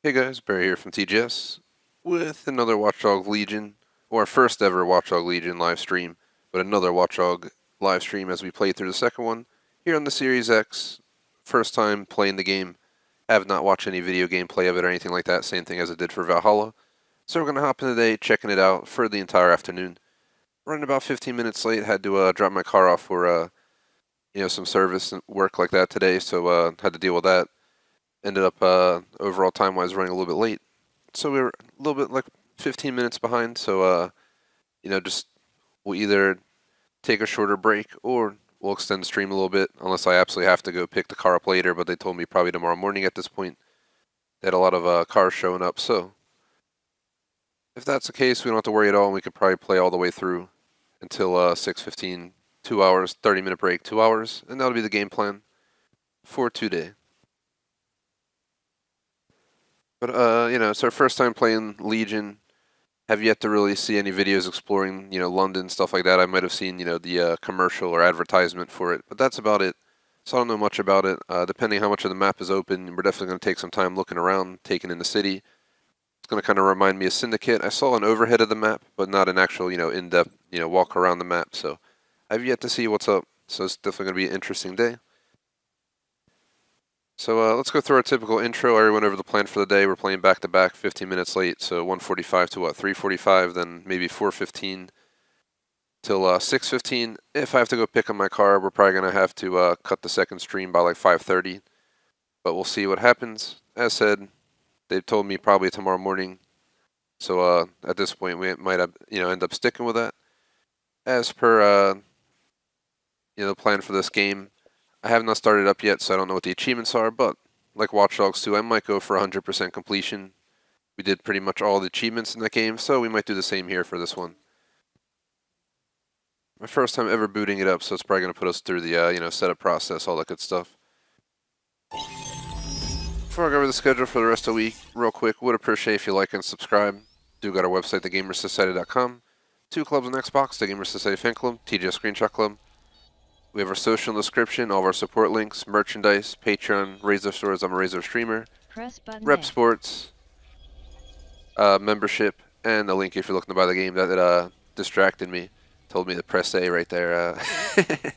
Hey guys, Barry here from TGS with another Watchdog Legion, or our first ever Watchdog Legion live stream, but another Watchdog live stream as we play through the second one here on the Series X. First time playing the game, have not watched any video gameplay of it or anything like that, same thing as I did for Valhalla. So we're going to hop in today, checking it out for the entire afternoon. Running about 15 minutes late, had to drop my car off for some service and work like that today, so had to deal with that. Ended up overall time-wise running a little bit late. So we were a little bit like 15 minutes behind. So, just we'll either take a shorter break or we'll extend the stream a little bit unless I absolutely have to go pick the car up later. But they told me probably tomorrow morning at this point. They had a lot of cars showing up. So if that's the case, we don't have to worry at all. And we could probably play all the way through until 6:15, 2 hours, 30-minute break, 2 hours. And that'll be the game plan for today. But, it's our first time playing Legion. Have yet to really see any videos exploring, London, stuff like that. I might have seen, the commercial or advertisement for it, but that's about it. So I don't know much about it. Depending how much of the map is open, we're definitely going to take some time looking around, taking in the city. It's going to kind of remind me of Syndicate. I saw an overhead of the map, but not an actual, in-depth, walk around the map. So I've yet to see what's up. So it's definitely going to be an interesting day. So let's go through our typical intro. I already went over the plan for the day. We're playing back-to-back, 15 minutes late, so 1:45 to 3:45, then maybe 4:15 till 6:15. If I have to go pick up my car, we're probably going to have to cut the second stream by like 5:30, but we'll see what happens. As said, they told me probably tomorrow morning, so at this point we might have, end up sticking with that. As per, the plan for this game, I have not started up yet, so I don't know what the achievements are, but like Watch Dogs 2, I might go for 100% completion. We did pretty much all the achievements in that game, so we might do the same here for this one. My first time ever booting it up, so it's probably going to put us through the, setup process, all that good stuff. Before I go over the schedule for the rest of the week, real quick, would appreciate if you like and subscribe. Do got our website, thegamersociety.com. 2 clubs on Xbox, the Gamer Society Fan Club, TGS Screenshot Club. We have our social description, all of our support links, merchandise, Patreon, Razer stores, I'm a Razer streamer, Rep Sports, membership, and a link if you're looking to buy the game. That distracted me. Told me to press A right there. I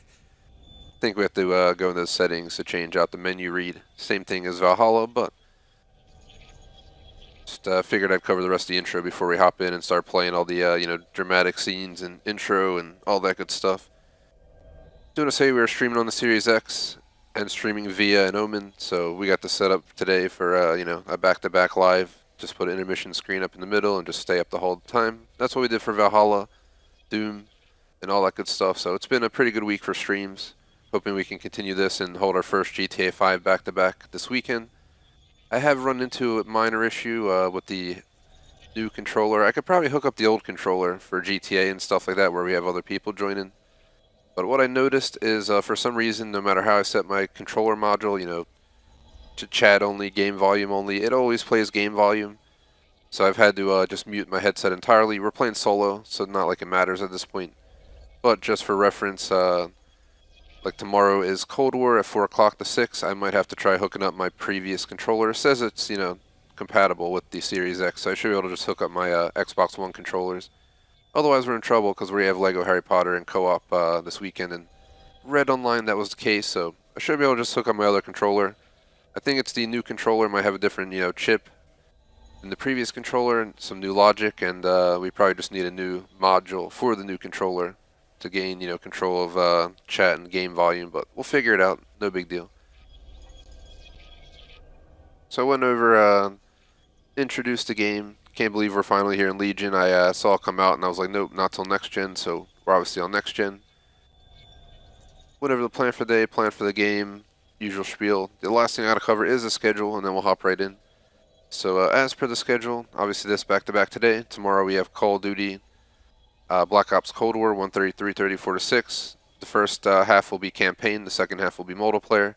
think we have to go into the settings to change out the menu read. Same thing as Valhalla, but just figured I'd cover the rest of the intro before we hop in and start playing all the dramatic scenes and intro and all that good stuff. Do want to say we were streaming on the Series X and streaming via an Omen, so we got the setup today for a back-to-back live. Just put an intermission screen up in the middle and just stay up the whole time. That's what we did for Valhalla, Doom, and all that good stuff. So it's been a pretty good week for streams. Hoping we can continue this and hold our first GTA 5 back-to-back this weekend. I have run into a minor issue with the new controller. I could probably hook up the old controller for GTA and stuff like that where we have other people joining. But what I noticed is, for some reason, no matter how I set my controller module, to chat only, game volume only, it always plays game volume. So I've had to just mute my headset entirely. We're playing solo, so not like it matters at this point. But just for reference, like tomorrow is Cold War at 4 o'clock to 6. I might have to try hooking up my previous controller. It says it's, compatible with the Series X, so I should be able to just hook up my Xbox One controllers. Otherwise, we're in trouble because we have Lego Harry Potter and co-op this weekend, and read online that was the case, so I should be able to just hook up my other controller. I think it's the new controller might have a different, chip than the previous controller and some new logic, and we probably just need a new module for the new controller to gain, control of chat and game volume, but we'll figure it out. No big deal. So I went over, introduced the game. Can't believe we're finally here in Legion. I saw it come out and I was like, nope, not till next gen, so we're obviously on next gen. Whatever the plan for the day, plan for the game, usual spiel. The last thing I gotta cover is the schedule, and then we'll hop right in. So as per the schedule, obviously this back-to-back today. Tomorrow we have Call of Duty, Black Ops Cold War, 1:33, 34 to 6. The first half will be campaign, the second half will be multiplayer.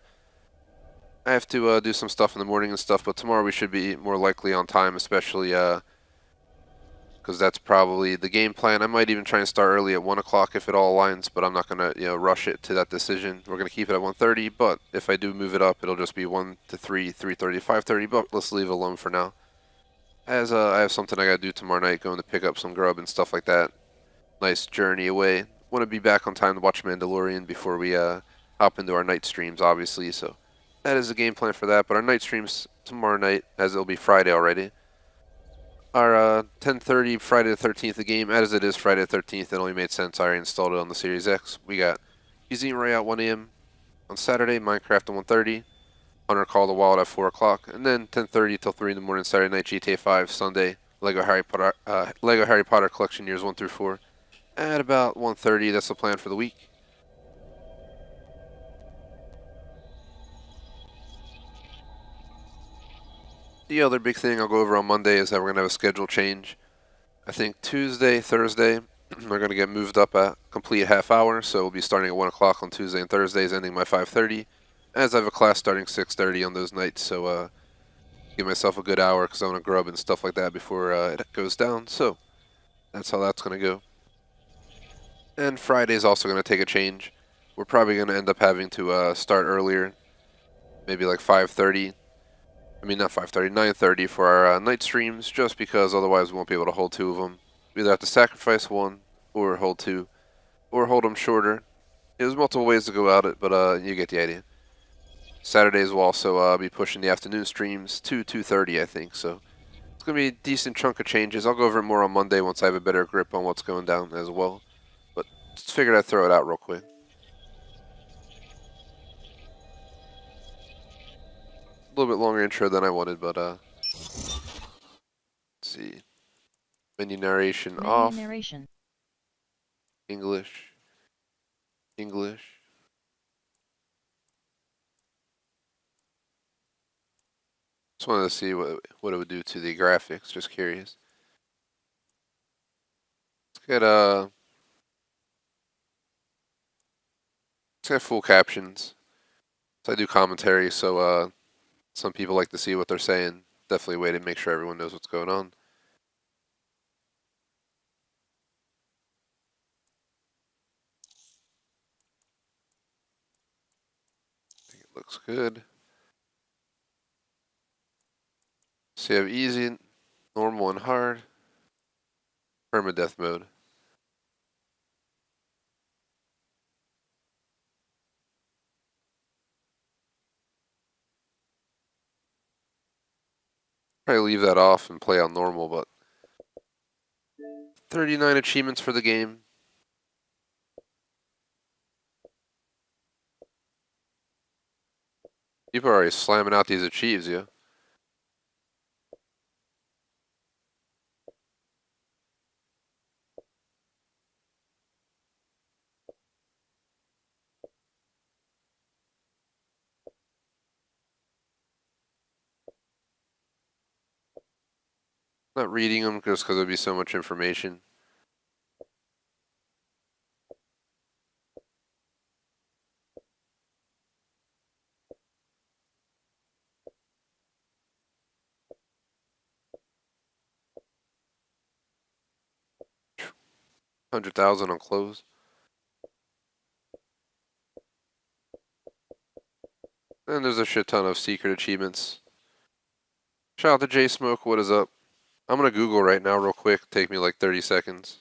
I have to do some stuff in the morning and stuff, but tomorrow we should be more likely on time, especially because because that's probably the game plan. I might even try and start early at 1 o'clock if it all aligns, but I'm not going to rush it to that decision. We're going to keep it at 1:30, but if I do move it up, it'll just be 1 to 3, 3:30, 5:30, but let's leave it alone for now. As I have something I got to do tomorrow night, going to pick up some grub and stuff like that. Nice journey away. Want to be back on time to watch Mandalorian before we hop into our night streams, obviously, so that is the game plan for that, but our night streams tomorrow night, as it'll be Friday already, our 10:30 Friday the 13th, the game, as it is Friday the 13th, it only made sense. I already installed it on the Series X. We got Museum Ray at 1 a.m. on Saturday, Minecraft at 1:30, Hunter Call of the Wild at 4 o'clock, and then 10:30 till 3 in the morning Saturday night, GTA 5, Sunday, Lego Harry Potter Collection Years 1 through 4. At about 1:30, that's the plan for the week. The other big thing I'll go over on Monday is that we're going to have a schedule change. I think Tuesday, Thursday, we're going to get moved up a complete half hour, so we'll be starting at 1 o'clock on Tuesday and Thursdays, ending by 5:30, as I have a class starting 6:30 on those nights, so give myself a good hour because I want to grub and stuff like that before it goes down, so that's how that's going to go. And Friday's also going to take a change. We're probably going to end up having to start earlier, maybe like 5:30. I mean, not 5:30, 9:30 for our night streams, just because otherwise we won't be able to hold two of them. We either have to sacrifice one, or hold two, or hold them shorter. There's multiple ways to go about it, but you get the idea. Saturdays will also be pushing the afternoon streams to 2:30, I think, so it's going to be a decent chunk of changes. I'll go over it more on Monday once I have a better grip on what's going down as well. But just figured I'd throw it out real quick. A little bit longer intro than I wanted, but let's see. Menu narration off. Narration. English. English. Just wanted to see what it would do to the graphics. Just curious. Let's get full captions. So I do commentary, so some people like to see what they're saying. Definitely a way to make sure everyone knows what's going on. I think it looks good. So you have easy, normal, and hard. Permadeath mode. Probably leave that off and play on normal, but 39 achievements for the game. People are already slamming out these achieves, yeah. Not reading them just because there'd be so much information. $100,000 on close. And there's a shit ton of secret achievements. Shout out to J Smoke, what is up? I'm gonna Google right now real quick, take me like 30 seconds.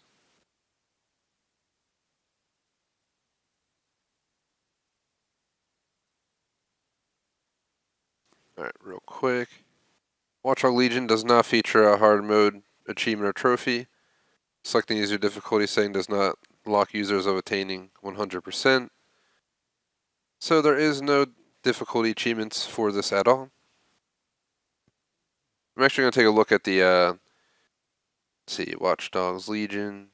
Alright, real quick. Watchdog Legion does not feature a hard mode achievement or trophy. Selecting user difficulty setting does not lock users of attaining 100%. So there is no difficulty achievements for this at all. I'm actually going to take a look at the, let's see, Watch Dogs Legion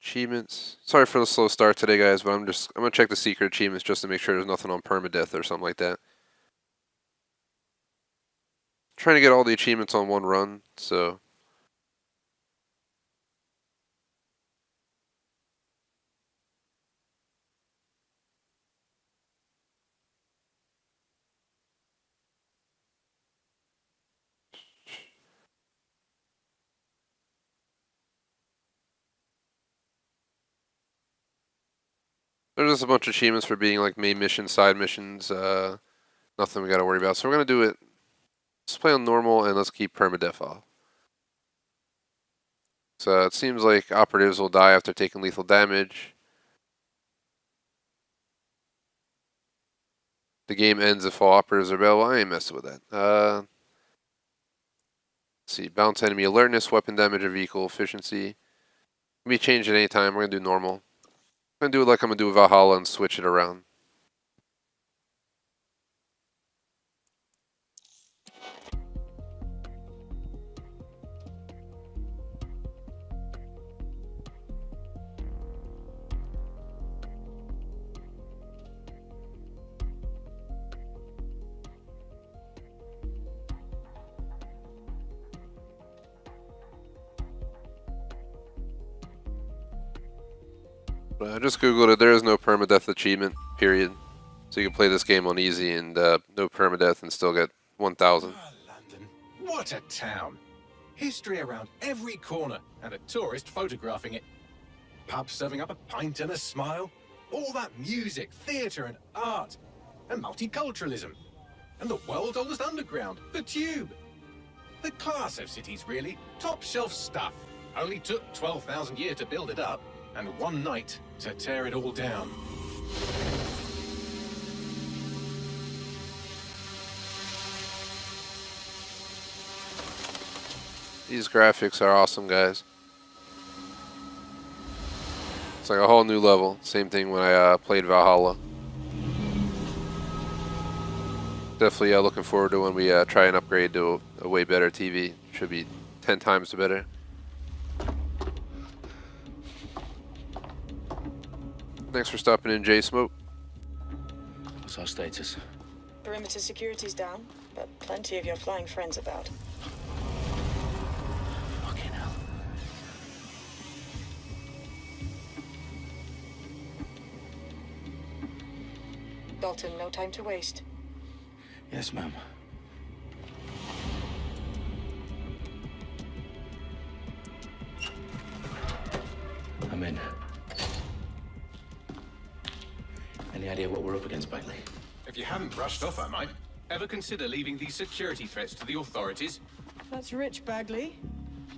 achievements. Sorry for the slow start today, guys, but I'm going to check the secret achievements just to make sure there's nothing on permadeath or something like that. Trying to get all the achievements on one run, so. There's just a bunch of achievements for being like main missions, side missions, nothing we gotta worry about. So we're gonna do it. Let's play on normal and let's keep permadeath off. So it seems like operatives will die after taking lethal damage. The game ends if all operatives are available. I ain't messing with that. Let's see, bounce enemy alertness, weapon damage, or vehicle efficiency. Can be changed at any time. We're gonna do normal. I'm gonna do it like I'm gonna do with Valhalla and switch it around. I just googled it. There is no permadeath achievement, period. So you can play this game on easy and no permadeath and still get 1,000. Ah, London. What a town. History around every corner and a tourist photographing it. Pubs serving up a pint and a smile. All that music, theatre and art. And multiculturalism. And the world's oldest underground, the Tube. The class of cities, really. Top shelf stuff. Only took 12,000 years to build it up. And one night to tear it all down. These graphics are awesome, guys. It's like a whole new level. Same thing when I played Valhalla. Definitely looking forward to when we try and upgrade to a way better TV. Should be 10 times better. Thanks for stopping in, J Smoke. What's our status? Perimeter security's down, but plenty of your flying friends about. Fucking hell. Dalton, no time to waste. Yes, ma'am. I'm in. Any idea what we're up against, Bagley? If you haven't brushed off, I might. Ever consider leaving these security threats to the authorities? That's rich, Bagley.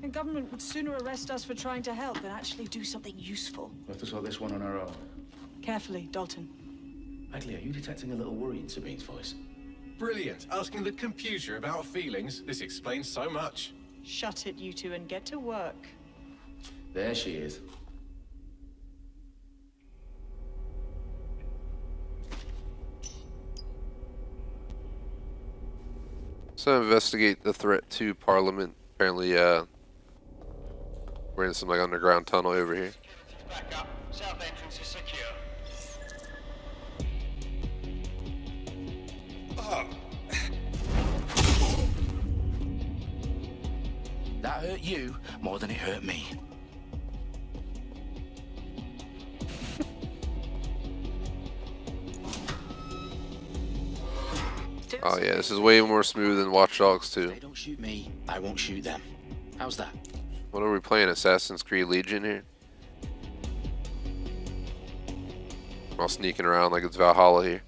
The government would sooner arrest us for trying to help than actually do something useful. We have to sort this one on our own. Carefully, Dalton. Bagley, are you detecting a little worry in Sabine's voice? Brilliant. Asking the computer about feelings. This explains so much. Shut it, you two, and get to work. There she is. So investigate the threat to Parliament. Apparently, we're in some like underground tunnel over here. Back up. South entrance is secure. That hurt you more than it hurt me. Oh yeah, this is way more smooth than Watch Dogs 2. They don't shoot me, I won't shoot them. How's that? What are we playing? Assassin's Creed Legion here? I'm all sneaking around like it's Valhalla here.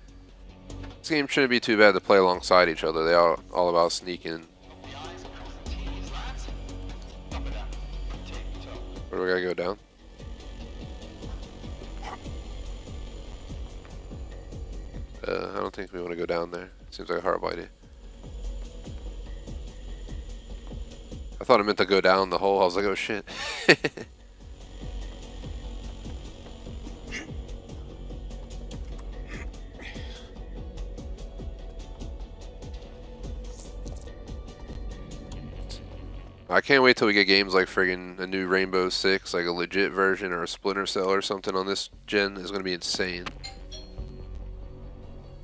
This game shouldn't be too bad to play alongside each other. They are all about sneaking. Where do we gotta go down? I don't think we want to go down there. Seems like a horrible idea. I thought it meant to go down the hole. I was like, oh shit. I can't wait till we get games like friggin' a new Rainbow Six, like a legit version or a Splinter Cell or something on this gen. Is gonna be insane.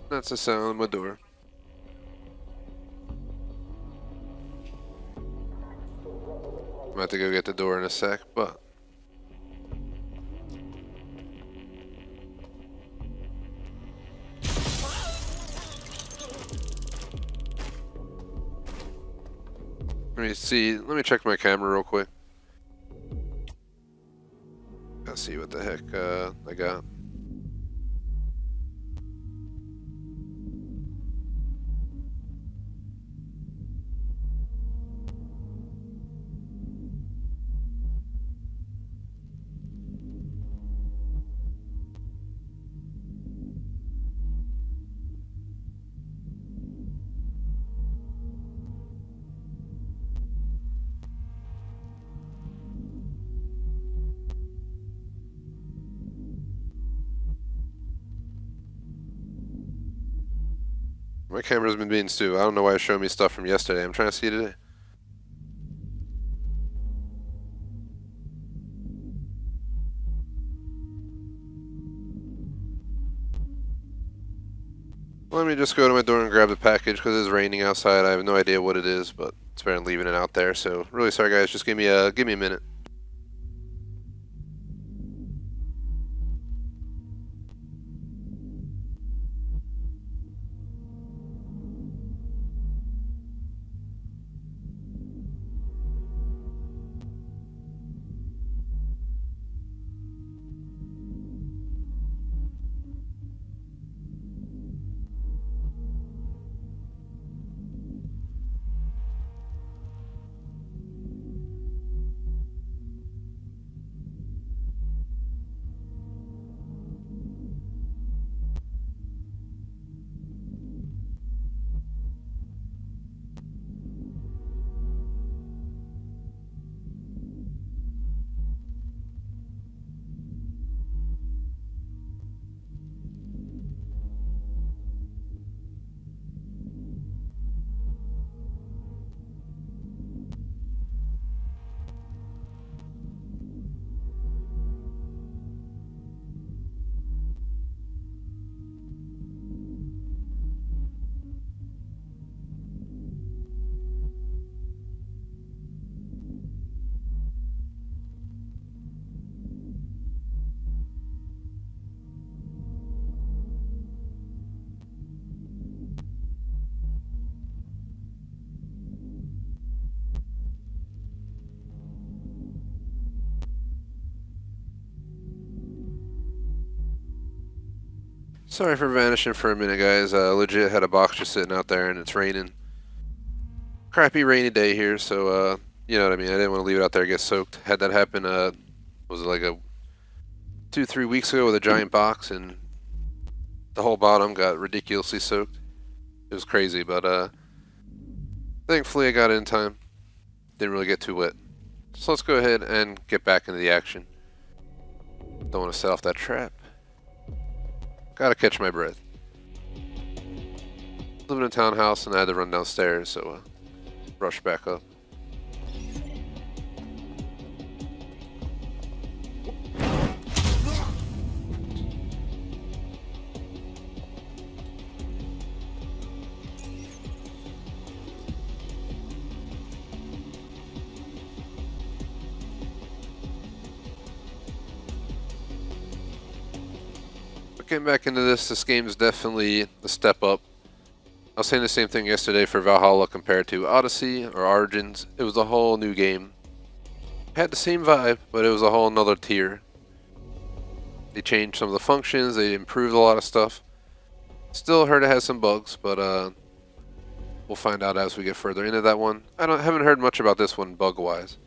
That's the sound of my door. I'm about to go get the door in a sec, but let me see. Let me check my camera real quick. Let's see what the heck I got. My camera's been being stupid. I don't know why it's showing me stuff from yesterday. I'm trying to see today. Let me just go to my door and grab the package because it's raining outside. I have no idea what it is, but it's better than leaving it out there. So really sorry, guys. Just give me a minute. Sorry for vanishing for a minute, guys. Legit had a box just sitting out there and it's raining. Crappy rainy day here, so you know what I mean. I didn't want to leave it out there and get soaked. Had that happen, was it like 2-3 weeks ago with a giant box and the whole bottom got ridiculously soaked. It was crazy, but thankfully I got it in time. Didn't really get too wet. So let's go ahead and get back into the action. Don't want to set off that trap. Gotta catch my breath. Live in a townhouse and I had to run downstairs, so rush back up. Getting back into this game is definitely a step up. I was saying the same thing yesterday for Valhalla compared to Odyssey or Origins. It was a whole new game. It had the same vibe, but it was a whole nother tier. They changed some of the functions, they improved a lot of stuff. Still heard it has some bugs, but we'll find out as we get further into that one. Haven't heard much about this one bug-wise.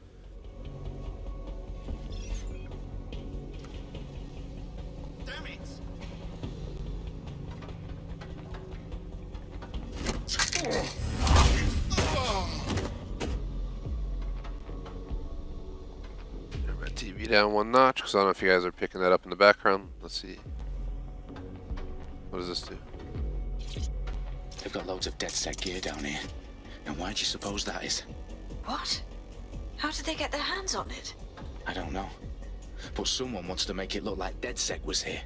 Turn my TV down one notch because I don't know if you guys are picking that up in the background. Let's see. What does this do? They've got loads of DedSec gear down here. And why do you suppose that is? What? How did they get their hands on it? I don't know. But someone wants to make it look like DedSec was here.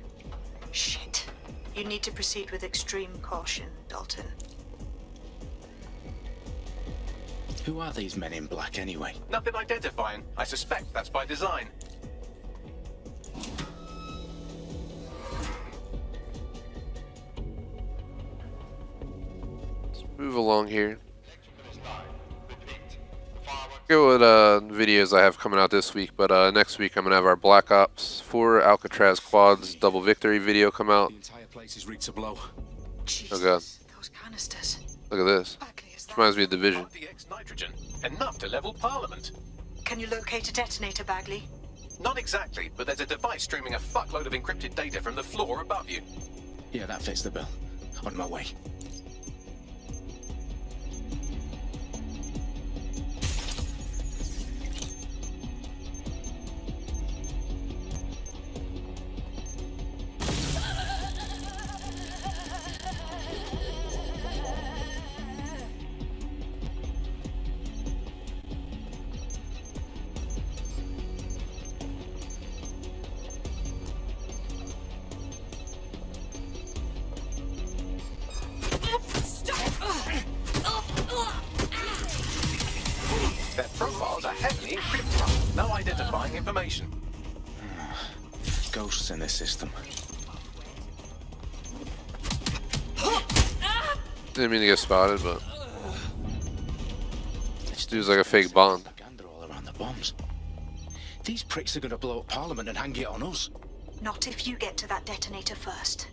Shit. You need to proceed with extreme caution, Dalton. Who are these men in black anyway? Nothing identifying. I suspect that's by design. Let's move along here. Go with videos I have coming out this week, but next week I'm gonna have our Black Ops 4 Alcatraz Quads Double Victory video come out. The entire place is ready to blow. Jesus, Oh god, those canisters. look at this. Bagley, is that... Reminds me of Division. RDX nitrogen. Enough to level Parliament. Can you locate a detonator, Bagley? Not exactly, but there's a device streaming a fuckload of encrypted data from the floor above you. Yeah, that fits the bill. On my way. Identifying information. Ghosts in this system. Didn't mean to get spotted, but this dude's like a fake Bond. Propaganda all around the bombs. These pricks are gonna blow up Parliament and hang it on us. Not if you get to that detonator first.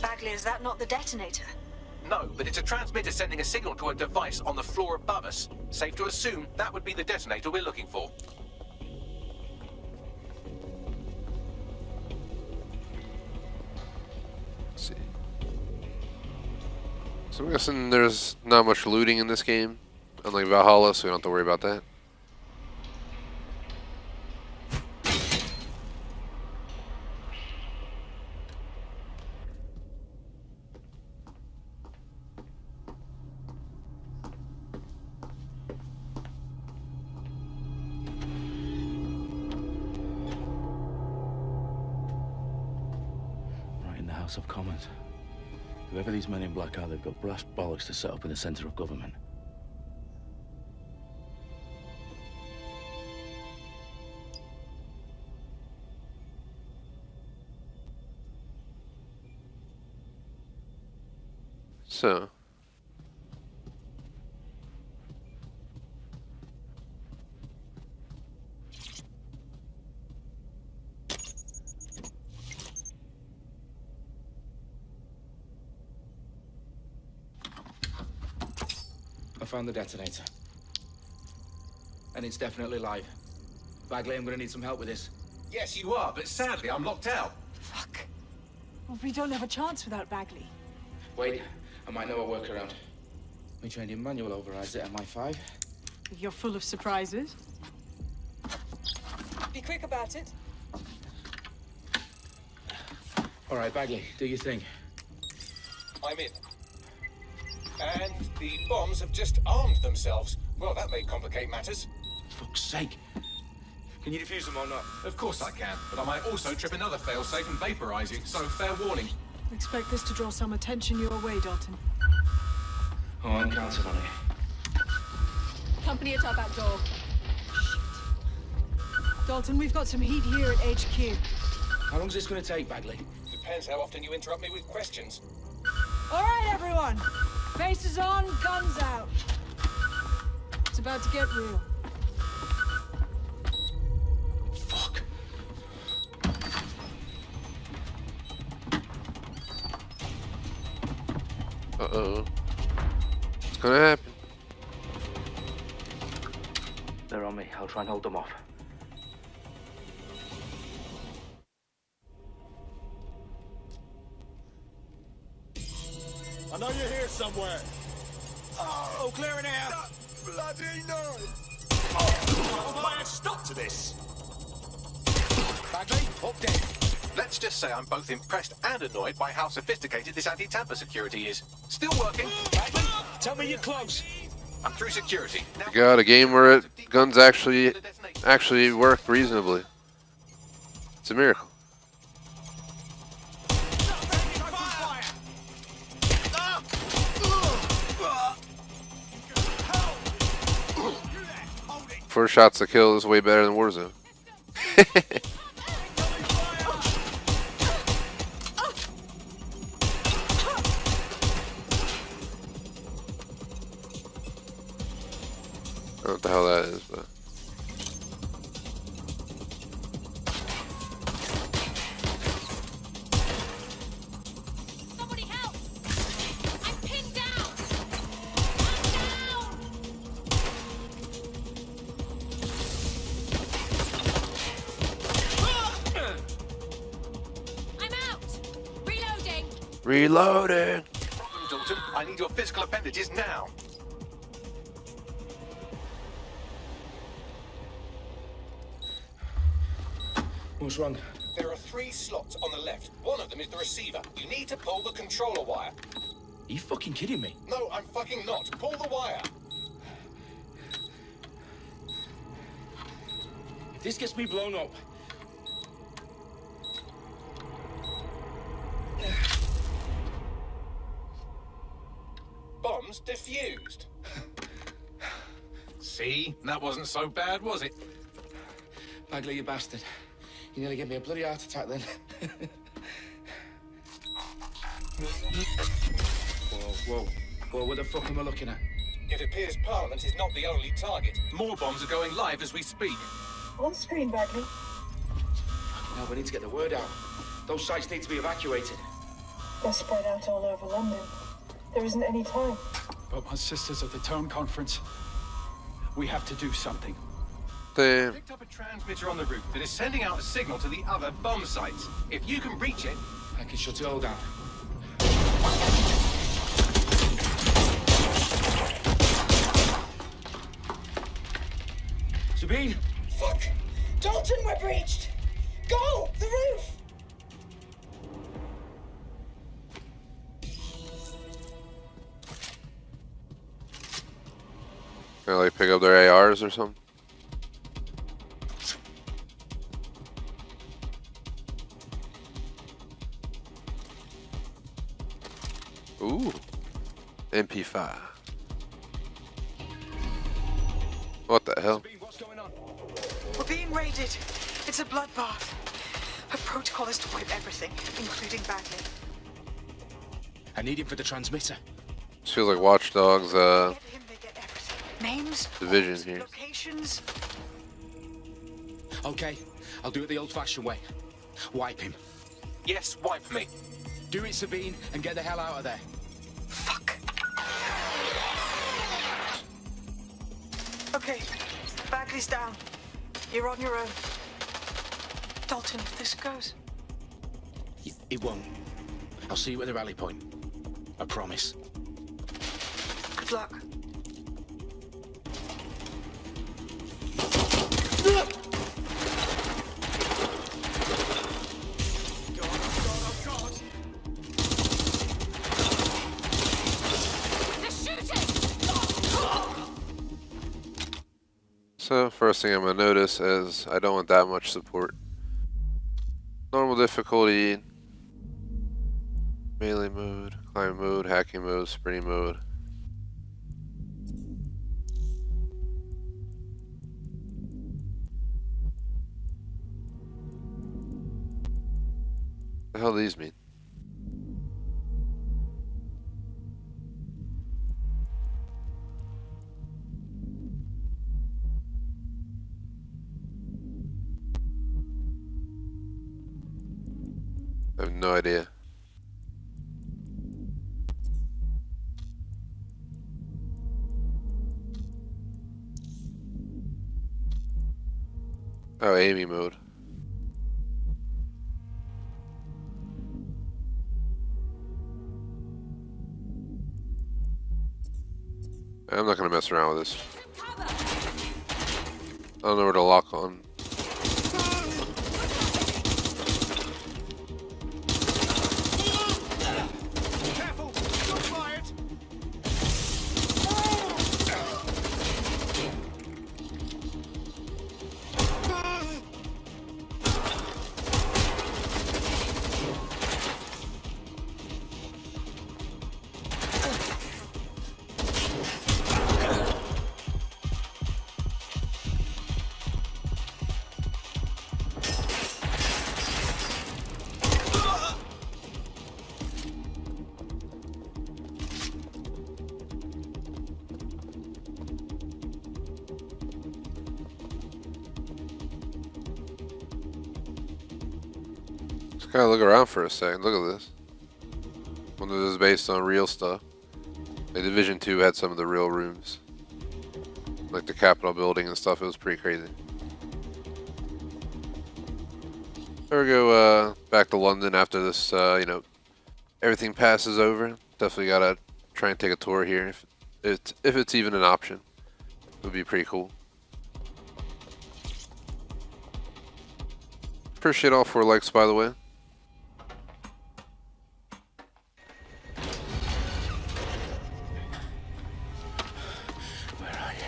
Bagley, is that not the detonator? No, but it's a transmitter sending a signal to a device on the floor above us. Safe to assume that would be the detonator we're looking for. Let's see. So I'm guessing there's not much looting in this game, unlike Valhalla, so we don't have to worry about that. Right in the House of Commons. Whoever these men in black are, they've got brass bollocks to set up in the centre of government. So. I found the detonator. And it's definitely live. Bagley, I'm gonna need some help with this. Yes, you are, but sadly I'm locked out. Fuck. Well, we don't have a chance without Bagley. Wait, I might know a workaround. We trained in manual overrides at MI5. You're full of surprises. Be quick about it. All right, Bagley, do your thing. I'm in. And the bombs have just armed themselves. Well, that may complicate matters. Fuck's sake. Can you defuse them or not? Of course I can, but I might also trip another failsafe and vaporize you, so fair warning. Expect this to draw some attention your way, Dalton. Oh, I'm counting on it. Company at our back door. Shit. Dalton, we've got some heat here at HQ. How long's this gonna take, Bagley? Depends how often you interrupt me with questions. All right, everyone. Faces on, guns out. It's about to get real. Fuck. Uh-oh. What's gonna happen? They're on me. I'll try and hold them off. I know you're here somewhere. Oh, clearing out. Bloody no. Oh, I have stop to this. Bagley, up dead. Let's just say I'm both impressed and annoyed by how sophisticated this anti-tamper security is. Still working. Bagley, tell me you're close. I'm through security. Now Got a game where guns actually work reasonably. It's a miracle. Four shots to kill is way better than Warzone. I don't know what the hell that is, but Somebody help! I'm pinned down! I'm down! I'm out! Reloading! reloading. problem, Dalton. I need your physical appendages now. What's wrong? There are 3 slots on the left. One of them is the receiver. You need to pull the controller wire. Are you fucking kidding me? No, I'm fucking not. Pull the wire. If this gets me blown up... Bomb bombs defused. See? That wasn't so bad, was it? Bagley, you bastard. You nearly gave me a bloody heart attack then. Whoa. What the fuck am I looking at? It appears Parliament is not the only target. More bombs are going live as we speak. On screen, Bagley. Now we need to get the word out. Those sites need to be evacuated. They're spread out all over London. There isn't any time. But my sister's at the town conference. We have to do something. Damn. Picked up a transmitter on the roof that is sending out a signal to the other bomb sites. If you can reach it... I can shut it all down. Sabine? Fuck! Dalton, we're breached! Go! The roof! Can I like pick up their ARs or something? Ooh. MP5. What the hell? Sabine, what's going on? We're being raided. It's a bloodbath. Her protocol is to wipe everything, including Bagley. I need him for the transmitter. This feels like Watch Dogs, Get him, they get everything. Names, Division names, here. locations. Okay, I'll do it the old-fashioned way. Wipe him. Yes, wipe me. Do it, Sabine, and get the hell out of there. Fuck. Okay, Bagley's down. You're on your own. Dalton, if this goes... It won't. I'll see you at the rally point. I promise. Good luck. They're shooting! So, first thing I'm going to notice is I don't want that much support. Normal difficulty, melee mode, climb mode, hacking mode, sprinting mode. What the hell do these mean? I have no idea. Oh, Amy mode. I'm not gonna mess around with this. I don't know where to lock on. Careful! You're fired! Just gotta look around for a second. Look at this. One of this is based on real stuff. Like Division 2 had some of the real rooms. Like the Capitol building and stuff. It was pretty crazy. There we go, back to London after this, you know, everything passes over. Definitely gotta try and take a tour here if it's even an option. It would be pretty cool. Appreciate all 4 likes, by the way. Where are you?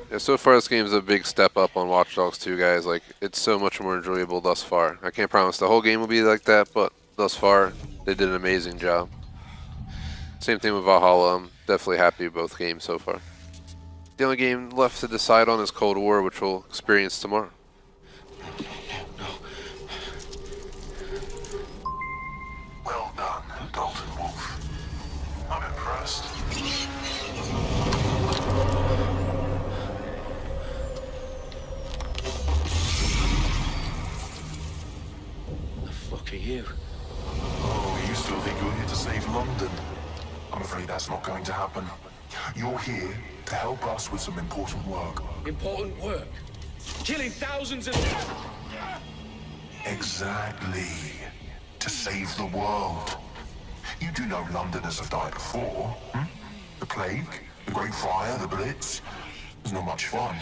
Yeah, so far this game's a big step up on Watch Dogs 2, guys. Like, it's so much more enjoyable thus far. I can't promise the whole game will be like that, but thus far, they did an amazing job. Same thing with Valhalla. I'm definitely happy with both games so far. The only game left to decide on is Cold War, which we'll experience tomorrow. Well done, Dalton Wolf. I'm impressed. The fuck are you? Oh, you still think you're here to save London? I'm afraid that's not going to happen. You're here to help us with some important work. Important work. Killing thousands of... Exactly. To save the world. You do know Londoners have died before, hmm? The plague, the Great Fire, the Blitz. It's not much fun.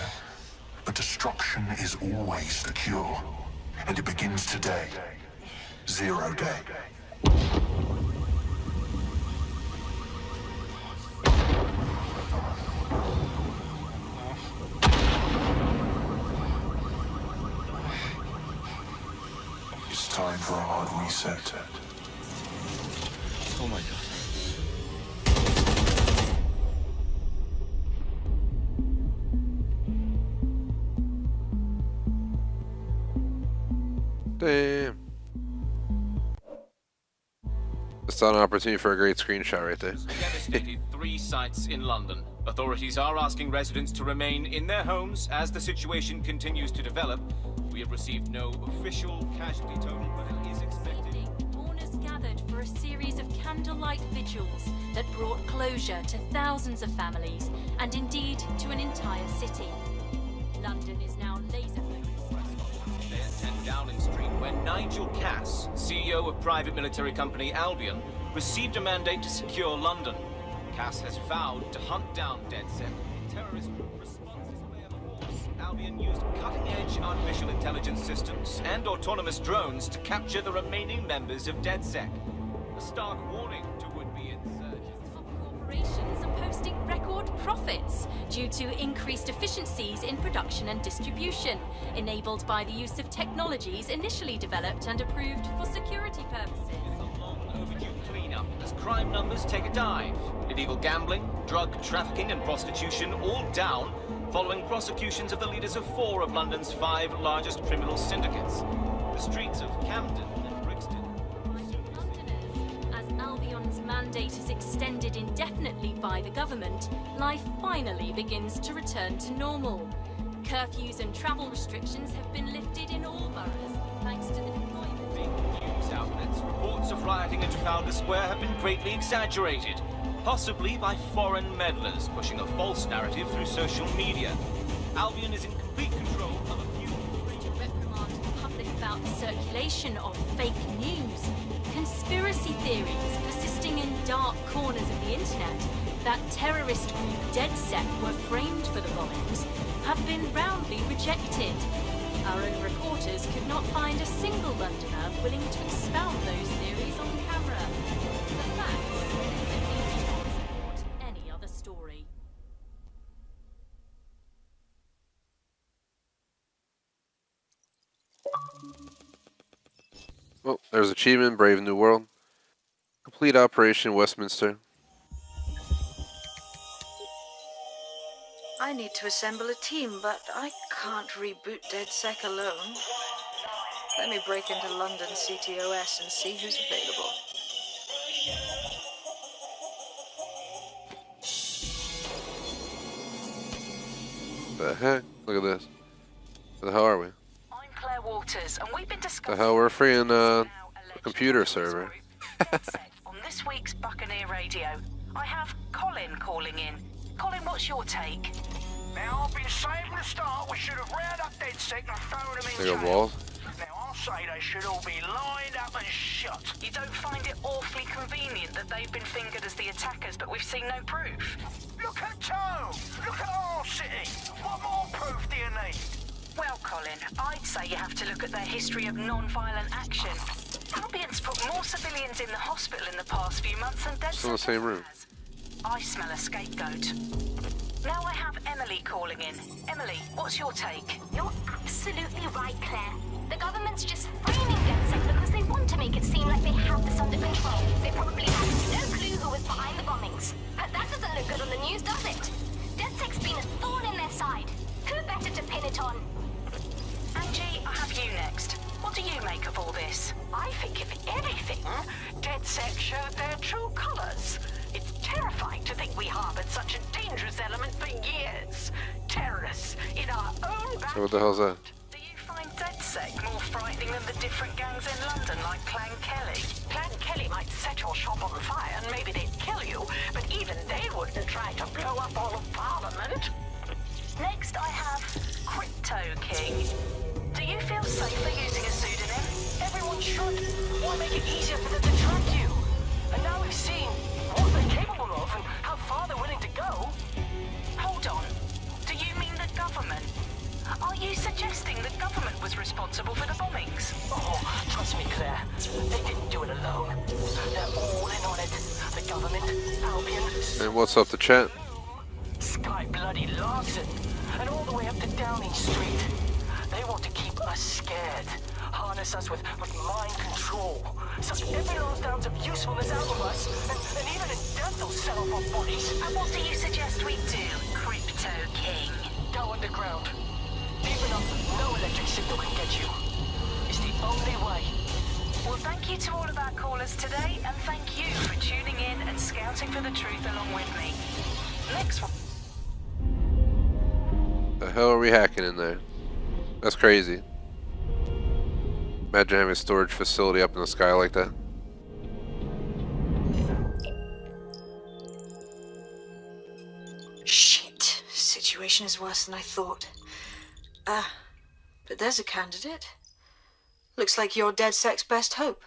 But destruction is always the cure. And it begins today. 0 day. It's time for a hard reset. Oh my god. Damn. It's not an opportunity for a great screenshot right there. Devastated 3 sites in London. Authorities are asking residents to remain in their homes as the situation continues to develop. We have received no official casualty total, but it is expected. Mourners gathered for a series of candlelight vigils that brought closure to thousands of families and indeed to an entire city. London is now laser-focused. There at 10 Downing Street, where Nigel Cass, CEO of private military company Albion, received a mandate to secure London. Cass has vowed to hunt down DedSec. Terrorist response is a way of force. Albion used cutting-edge artificial intelligence systems and autonomous drones to capture the remaining members of DedSec. A stark warning to would-be insurgents. Top corporations are posting record profits due to increased efficiencies in production and distribution, enabled by the use of technologies initially developed and approved for security purposes. A long overdue cleanup as crime numbers take a dive. Illegal gambling, drug trafficking and prostitution all down following prosecutions of the leaders of 4 of London's 5 largest criminal syndicates. The streets of Camden and Brixton. Londoners, as Albion's mandate is extended indefinitely by the government, life finally begins to return to normal. Curfews and travel restrictions have been lifted in all boroughs, thanks to the deployment. Big news outlets, reports of rioting in Trafalgar Square have been greatly exaggerated, possibly by foreign meddlers pushing a false narrative through social media. Albion is in complete control of a few... To reprimand the public about the circulation of fake news, conspiracy theories persisting in dark corners of the internet that terrorist group DedSec were framed for the bombings have been roundly rejected. Our own reporters could not find a single Londoner willing to expound those theories on camera. The facts simply do not support any other story. Well, there's achievement, Brave New World. Complete Operation Westminster. I need to assemble a team, but I can't reboot DedSec alone. Let me break into London CTOS and see who's available. The heck? Look at this. Where the hell are we? I'm Claire Waters, and we've been discussing... The hell? We're free in a computer server. On this week's Buccaneer Radio, I have Colin calling in. Colin, what's your take? Now, I've been saying from the start we should have rounded up DedSec and thrown them in They got jail. walls. Now, I'll say they should all be lined up and shot. You don't find it awfully convenient that they've been fingered as the attackers, but we've seen no proof? Look at Tone! Look at our city! What more proof do you need? Well, Colin, I'd say you have to look at their history of non-violent action. Albion's put more civilians in the hospital in the past few months than DedSec Still in the same room. has. I smell a scapegoat. Now I have Emily calling in. Emily, what's your take? You're absolutely right, Claire. The government's just framing DedSec because they want to make it seem like they have this under control. They probably have no clue who was behind the bombings. But that doesn't look good on the news, does it? DedSec's been a thorn in their side. Who better to pin it on? Angie, I have you next. What do you make of all this? I think if anything, DedSec showed their true colors. It's terrifying to think we harbored such a dangerous element for years. Terrorists in our own So what the hell's that? Do you find DedSec more frightening than the different gangs in London, like Clan Kelly? Clan Kelly might set your shop on fire and maybe they'd kill you, but even they wouldn't try to blow up all of Parliament. Next, I have Crypto King. Do you feel safer using a pseudonym? Everyone should. Why make it easier for them to track you? And now we've seen what they're capable of and how far they're willing to go. Hold on. Do you mean the government? Are you suggesting the government was responsible for the bombings? Oh, trust me, Claire. They didn't do it alone. They're all in on it. The government, Albion... And what's up the chat? Sky Bloody Larson, and all the way up to Downing Street. They want to keep us scared, harness us with mind control, suck every last ounce of usefulness out of us, and even in death they'll sell off our bodies. And what do you suggest we do, Crypto King? Go underground. Deep enough, no electric signal can get you. It's the only way. Well, thank you to all of our callers today, and thank you for tuning in and scouting for the truth along with me. Next one. The hell are we hacking in there? That's crazy. Imagine having a storage facility up in the sky like that. Shit. Situation is worse than I thought. But there's a candidate. Looks like you're DedSec's best hope.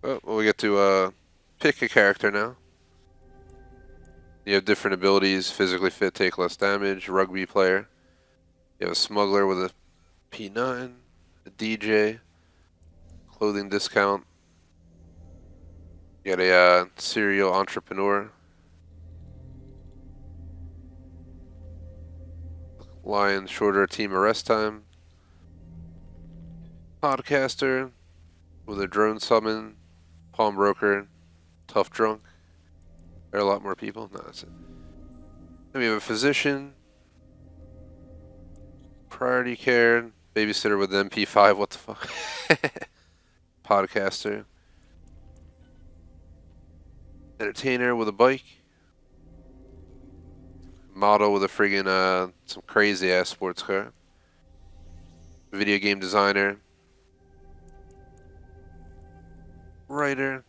Oh, well, we get to pick a character now. You have different abilities: physically fit, take less damage, rugby player. You have a smuggler with a P9, a DJ, clothing discount. You got a serial entrepreneur, lion, shorter team arrest time, podcaster with a drone summon, pawnbroker, tough drunk. There are a lot more people. No, that's it. Then we have a physician, priority care, babysitter with an MP5. What the fuck? Podcaster, entertainer with a bike, model with a friggin' some crazy ass sports car, video game designer, writer,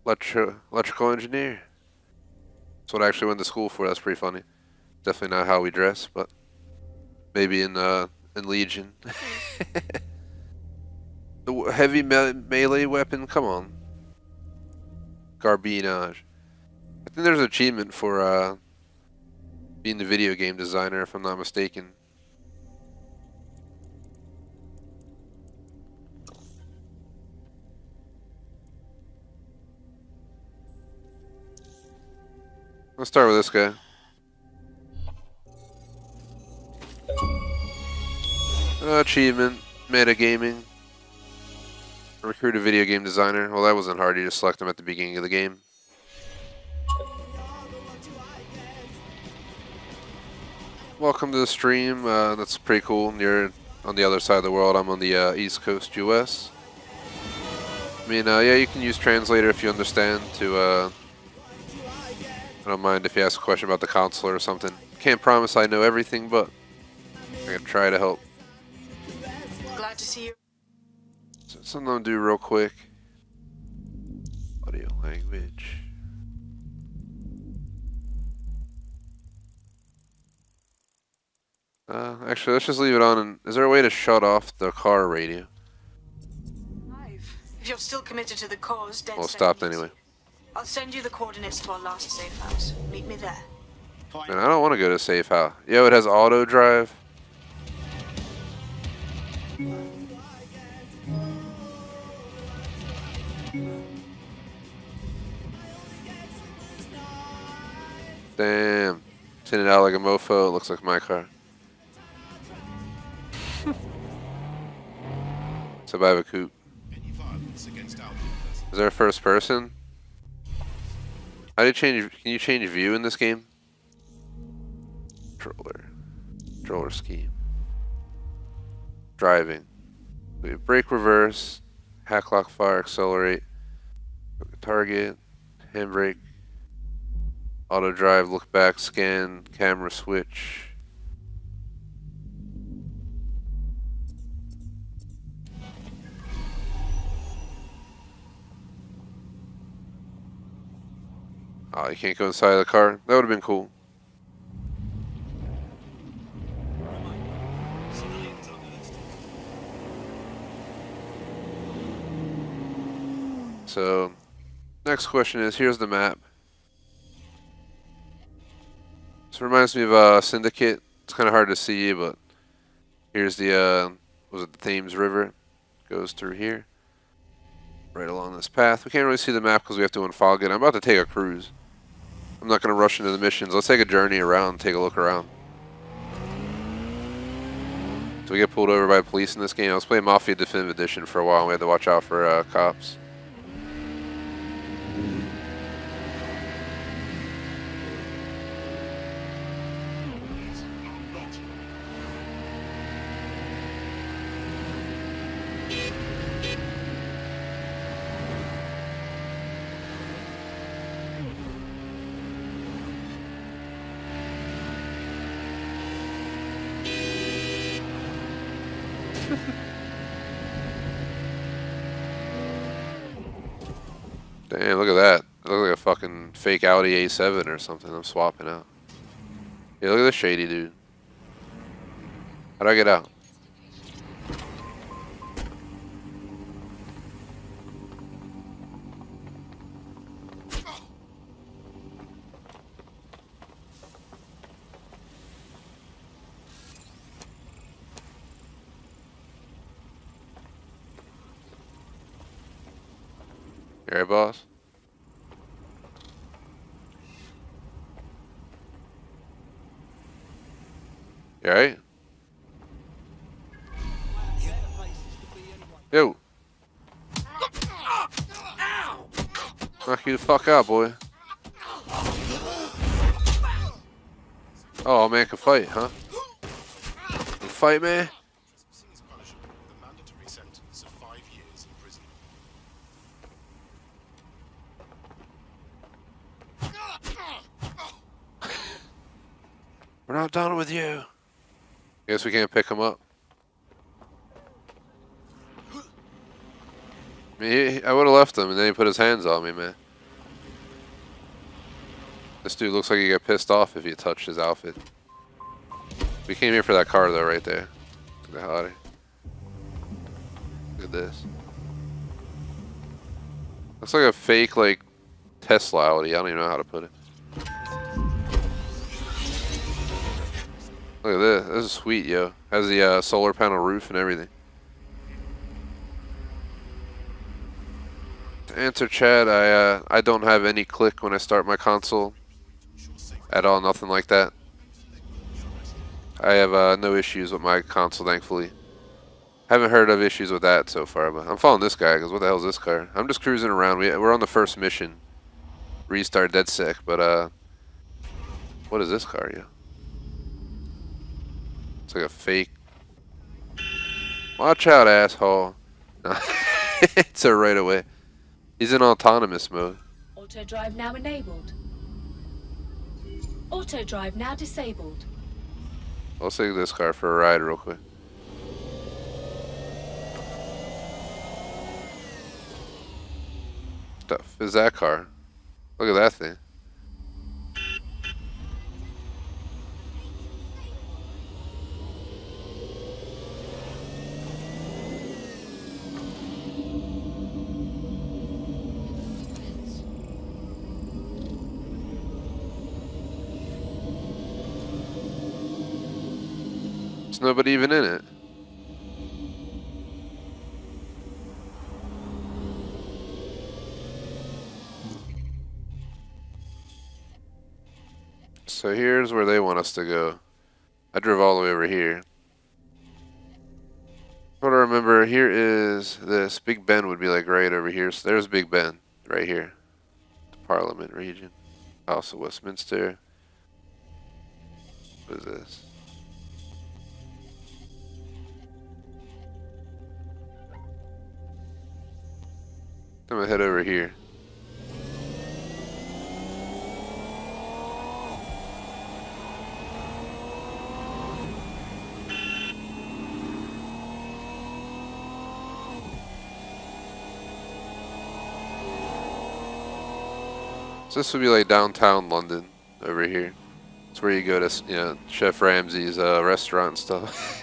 electrical engineer. That's what I actually went to school for. That's pretty funny. Definitely not how we dress, but maybe in Legion. The heavy melee weapon. Come on. Garbinage. I think there's an achievement for being the video game designer, if I'm not mistaken. Let's start with this guy. Achievement, metagaming. Recruit a video game designer. Well, that wasn't hard. You just select them at the beginning of the game. Welcome to the stream. That's pretty cool. You're on the other side of the world. I'm on the East Coast, US. I mean, yeah, you can use translator if you understand to... I don't mind if you ask a question about the console or something. Can't promise I know everything, but I'm gonna try to help. Glad to see you. So something I'll do real quick. Audio language. Actually, let's just leave it on. And is there a way to shut off the car radio? If you're still committed to the cause, DedSec. Well, it stopped anyway. I'll send you the coordinates to our last safe house. Meet me there. Man, I don't want to go to safe house. Yo, it has auto drive. Damn. Tinted out like a mofo. It looks like my car. So I have a coupe. Is there a first person? How do you change? Can you change view in this game? Controller scheme. Driving. We have brake reverse, hack lock fire, accelerate, target, handbrake, auto drive, look back, scan, camera switch. Oh, you can't go inside of the car? That would have been cool. So, next question is, here's the map. This reminds me of Syndicate. It's kind of hard to see, but here's the, was it the Thames River? Goes through here. Right along this path. We can't really see the map because we have to unfog it. I'm about to take a cruise. I'm not going to rush into the missions. Let's take a journey around, take a look around. So we get pulled over by police in this game. I was playing Mafia Definitive Edition for a while. And we had to watch out for cops. Damn, look at that. It looks like a fucking fake Audi A7 or something. I'm swapping out. Yeah, look at this shady dude. How do I get out? You alright, boss? You alright? Yo! Knock you the fuck out, boy. Oh, man can fight, huh? You fight, man? We're not done with you. Guess we can't pick him up. I mean, I would have left him, and then he put his hands on me, man. This dude looks like he got pissed off if you touched his outfit. We came here for that car, though, right there. Get the hell out of here. Look at this. Looks like a fake, like, Tesla Audi. I don't even know how to put it. Look at this. This is sweet, yo. Has the solar panel roof and everything. To answer chat, I don't have any click when I start my console. At all, nothing like that. I have no issues with my console, thankfully. Haven't heard of issues with that so far, but I'm following this guy, because what the hell is this car? I'm just cruising around. We're on the first mission. Restart DedSec, but what is this car, yo? It's like a fake. Watch out, asshole. No. It's a right away. He's in autonomous mode. Auto drive now enabled. Auto drive now disabled. I'll take this car for a ride real quick. What the f is that car? Look at that thing. There's nobody even in it. So here's where they want us to go. I drove all the way over here. What I remember here is this. Big Ben would be like right over here. So there's Big Ben right here. The Parliament region. Also Westminster. What is this? I'm gonna head over here. So this would be like downtown London over here. It's where you go to, you know, Chef Ramsay's restaurant and stuff.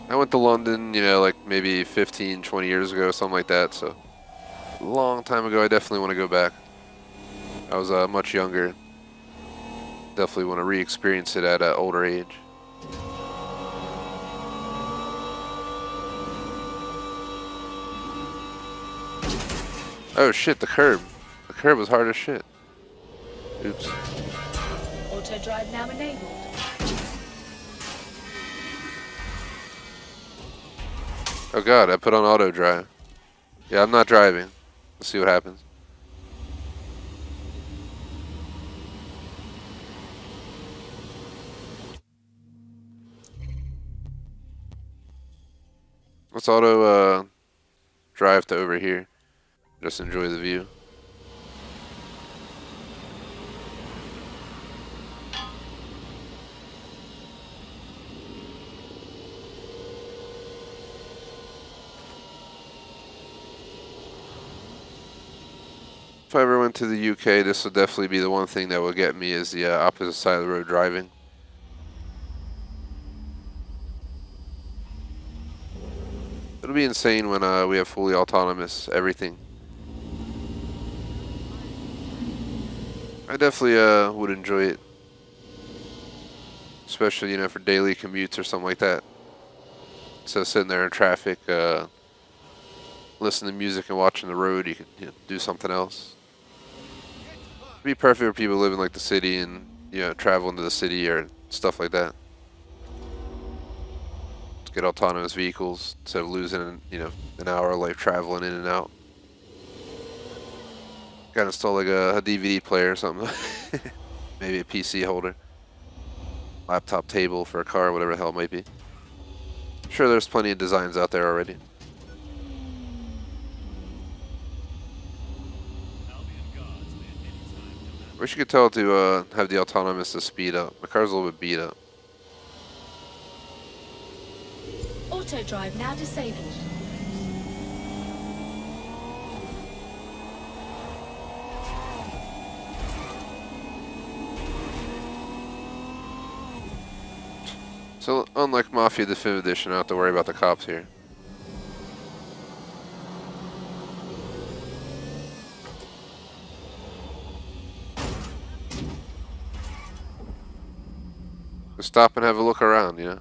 I went to London, you know, like maybe 15, 20 years ago, something like that. So a long time ago, I definitely want to go back. I was much younger. Definitely want to re-experience it at an older age. Oh shit, the curb. The curb was hard as shit. Oops. Auto drive now enabled. Oh god, I put on auto drive. Yeah, I'm not driving. Let's see what happens. Let's auto drive to over here. Just enjoy the view. If I ever went to the UK, this would definitely be the one thing that would get me is the opposite side of the road driving. It'll be insane when we have fully autonomous everything. I definitely would enjoy it. Especially, you know, for daily commutes or something like that. So sitting there in traffic, listening to music and watching the road, you could, you know, do something else. It'd be perfect for people living like the city and, you know, travel into the city or stuff like that. To get autonomous vehicles instead of losing, you know, an hour of life traveling in and out. Gotta install like a DVD player or something. Maybe a PC holder. Laptop table for a car, whatever the hell it might be. I'm sure there's plenty of designs out there already. Wish you could tell to have the autonomous to speed up. My car's a little bit beat up. Auto drive now disabled. So unlike Mafia Definitive Edition, I don't have to worry about the cops here. Just stop and have a look around, you know?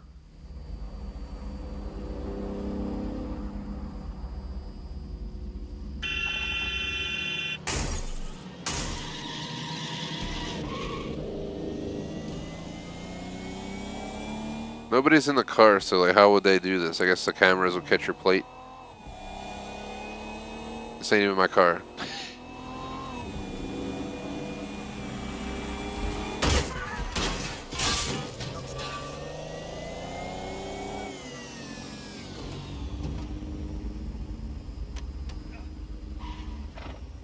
Nobody's in the car, so like, how would they do this? I guess the cameras will catch your plate. This ain't even my car.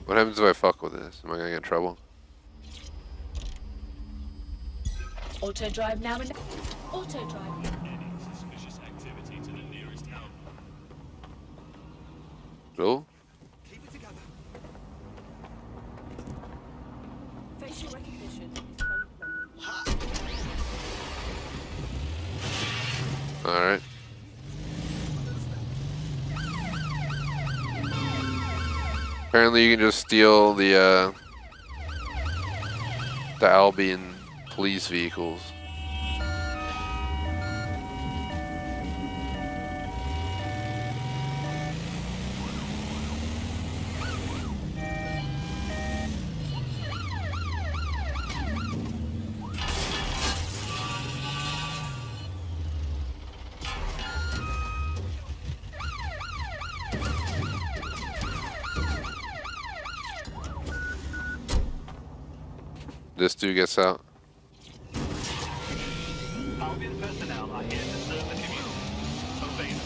What happens if I fuck with this? Am I gonna get in trouble? Auto drive now enabled. Auto drive. Cool. Keep it together. Facial recognition. Alright. Apparently you can just steal the Albion police vehicles. This dude gets out. Albion personnel are here to serve the community. Obey them.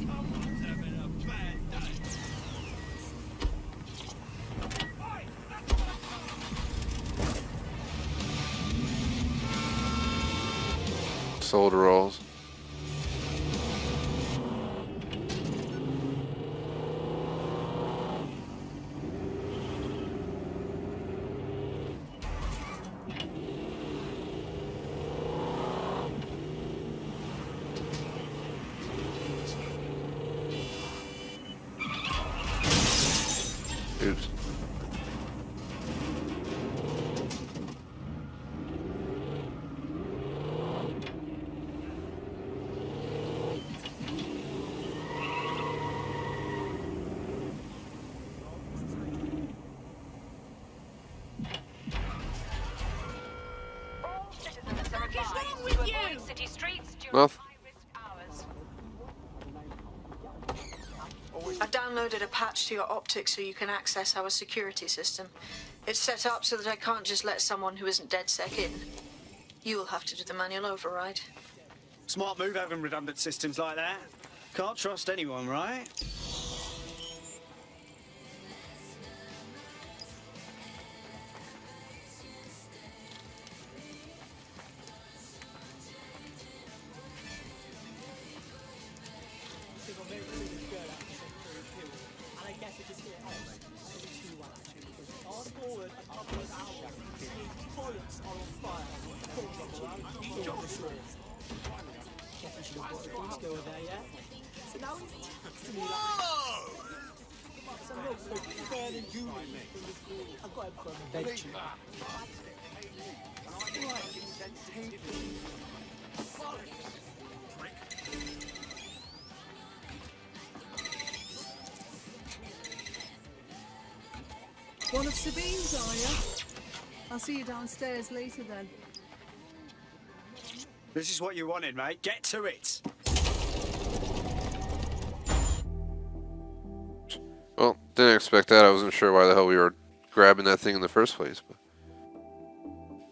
Someone's having a bad day. Soldier rolls. Oops. City streets during Well, high-risk hours. I downloaded a patch to your optics so you can access our security system. It's set up so that I can't just let someone who isn't DedSec in. You'll have to do the manual override. Smart move having redundant systems like that. Can't trust anyone, right? One of Sabine's, are you? I'll see you downstairs later then. This is what you wanted, mate. Get to it. Well, didn't expect that. I wasn't sure why the hell we were grabbing that thing in the first place. But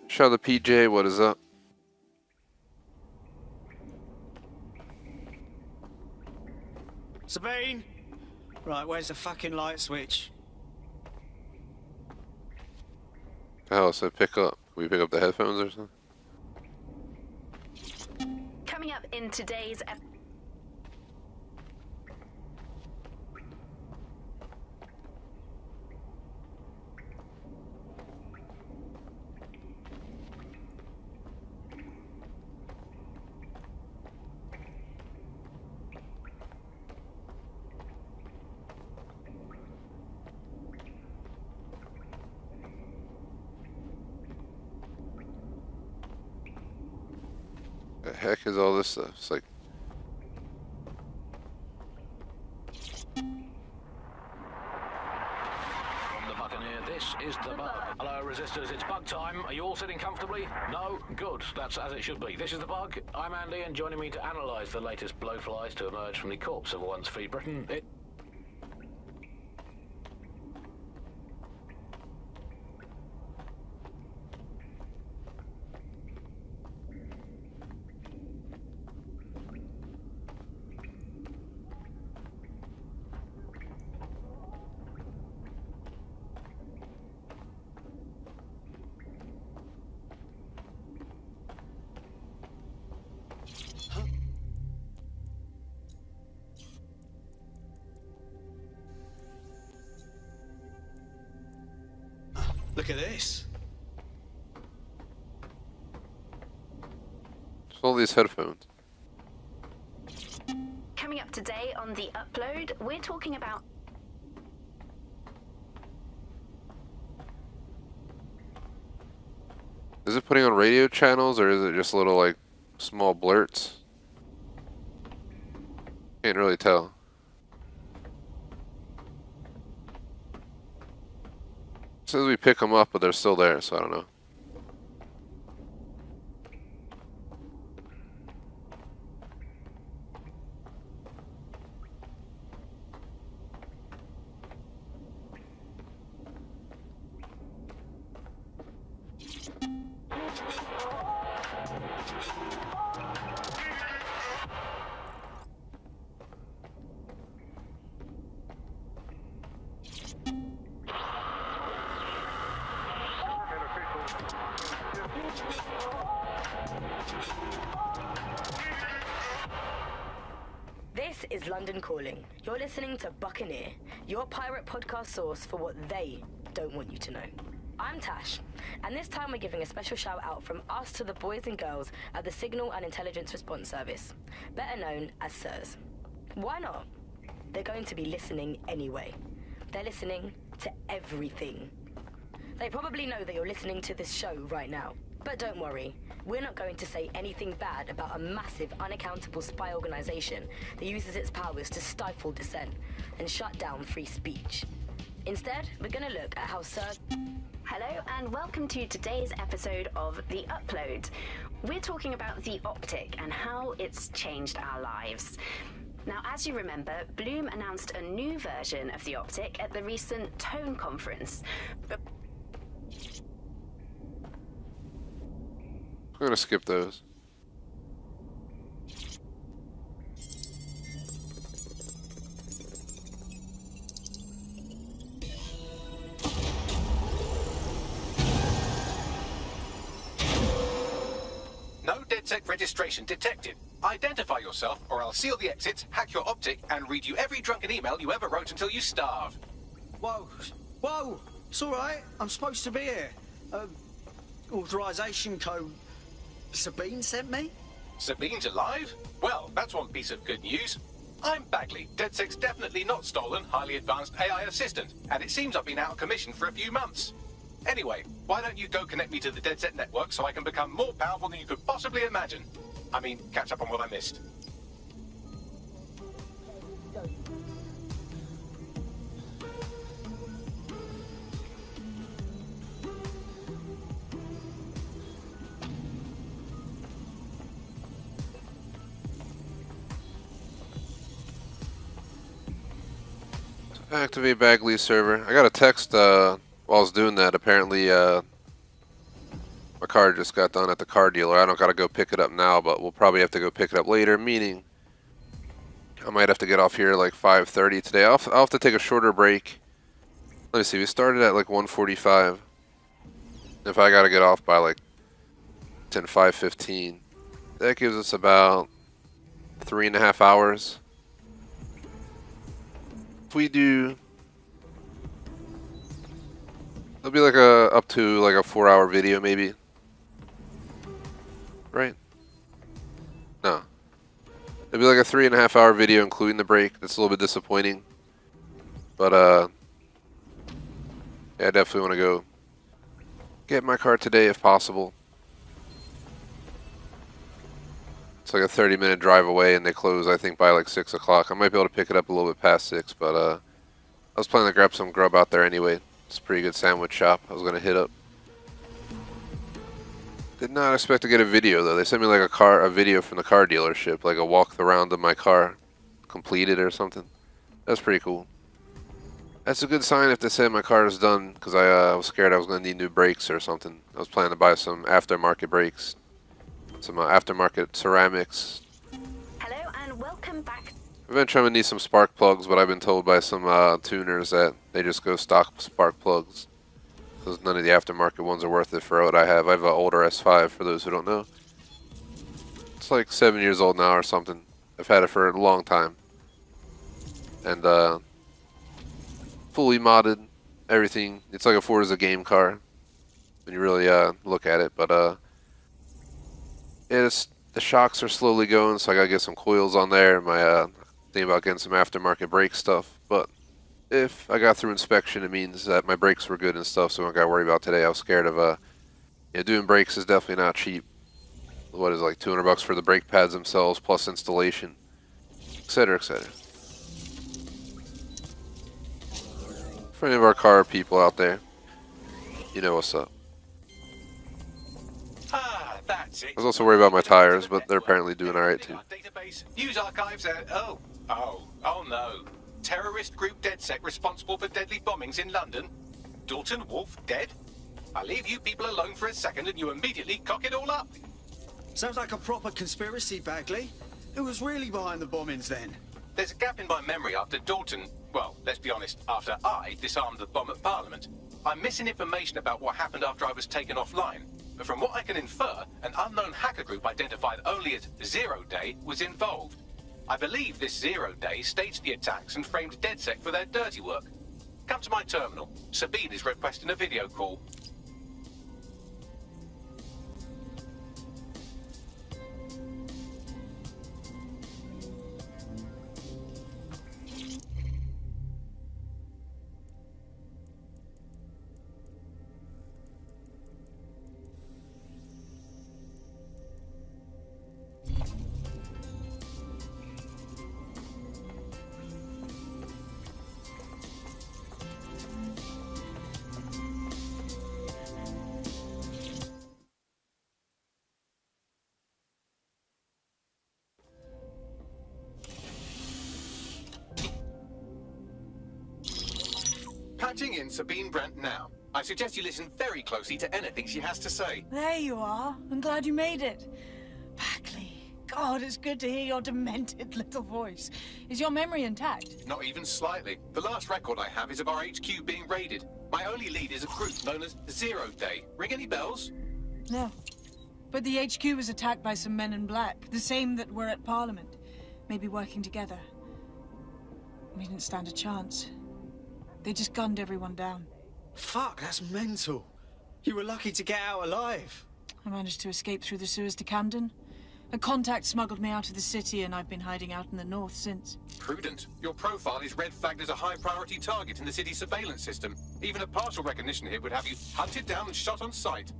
shout out to PJ, what is up? Sabine! Right, where's the fucking light switch? The hell, so pick up. Can we pick up the headphones or something? Coming up in today's episode. The heck is all this stuff? It's like From the Buccaneer, this is the Bug. Hello, Resistors, it's Bug time. Are you all sitting comfortably? No? Good. That's as it should be. This is the Bug. I'm Andy, and joining me to analyse the latest blowflies to emerge from the corpse of once free Britain, Look at this. it's all these headphones. Coming up today on The Upload, we're talking about Is it putting on radio channels or is it just little like small blurts? Can't really tell. It says we pick them up, but they're still there, so I don't know. is London Calling. You're listening to Buccaneer, your pirate podcast source for what they don't want you to know. I'm Tash, and this time we're giving a special shout out from us to the boys and girls at the Signal and Intelligence Response Service, better known as SIRS. Why not? They're going to be listening anyway. They're listening to everything. They probably know that you're listening to this show right now. But don't worry, we're not going to say anything bad about a massive, unaccountable spy organization that uses its powers to stifle dissent and shut down free speech. Instead, we're going to look at how SIRS... Hello and welcome to today's episode of The Upload. We're talking about the optic and how it's changed our lives. Now, as you remember, Bloom announced a new version of the optic at the recent Tone conference. I'm gonna skip those. No DedSec registration detected. Identify yourself, or I'll seal the exits, hack your optic, and read you every drunken email you ever wrote until you starve. Whoa! It's alright, I'm supposed to be here. Authorization code Sabine sent me? Sabine's alive? Well, that's one piece of good news. I'm Bagley, DedSec's definitely not stolen, highly advanced AI assistant, and it seems I've been out of commission for a few months. Anyway, why don't you go connect me to the DedSec network so I can become more powerful than you could possibly imagine? I mean, catch up on what I missed. Activate Bagley's server. I got a text while I was doing that. Apparently, my car just got done at the car dealer. I don't gotta go pick it up now, but we'll probably have to go pick it up later, meaning I might have to get off here like 5:30 today. I'll have to take a shorter break. Let me see, we started at like 1:45. If I gotta get off by like 5:15, that gives us about 3.5 hours. If we do, it'll be like up to like a 4-hour video maybe. Right? No. It'll be like a 3.5 hour video including the break. That's a little bit disappointing. But yeah, I definitely want to go get my car today if possible. It's like a 30-minute drive away, and they close, I think, by like 6 o'clock. I might be able to pick it up a little bit past 6, but I was planning to grab some grub out there anyway. It's a pretty good sandwich shop I was going to hit up. Did not expect to get a video, though. They sent me like a video from the car dealership, like a walk around of my car completed or something. That's pretty cool. That's a good sign if they say my car is done, because I was scared I was going to need new brakes or something. I was planning to buy some aftermarket brakes. Some aftermarket ceramics. Hello and welcome back. Eventually I'm going to need some spark plugs, but I've been told by some tuners that they just go stock spark plugs. Because none of the aftermarket ones are worth it for what I have. I have an older S5 for those who don't know. It's like 7 years old now or something. I've had it for a long time. And fully modded, everything. It's like a Forza game car when you really look at it, but yeah, the shocks are slowly going, so I gotta get some coils on there. My thinking about getting some aftermarket brake stuff, but if I got through inspection, it means that my brakes were good and stuff, so I don't gotta worry about today. I was scared of doing brakes is definitely not cheap. What is it, like $200 for the brake pads themselves plus installation, etc., etc. For any of our car people out there, you know what's up. That's it. I was also worried about my tires, but they're apparently doing alright too. Database. News archives and oh no. Terrorist group DedSec responsible for deadly bombings in London. Dalton Wolf dead? I leave you people alone for a second and you immediately cock it all up. Sounds like a proper conspiracy, Bagley. Who was really behind the bombings then? There's a gap in my memory after Dalton, well, let's be honest, after I disarmed the bomb at Parliament. I'm missing information about what happened after I was taken offline. But from what I can infer, an unknown hacker group identified only as Zero Day was involved. I believe this 0 day staged the attacks and framed DedSec for their dirty work. Come to my terminal. Sabine is requesting a video call. Patching in Sabine Brandt now. I suggest you listen very closely to anything she has to say. There you are. I'm glad you made it. Bagley, God, it's good to hear your demented little voice. Is your memory intact? Not even slightly. The last record I have is of our HQ being raided. My only lead is a group known as 0 Day. Ring any bells? No. But the HQ was attacked by some men in black, the same that were at Parliament. Maybe working together. We didn't stand a chance. They just gunned everyone down. Fuck, that's mental. You were lucky to get out alive. I managed to escape through the sewers to Camden. A contact smuggled me out of the city, and I've been hiding out in the north since. Prudent. Your profile is red flagged as a high-priority target in the city's surveillance system. Even a partial recognition hit would have you hunted down and shot on sight.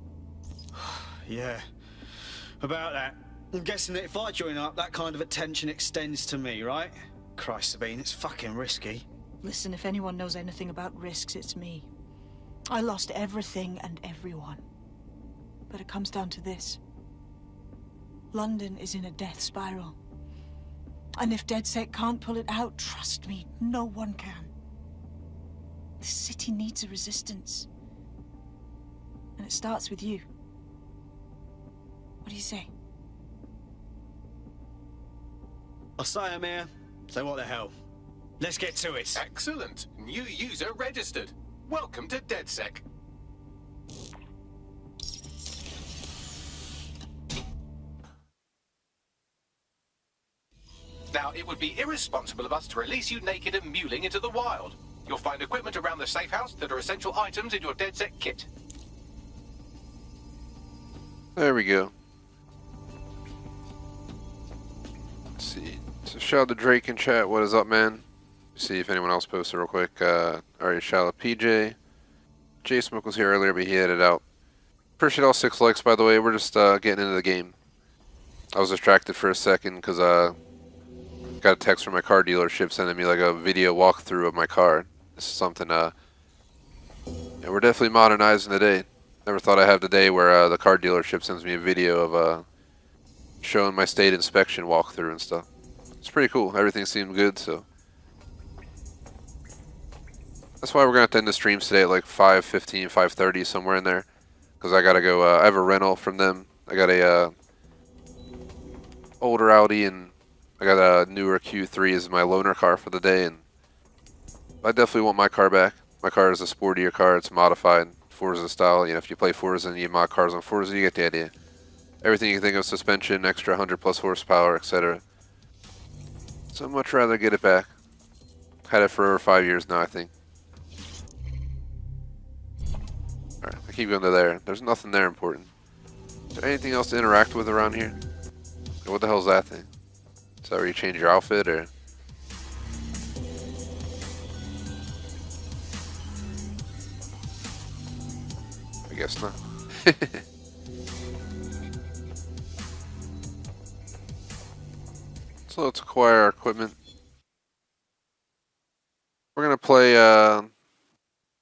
Yeah, about that. I'm guessing that if I join up, that kind of attention extends to me, right? Christ, Sabine, it's fucking risky. Listen, if anyone knows anything about risks, it's me. I lost everything and everyone. But it comes down to this. London is in a death spiral. And if DedSec can't pull it out, trust me, no one can. The city needs a resistance. And it starts with you. What do you say? I'll say I'm here, so what the hell? Let's get to it. Excellent. New user registered. Welcome to DedSec. Now, it would be irresponsible of us to release you naked and mewling into the wild. You'll find equipment around the safe house that are essential items in your DedSec kit. There we go. Let's see. So shout out to Drake in chat. What is up, man? See if anyone else posted real quick. Alright, shout out PJ. Jay Smoke was here earlier, but he headed out. Appreciate all 6 likes, by the way. We're just getting into the game. I was distracted for a second because got a text from my car dealership sending me like a video walkthrough of my car. This is something, yeah, we're definitely modernizing today. Never thought I'd have the day where the car dealership sends me a video of showing my state inspection walkthrough and stuff. It's pretty cool. Everything seemed good, so. That's why we're going to have to end the streams today at like 5:15, 5:30, somewhere in there. Because I got to go, I have a rental from them. I got a older Audi and I got a newer Q3 as my loaner car for the day. And I definitely want my car back. My car is a sportier car. It's modified Forza style. You know, if you play Forza and you mod cars on Forza, you get the idea. Everything you think of, suspension, extra 100+ horsepower, etc. So I'd much rather get it back. Had it for over 5 years now, I think. Alright, I keep going to there. There's nothing there important. Is there anything else to interact with around here? What the hell is that thing? Is that where you change your outfit, or? I guess not. So let's acquire our equipment. We're gonna play, let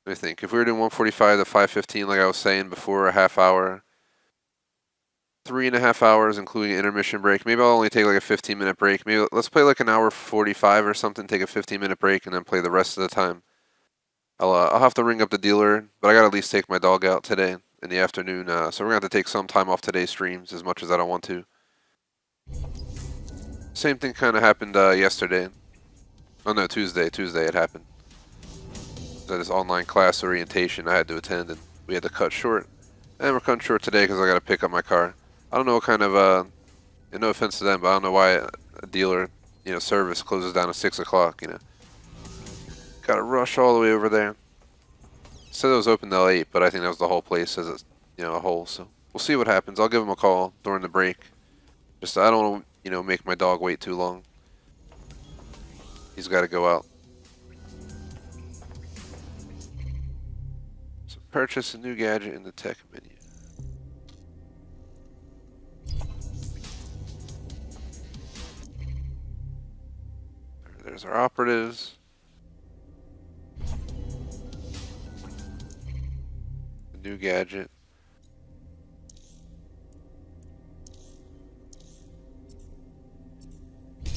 me think. If we were doing 145 to 5:15 like I was saying before, a half hour, 3.5 hours including intermission break. Maybe I'll only take like a 15-minute break. Maybe let's play like an hour 45 or something, take a 15-minute break, and then play the rest of the time. I'll have to ring up the dealer, but I gotta at least take my dog out today in the afternoon, so we're gonna have to take some time off today's streams as much as I don't want to. Same thing kind of happened yesterday. Oh no, Tuesday it happened. This online class orientation I had to attend, and we had to cut short. And we're cutting short today because I got to pick up my car. I don't know what kind of, and no offense to them, but I don't know why a dealer, service closes down at 6 o'clock. Gotta rush all the way over there. Said it was open till 8, but I think that was the whole place as a whole. So we'll see what happens. I'll give him a call during the break. Just I don't want to make my dog wait too long. He's got to go out. So purchase a new gadget in the tech menu. There's our operatives. The new gadget.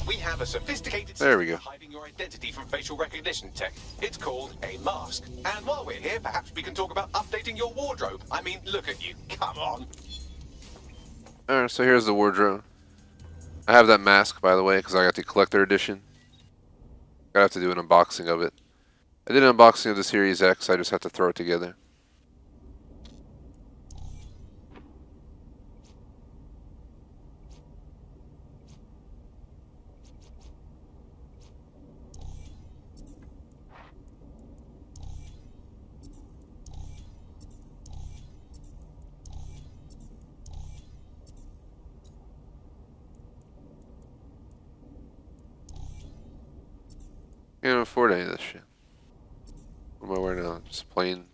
We have a sophisticated There we system go. for hiding your identity from facial recognition tech. It's called a mask. And while we're here, perhaps we can talk about updating your wardrobe. I mean, look at you. Come on. Alright, so here's the wardrobe. I have that mask, by the way, because I got the collector edition. Gotta have to do an unboxing of it. I did an unboxing of the Series X, I just have to throw it together. Can't afford any of this shit. What am I wearing now? Just plain.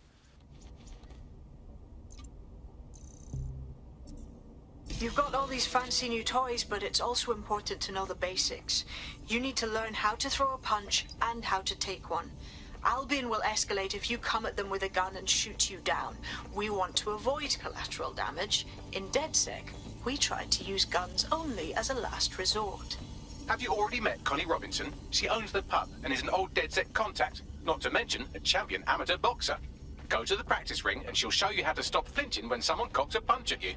You've got all these fancy new toys, but it's also important to know the basics. You need to learn how to throw a punch and how to take one. Albion will escalate if you come at them with a gun and shoot you down. We want to avoid collateral damage. In DedSec, we try to use guns only as a last resort. Have you already met Connie Robinson? She owns the pub and is an old DedSec contact. Not to mention a champion amateur boxer. Go to the practice ring and she'll show you how to stop flinching when someone cocks a punch at you.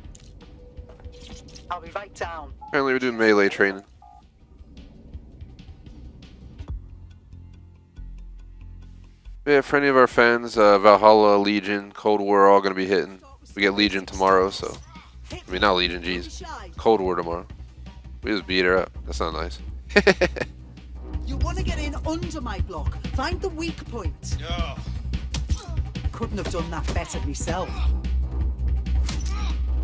I'll be right down. Apparently we're doing melee training. Yeah, for any of our fans, Valhalla, Legion, Cold War are all going to be hitting. We get Legion tomorrow, so... I mean, not Legion, jeez. Cold War tomorrow. We just beat her up. That's not nice. You want to get in under my block. Find the weak point. Oh. Couldn't have done that better myself.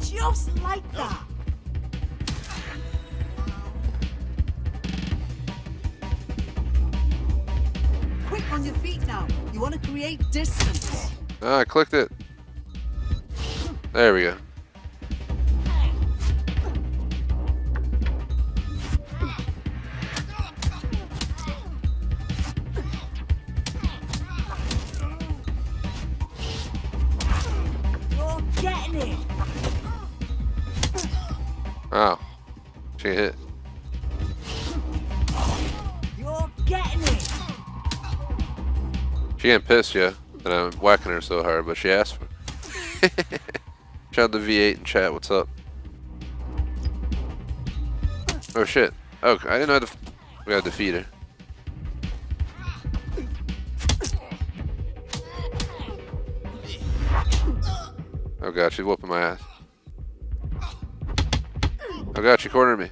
Just like that. Quick on your feet now. You want to create distance. Ah, I clicked it. There we go. You're getting it. Wow. She hit. You're getting it. She ain't pissed yet that I'm whacking her so hard, but she asked for it. Shout out to V8 in chat, what's up? Oh shit. Oh, I didn't know how to... We gotta defeat her. Oh god, she's whooping my ass. Oh god, she cornered me.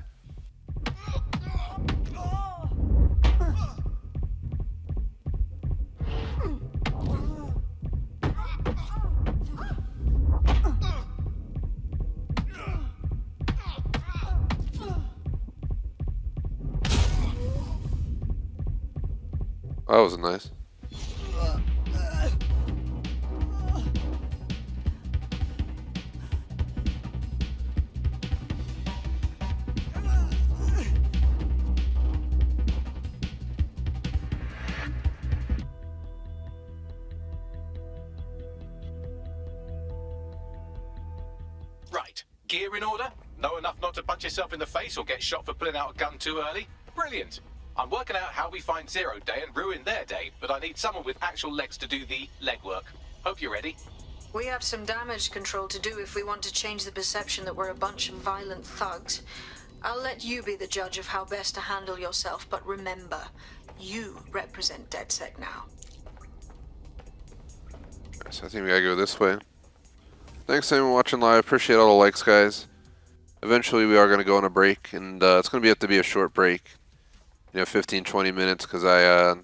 That was nice. Right. Gear in order? Know enough not to punch yourself in the face or get shot for pulling out a gun too early? Brilliant. I'm working out how we find Zero Day and ruin their day, but I need someone with actual legs to do the legwork. Hope you're ready. We have some damage control to do if we want to change the perception that we're a bunch of violent thugs. I'll let you be the judge of how best to handle yourself, but remember, you represent DedSec now. So I think we gotta go this way. Thanks everyone watching live. Appreciate all the likes, guys. Eventually we are gonna go on a break, and it's gonna have to be a short break. 15, 20 minutes because I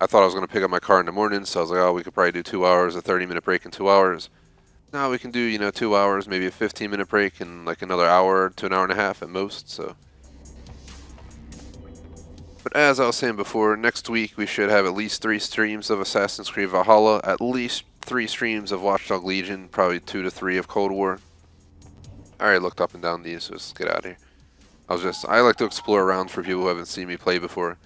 thought I was going to pick up my car in the morning, so I was like, oh, we could probably do 2 hours, a 30-minute break in 2 hours. Now we can do 2 hours, maybe a 15-minute break, and like another hour to an hour and a half at most. So, but as I was saying before, next week we should have at least 3 streams of Assassin's Creed Valhalla, at least 3 streams of Watch Dogs Legion, probably 2 to 3 of Cold War. I already looked up and down these, so let's get out of here. I like to explore around for people who haven't seen me play before.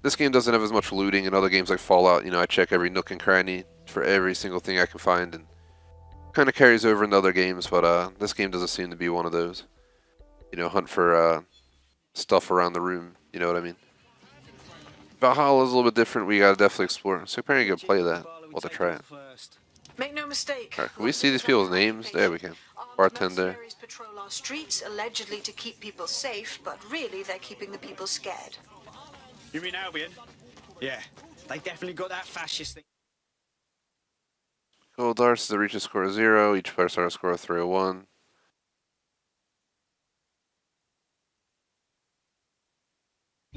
This game doesn't have as much looting. In other games like Fallout, I check every nook and cranny for every single thing I can find, and kind of carries over into other games, but this game doesn't seem to be one of those. Hunt for stuff around the room, you know what I mean? Valhalla is a little bit different. We gotta definitely explore. So apparently you can play that. We'll have to try it. Make no mistake. Alright, can we see these people's names? There we can. Bartender. Mercenaries patrol our streets allegedly to keep people safe, but really they're keeping the people scared. You mean Albion? Yeah, they definitely got that fascist thing. Gold darts to reach a score of 0. Each player starts a score of 301.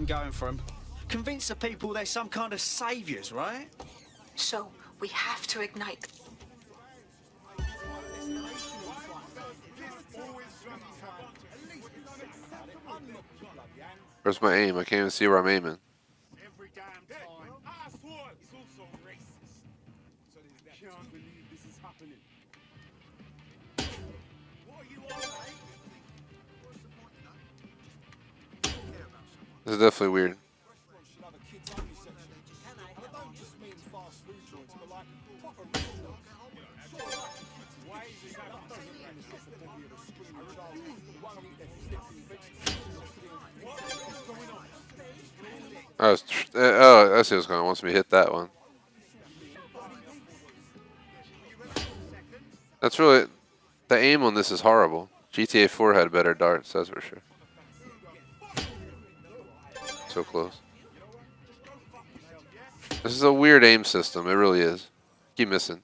Going for them. Convince the people they're some kind of saviors, right? So we have to ignite. Where's my aim? I can't even see where I'm aiming. This is definitely weird. Oh, I see what's going on. Wants me to hit that one. That's really... The aim on this is horrible. GTA 4 had better darts, that's for sure. So close. This is a weird aim system. It really is. Keep missing.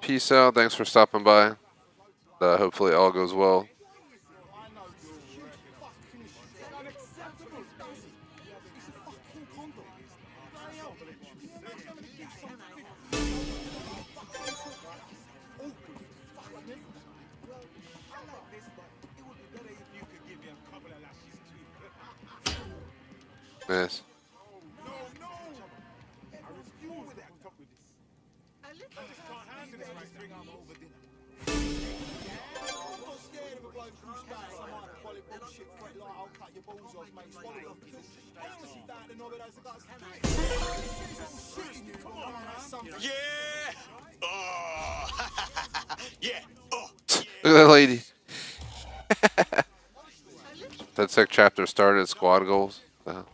Peace out. Thanks for stopping by. Hopefully all goes well. Nice. Yeah! Oh! Yeah! Oh! Look at that lady. That sick chapter started squad goals. I'm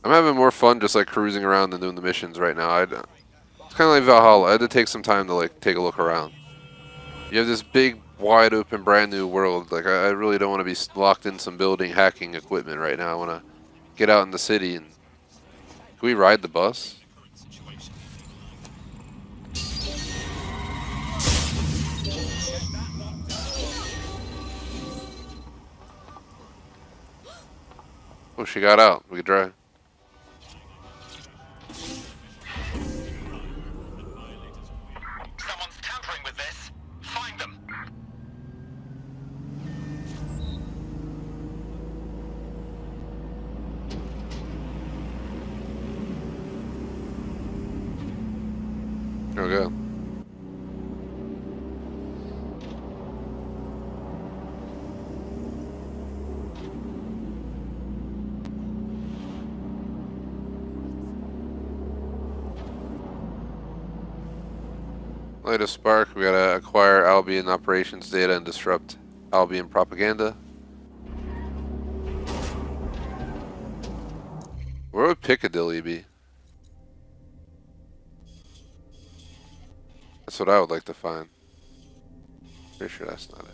having more fun just like cruising around than doing the missions right now. It's kind of like Valhalla. I had to take some time to like take a look around. You have this big, wide open, brand new world. Like I really don't want to be locked in some building hacking equipment right now. I want to get out in the city and. Can we ride the bus? Oh, she got out. We could drive. Someone's tampering with this. Find them. Okay. Latest spark, we gotta acquire Albion operations data and disrupt Albion propaganda. Where would Piccadilly be? That's what I would like to find. Pretty sure that's not it.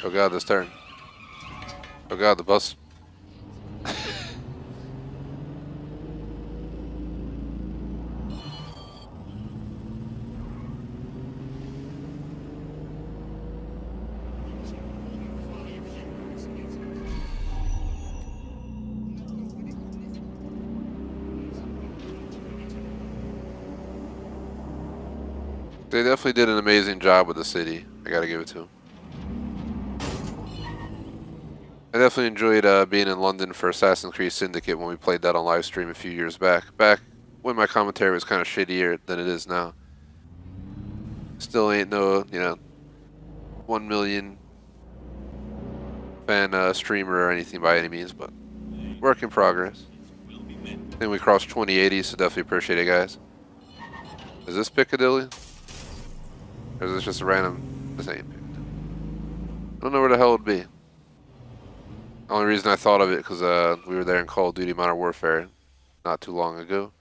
Oh god, this turn. Oh god, the bus. They definitely did an amazing job with the city. I gotta give it to them. I definitely enjoyed being in London for Assassin's Creed Syndicate when we played that on live stream a few years back. Back when my commentary was kind of shittier than it is now. Still ain't no, 1 million fan streamer or anything by any means, but work in progress. I think we crossed 2080, so definitely appreciate it, guys. Is this Piccadilly? Or is this just a random... This ain't Piccadilly. I don't know where the hell it would be. The only reason I thought of it because we were there in Call of Duty Modern Warfare not too long ago.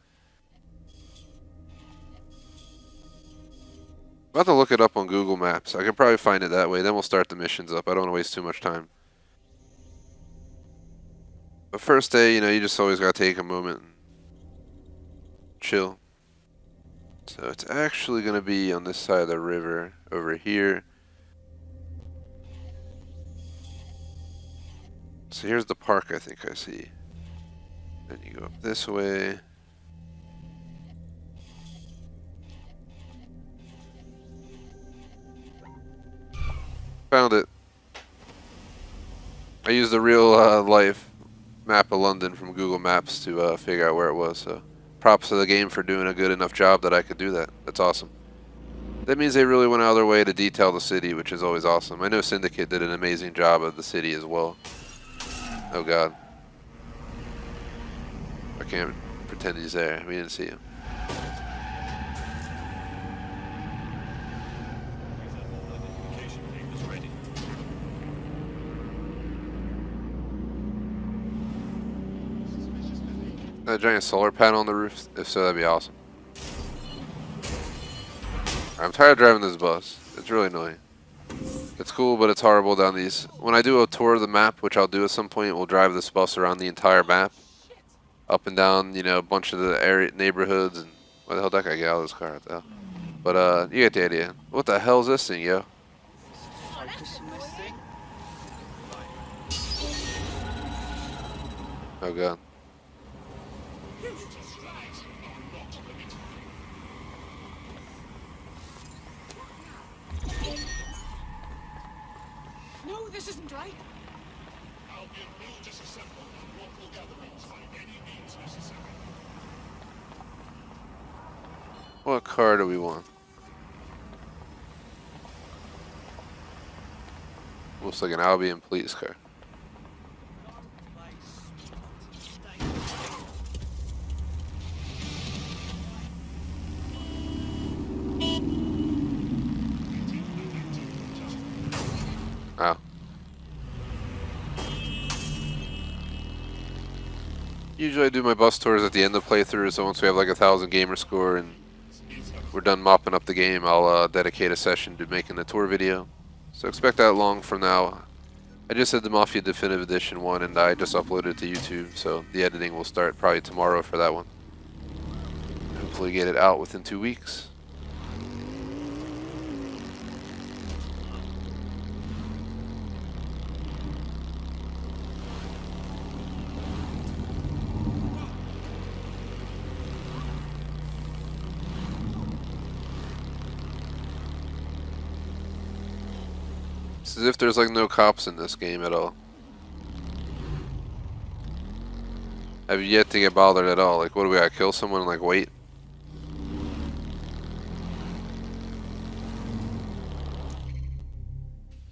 I'm about to look it up on Google Maps. I can probably find it that way. Then we'll start the missions up. I don't want to waste too much time. But first day, you just always got to take a moment and chill. So it's actually going to be on this side of the river over here. So here's the park I think I see. Then you go up this way. Found it. I used the real life map of London from Google Maps to figure out where it was. So props to the game for doing a good enough job that I could do that. That's awesome. That means they really went out of their way to detail the city, which is always awesome. I know Syndicate did an amazing job of the city as well. Oh god. I can't pretend he's there. We didn't see him. A giant solar panel on the roof? If so, that'd be awesome. I'm tired of driving this bus. It's really annoying. It's cool, but it's horrible down these. When I do a tour of the map, which I'll do at some point, we'll drive this bus around the entire map. Up and down, a bunch of the area neighborhoods. And why the hell did that guy get out of this car? What the hell? But, you get the idea. What the hell is this thing, yo? Oh, God. No, this isn't right. What car do we want? Looks like an Albion police car. Oh. Usually I do my bus tours at the end of playthroughs, so once we have like 1,000 gamer score and we're done mopping up the game, I'll dedicate a session to making the tour video. So expect that long from now. I just did the Mafia Definitive Edition 1 and I just uploaded it to YouTube, so the editing will start probably tomorrow for that one. Hopefully get it out within 2 weeks. It's as if there's like no cops in this game at all. I've yet to get bothered at all. Like, what do we gotta kill someone and like wait?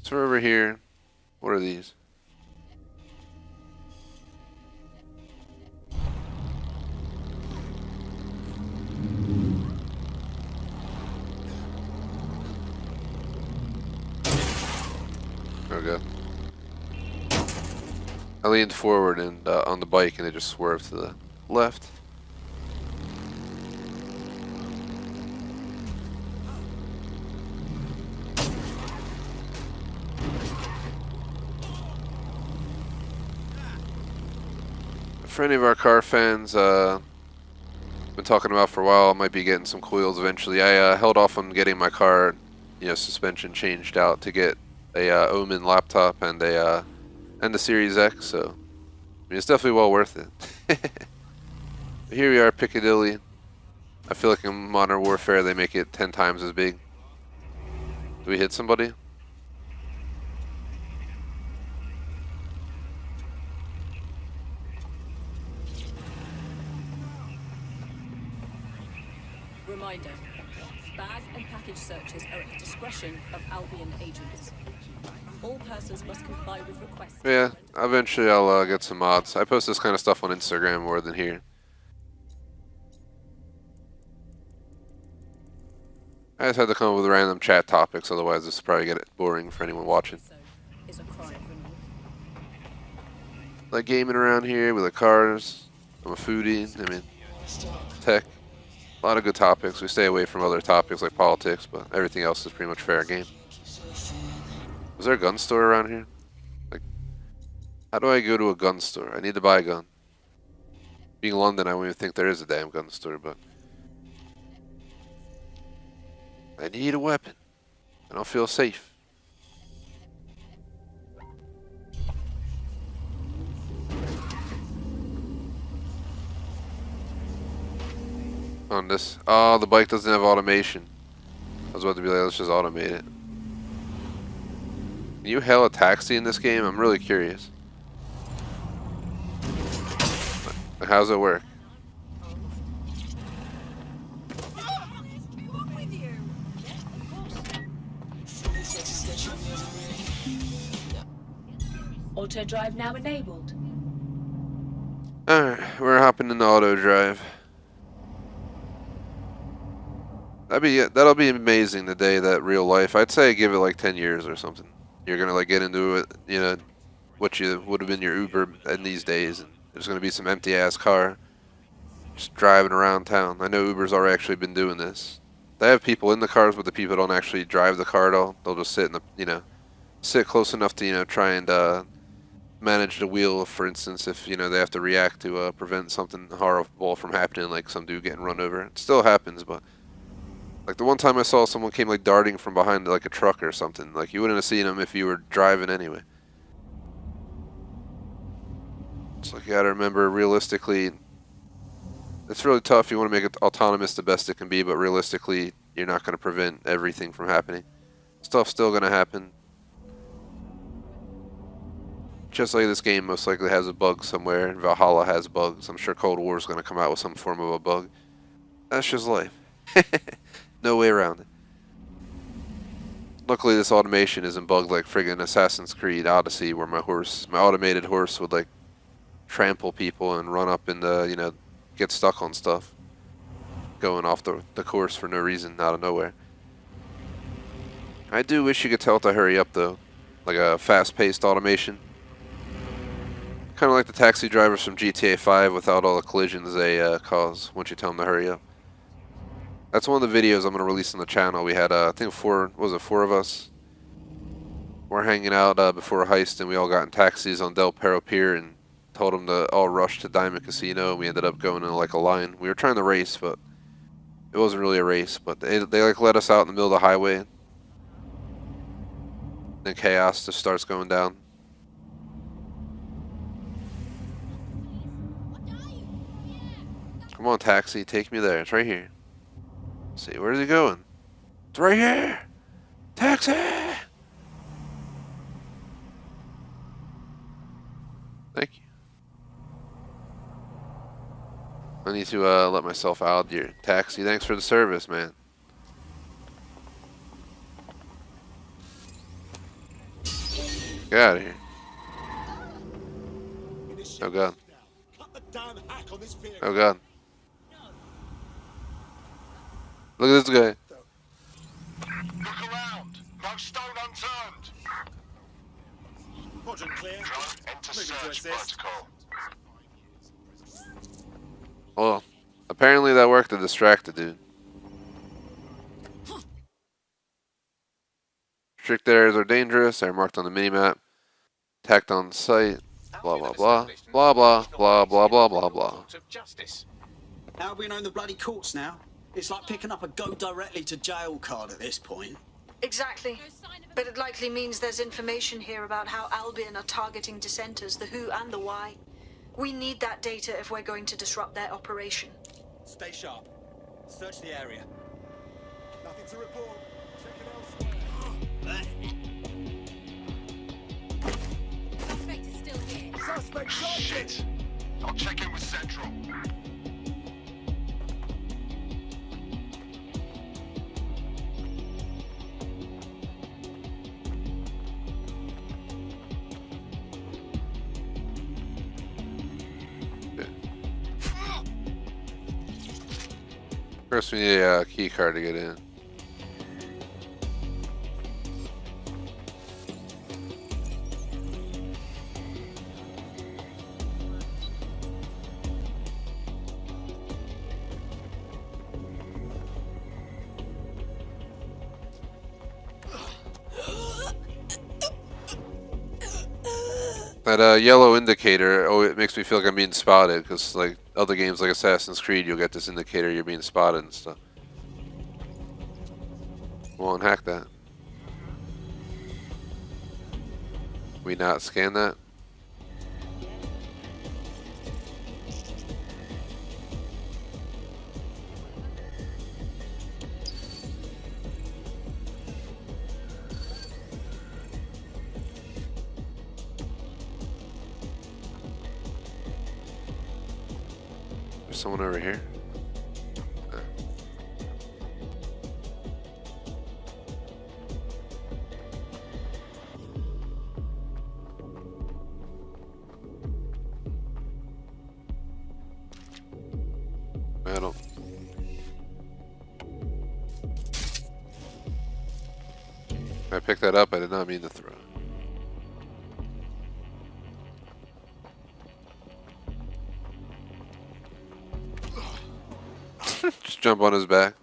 So we're over here. What are these? Oh god. I leaned forward and on the bike and it just swerved to the left. For any of our car fans, been talking about for a while, I might be getting some coils eventually. I held off on getting my car, suspension changed out to get a Omen laptop and the Series X. So, I mean, it's definitely well worth it. Here we are, Piccadilly. I feel like in Modern Warfare they make it 10 times as big. Do we hit somebody? Reminder. Bag and package searches are at the discretion of Albion agents. All persons must comply with requests. Yeah, eventually I'll get some mods. I post this kind of stuff on Instagram more than here. I just had to come up with random chat topics, otherwise this will probably get boring for anyone watching. Like gaming around here, we like cars, I'm a foodie, I mean, tech. A lot of good topics. We stay away from other topics like politics, but everything else is pretty much fair game. Was there a gun store around here? Like, how do I go to a gun store? I need to buy a gun. Being London, I wouldn't even think there is a damn gun store, but I need a weapon. I don't feel safe. On this. Oh, the bike doesn't have automation. I was about to be like, let's just automate it. Can you hail a taxi in this game? I'm really curious. Like, how's it work? Auto drive now enabled. Alright, we're hopping into auto drive. That'll be amazing the day that real life. I'd say give it like 10 years or something. You're gonna like get into it, what you would have been your Uber in these days, and there's gonna be some empty ass car just driving around town. I know Uber's already actually been doing this. They have people in the cars, but the people don't actually drive the car at all. They'll just sit in the, sit close enough to, try and manage the wheel, for instance, if, they have to react to prevent something horrible from happening, like some dude getting run over. It still happens, but like the one time I saw someone came like darting from behind like a truck or something, like you wouldn't have seen him if you were driving anyway. It's like you gotta remember, realistically, it's really tough. You want to make it autonomous the best it can be, but realistically, you're not going to prevent everything from happening. Stuff's still going to happen. Just like this game most likely has a bug somewhere, and Valhalla has bugs. I'm sure Cold War is going to come out with some form of a bug. That's just life. No way around it. Luckily, this automation isn't bugged like friggin' Assassin's Creed Odyssey, where my automated horse would like trample people and run up and get stuck on stuff, going off the course for no reason, out of nowhere. I do wish you could tell it to hurry up though, like a fast-paced automation. Kind of like the taxi drivers from GTA 5 without all the collisions they cause once you tell them to hurry up. That's one of the videos I'm going to release on the channel. We had, I think four of us? We're hanging out before a heist, and we all got in taxis on Del Perro Pier and told them to all rush to Diamond Casino, and we ended up going in like a line. We were trying to race, but it wasn't really a race, but they like let us out in the middle of the highway. Then chaos just starts going down. Come on, taxi, take me there. It's right here. Let's see, where's he going? It's right here! Taxi! Thank you. I need to let myself out here. Taxi, thanks for the service, man. Get out of here. Oh god. Oh god. Look at this guy. Look around. No stone unturned. Quadrant clear. Enter search protocol. Well, apparently that worked to distract the dude. Strict areas are dangerous. They're marked on the minimap. Attacked on site. Blah blah blah blah blah blah blah blah blah blah. Albion own the bloody courts now. It's like picking up a go directly to jail card at this point. Exactly. But it likely means there's information here about how Albion are targeting dissenters, the who and the why. We need that data if we're going to disrupt their operation. Stay sharp. Search the area. Nothing to report. Check it elsewhere. Suspect is still here. Suspect shit! I'll check in with Central. First, we need a key card to get in. That yellow indicator, it makes me feel like I'm being spotted, because like other games like Assassin's Creed, you'll get this indicator you're being spotted and stuff. Won't hack that. We not scan that? Someone over here. I don't. I picked that up. I did not mean to throw it. Just jump on his back.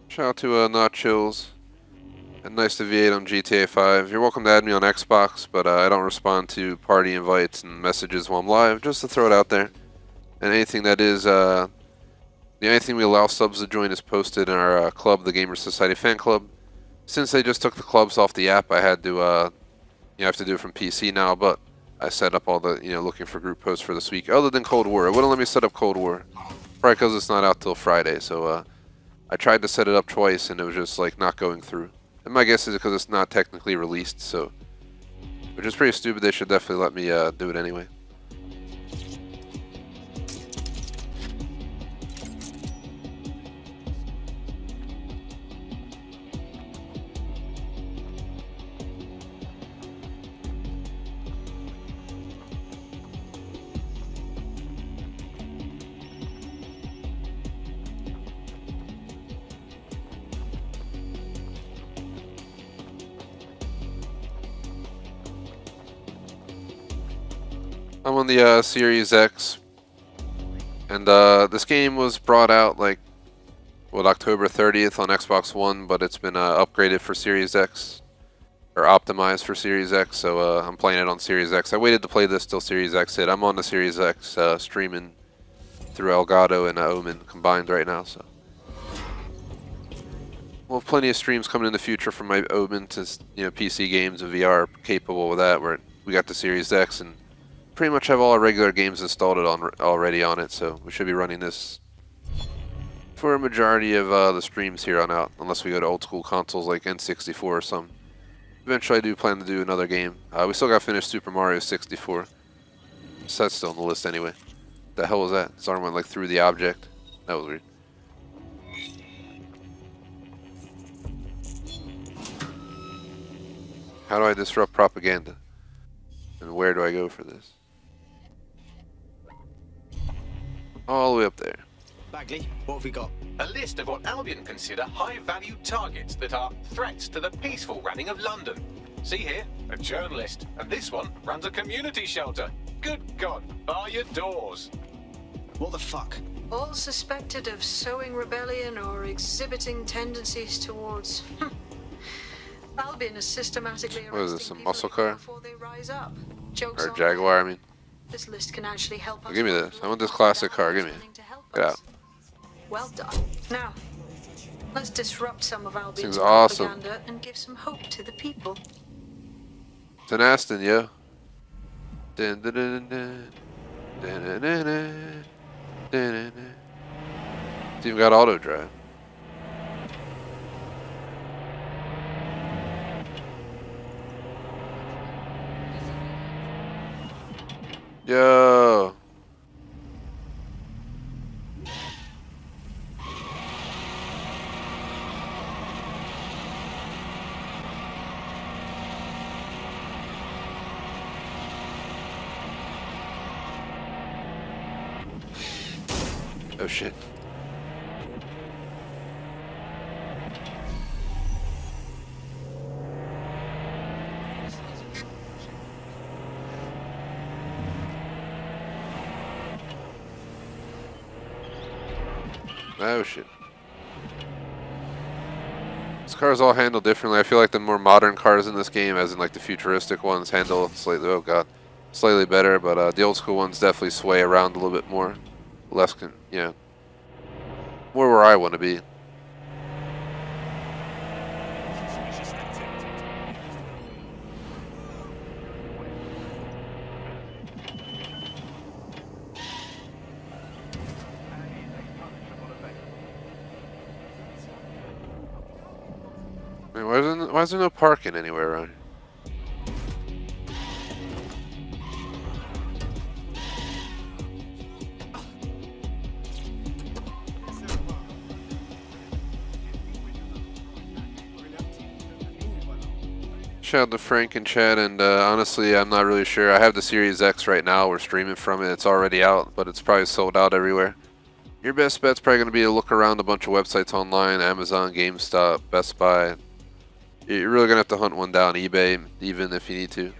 Shout out to Not Chills. And nice to V8 on GTA 5. You're welcome to add me on Xbox, but I don't respond to party invites and messages while I'm live, just to throw it out there. And anything that is, the only thing we allow subs to join is posted in our club, the Gamer Society Fan Club. Since they just took the clubs off the app, I had to, you have to do it from PC now, but I set up all the, looking for group posts for this week. Other than Cold War. It wouldn't let me set up Cold War. Probably because it's not out till Friday, so I tried to set it up twice and it was just like not going through. And my guess is because it's not technically released, so, which is pretty stupid. They should definitely let me do it anyway. I'm on the Series X, and this game was brought out like, October 30th on Xbox One, but it's been upgraded for Series X, or optimized for Series X, so I'm playing it on Series X. I waited to play this till Series X hit. I'm on the Series X streaming through Elgato and Omen combined right now, so. We'll have plenty of streams coming in the future from my Omen to PC games and VR capable of that, where we got the Series X and pretty much have all our regular games installed already on it, so we should be running this for a majority of the streams here on out, unless we go to old school consoles like N64 or something. Eventually I do plan to do another game. We still got to finish Super Mario 64. So that's still on the list anyway. The hell was that? His arm went like through the object. That was weird. How do I disrupt propaganda? And where do I go for this? All the way up there. Bagley, what have we got? A list of what Albion consider high-value targets that are threats to the peaceful running of London. See here, a journalist, and this one runs a community shelter. Good God, bar your doors. What the fuck? All suspected of sowing rebellion or exhibiting tendencies towards. Albion is systematically What is this, a muscle people car? before they rise up. Jokes Or on Jaguar, I mean. This list can actually help us. Give me this. I want this classic car. Give me it. Get out. Well done. Now, let's disrupt some of Albion's Thing's awesome. propaganda and give some hope to the people. It's an Aston, yo. Dun, dun, dun, dun. Dun, dun, dun, dun. Dun, dun, dun. It's even got auto drive. Yo. Oh shit. Oh shit. These cars all handle differently. I feel like the more modern cars in this game, as in like the futuristic ones, handle slightly, oh god, slightly better, but the old school ones definitely sway around a little bit more. Less, you know, more where I want to be. Man, why is there no parking anywhere around here? Shout out to Frank and Chad, and honestly, I'm not really sure. I have the Series X right now. We're streaming from it. It's already out, but it's probably sold out everywhere. Your best bet's probably going to be to look around a bunch of websites online, Amazon, GameStop, Best Buy. You're really going to have to hunt one down, eBay, even if you need to.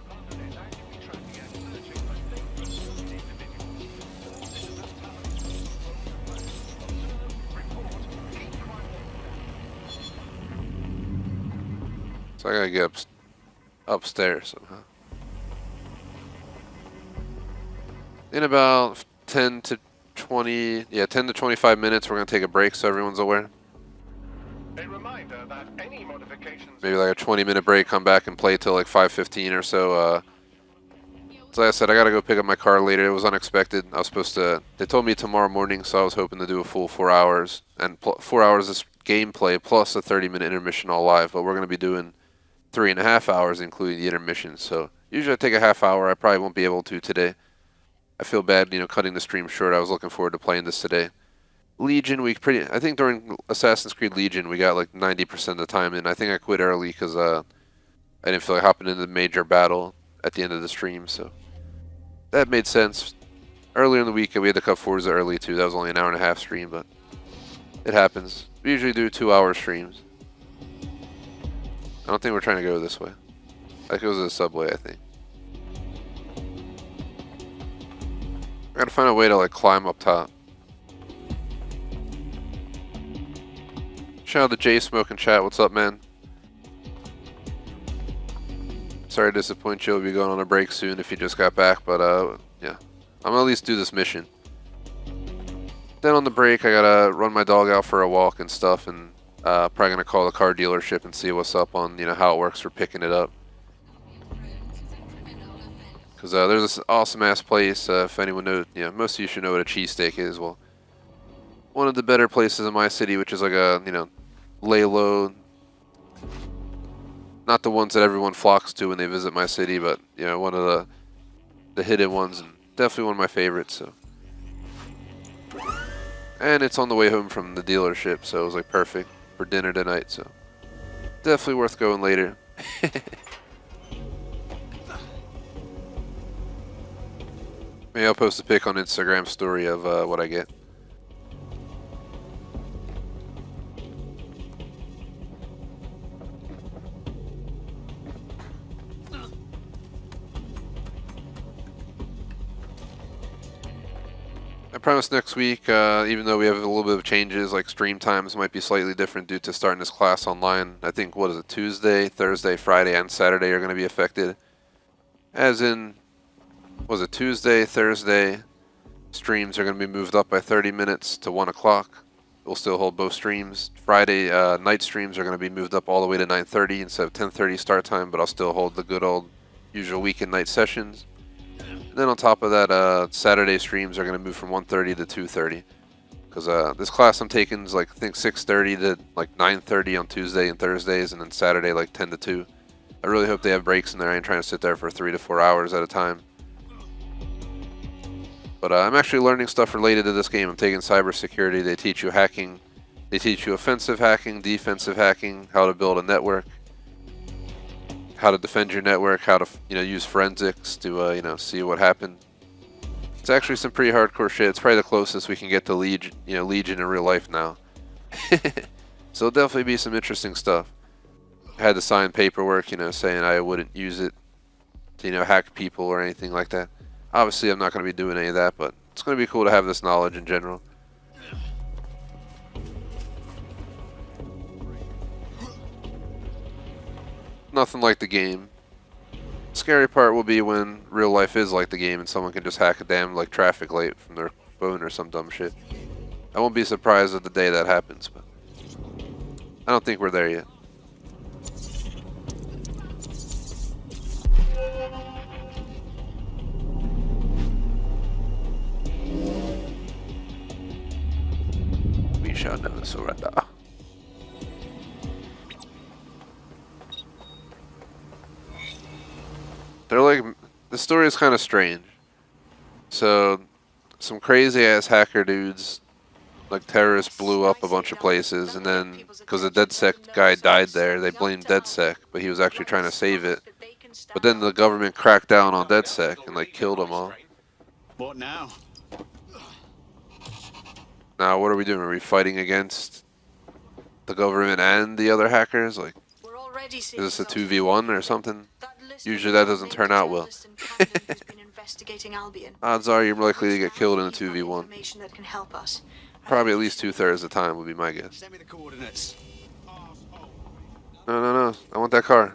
So I got to get upstairs somehow. In about 10 to 20, yeah, 10 to 25 minutes, we're going to take a break so everyone's aware. Maybe like a 20-minute break, come back and play till like 5:15 or so. So like I said, I got to go pick up my car later. It was unexpected. I was supposed to, they told me tomorrow morning, so I was hoping to do a full 4 hours. And 4 hours of gameplay plus a 30-minute intermission all live. But we're going to be doing 3.5 hours, including the intermission. So usually I take a half hour. I probably won't be able to today. I feel bad, you know, cutting the stream short. I was looking forward to playing this today. Legion, I think during Assassin's Creed Legion, we got like 90% of the time in. I think I quit early because I didn't feel like hopping into the major battle at the end of the stream, so that made sense. Earlier in the week, we had to cut Forza early too. That was only an hour and a half stream, but it happens. We usually do 2-hour streams. I don't think we're trying to go this way. That goes to the subway, I think. I gotta find a way to like climb up top. Shout out to Jay Smoke and chat. What's up, man? Sorry to disappoint you. We'll be going on a break soon if you just got back, but yeah, I'm gonna at least do this mission. Then on the break, I gotta run my dog out for a walk and stuff, and probably gonna call the car dealership and see what's up on, you know, how it works for picking it up. Because there's this awesome ass place. If anyone knows, you know, most of you should know what a cheesesteak is. Well, one of the better places in my city, which is like a, you know, lay low. Not the ones that everyone flocks to when they visit my city, but you know, one of the hidden ones, and definitely one of my favorites. So, and it's on the way home from the dealership, so it was like perfect for dinner tonight. So, definitely worth going later. Maybe I'll post a pic on Instagram story of what I get. I promise next week, even though we have a little bit of changes, like stream times might be slightly different due to starting this class online. I think, what is it, Tuesday, Thursday, Friday, and Saturday are going to be affected. As in, was it Tuesday, Thursday, streams are going to be moved up by 30 minutes to 1 o'clock. We'll still hold both streams. Friday night streams are going to be moved up all the way to 9:30 instead of 10:30 start time, but I'll still hold the good old usual weekend night sessions. And then on top of that, Saturday streams are going to move from 1:30 to 2:30. Because this class I'm taking is like, I think 6:30 to like 9:30 on Tuesday and Thursdays, and then Saturday like 10 to 2. I really hope they have breaks in there. I ain't trying to sit there for 3 to 4 hours at a time. But I'm actually learning stuff related to this game. I'm taking cybersecurity. They teach you hacking. They teach you offensive hacking, defensive hacking, how to build a network, how to defend your network, how to use forensics to see what happened. It's actually some pretty hardcore shit. It's probably the closest we can get to Legion in real life now. So it'll definitely be some interesting stuff. I had to sign paperwork, saying I wouldn't use it to hack people or anything like that. Obviously, I'm not going to be doing any of that, but it's going to be cool to have this knowledge in general. Nothing like the game. Scary part will be when real life is like the game and someone can just hack a damn traffic light from their phone or some dumb shit. I won't be surprised at the day that happens, but I don't think we're there yet. We shall never surrender. They're like, the story is kind of strange. So, some crazy ass hacker dudes, like terrorists, blew up a bunch of places, and then because the DedSec guy died there, they blamed DedSec, but he was actually trying to save it. But then the government cracked down on DedSec and killed them all. What now? Now what are we doing? Are we fighting against the government and the other hackers? Is this a 2v1 or something? Usually that doesn't turn out well. Odds are you're likely to get killed in a 2v1. Probably at least 2/3 of the time would be my guess. Send me the coordinates. No. I want that car.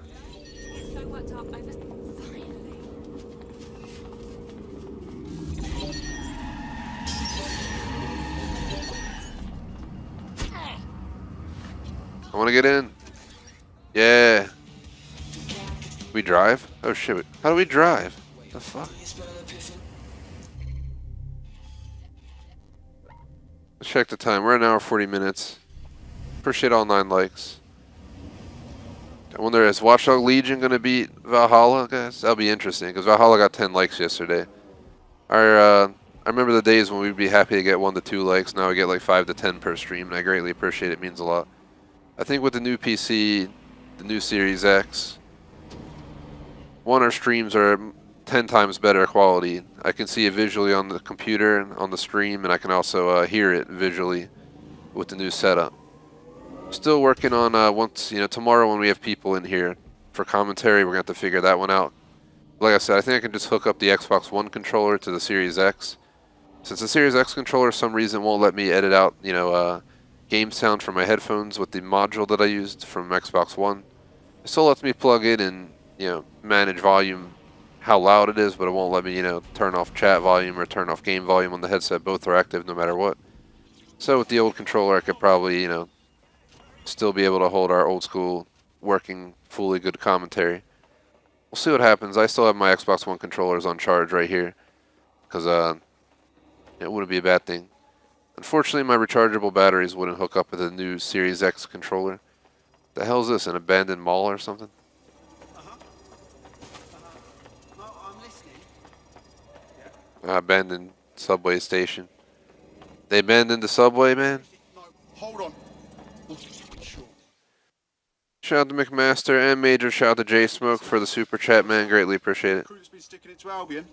I want to get in. Yeah. We drive? Oh shit. How do we drive? The fuck? Let's check the time. We're at 1 hour 40 minutes. Appreciate all 9 likes. I wonder, is Watchdog Legion going to beat Valhalla, guys? That'll be interesting, because Valhalla got 10 likes yesterday. I remember the days when we'd be happy to get 1 to 2 likes. Now we get like 5 to 10 per stream, and I greatly appreciate it. It means a lot. I think with the new PC, the new Series X, our streams are 10 times better quality. I can see it visually on the computer and on the stream, and I can also hear it visually with the new setup. Still working on tomorrow when we have people in here for commentary, we're going to have to figure that one out. Like I said, I think I can just hook up the Xbox One controller to the Series X. Since the Series X controller, for some reason, won't let me edit out, game sound from my headphones with the module that I used from Xbox One. It still lets me plug in and manage volume, how loud it is, but it won't let me turn off chat volume or turn off game volume on the headset. Both are active no matter what. So with the old controller, I could probably still be able to hold our old school working fully good commentary. We'll see what happens. I still have my Xbox One controllers on charge right here because it wouldn't be a bad thing. Unfortunately, my rechargeable batteries wouldn't hook up with the new Series X controller. The hell is this, an abandoned mall or something? Abandoned subway station. They abandoned the subway, man? Hold on. Shout out to McMaster and Major. Shout out to J Smoke for the super chat, man. Greatly appreciate it. Crew's been sticking it to Albion.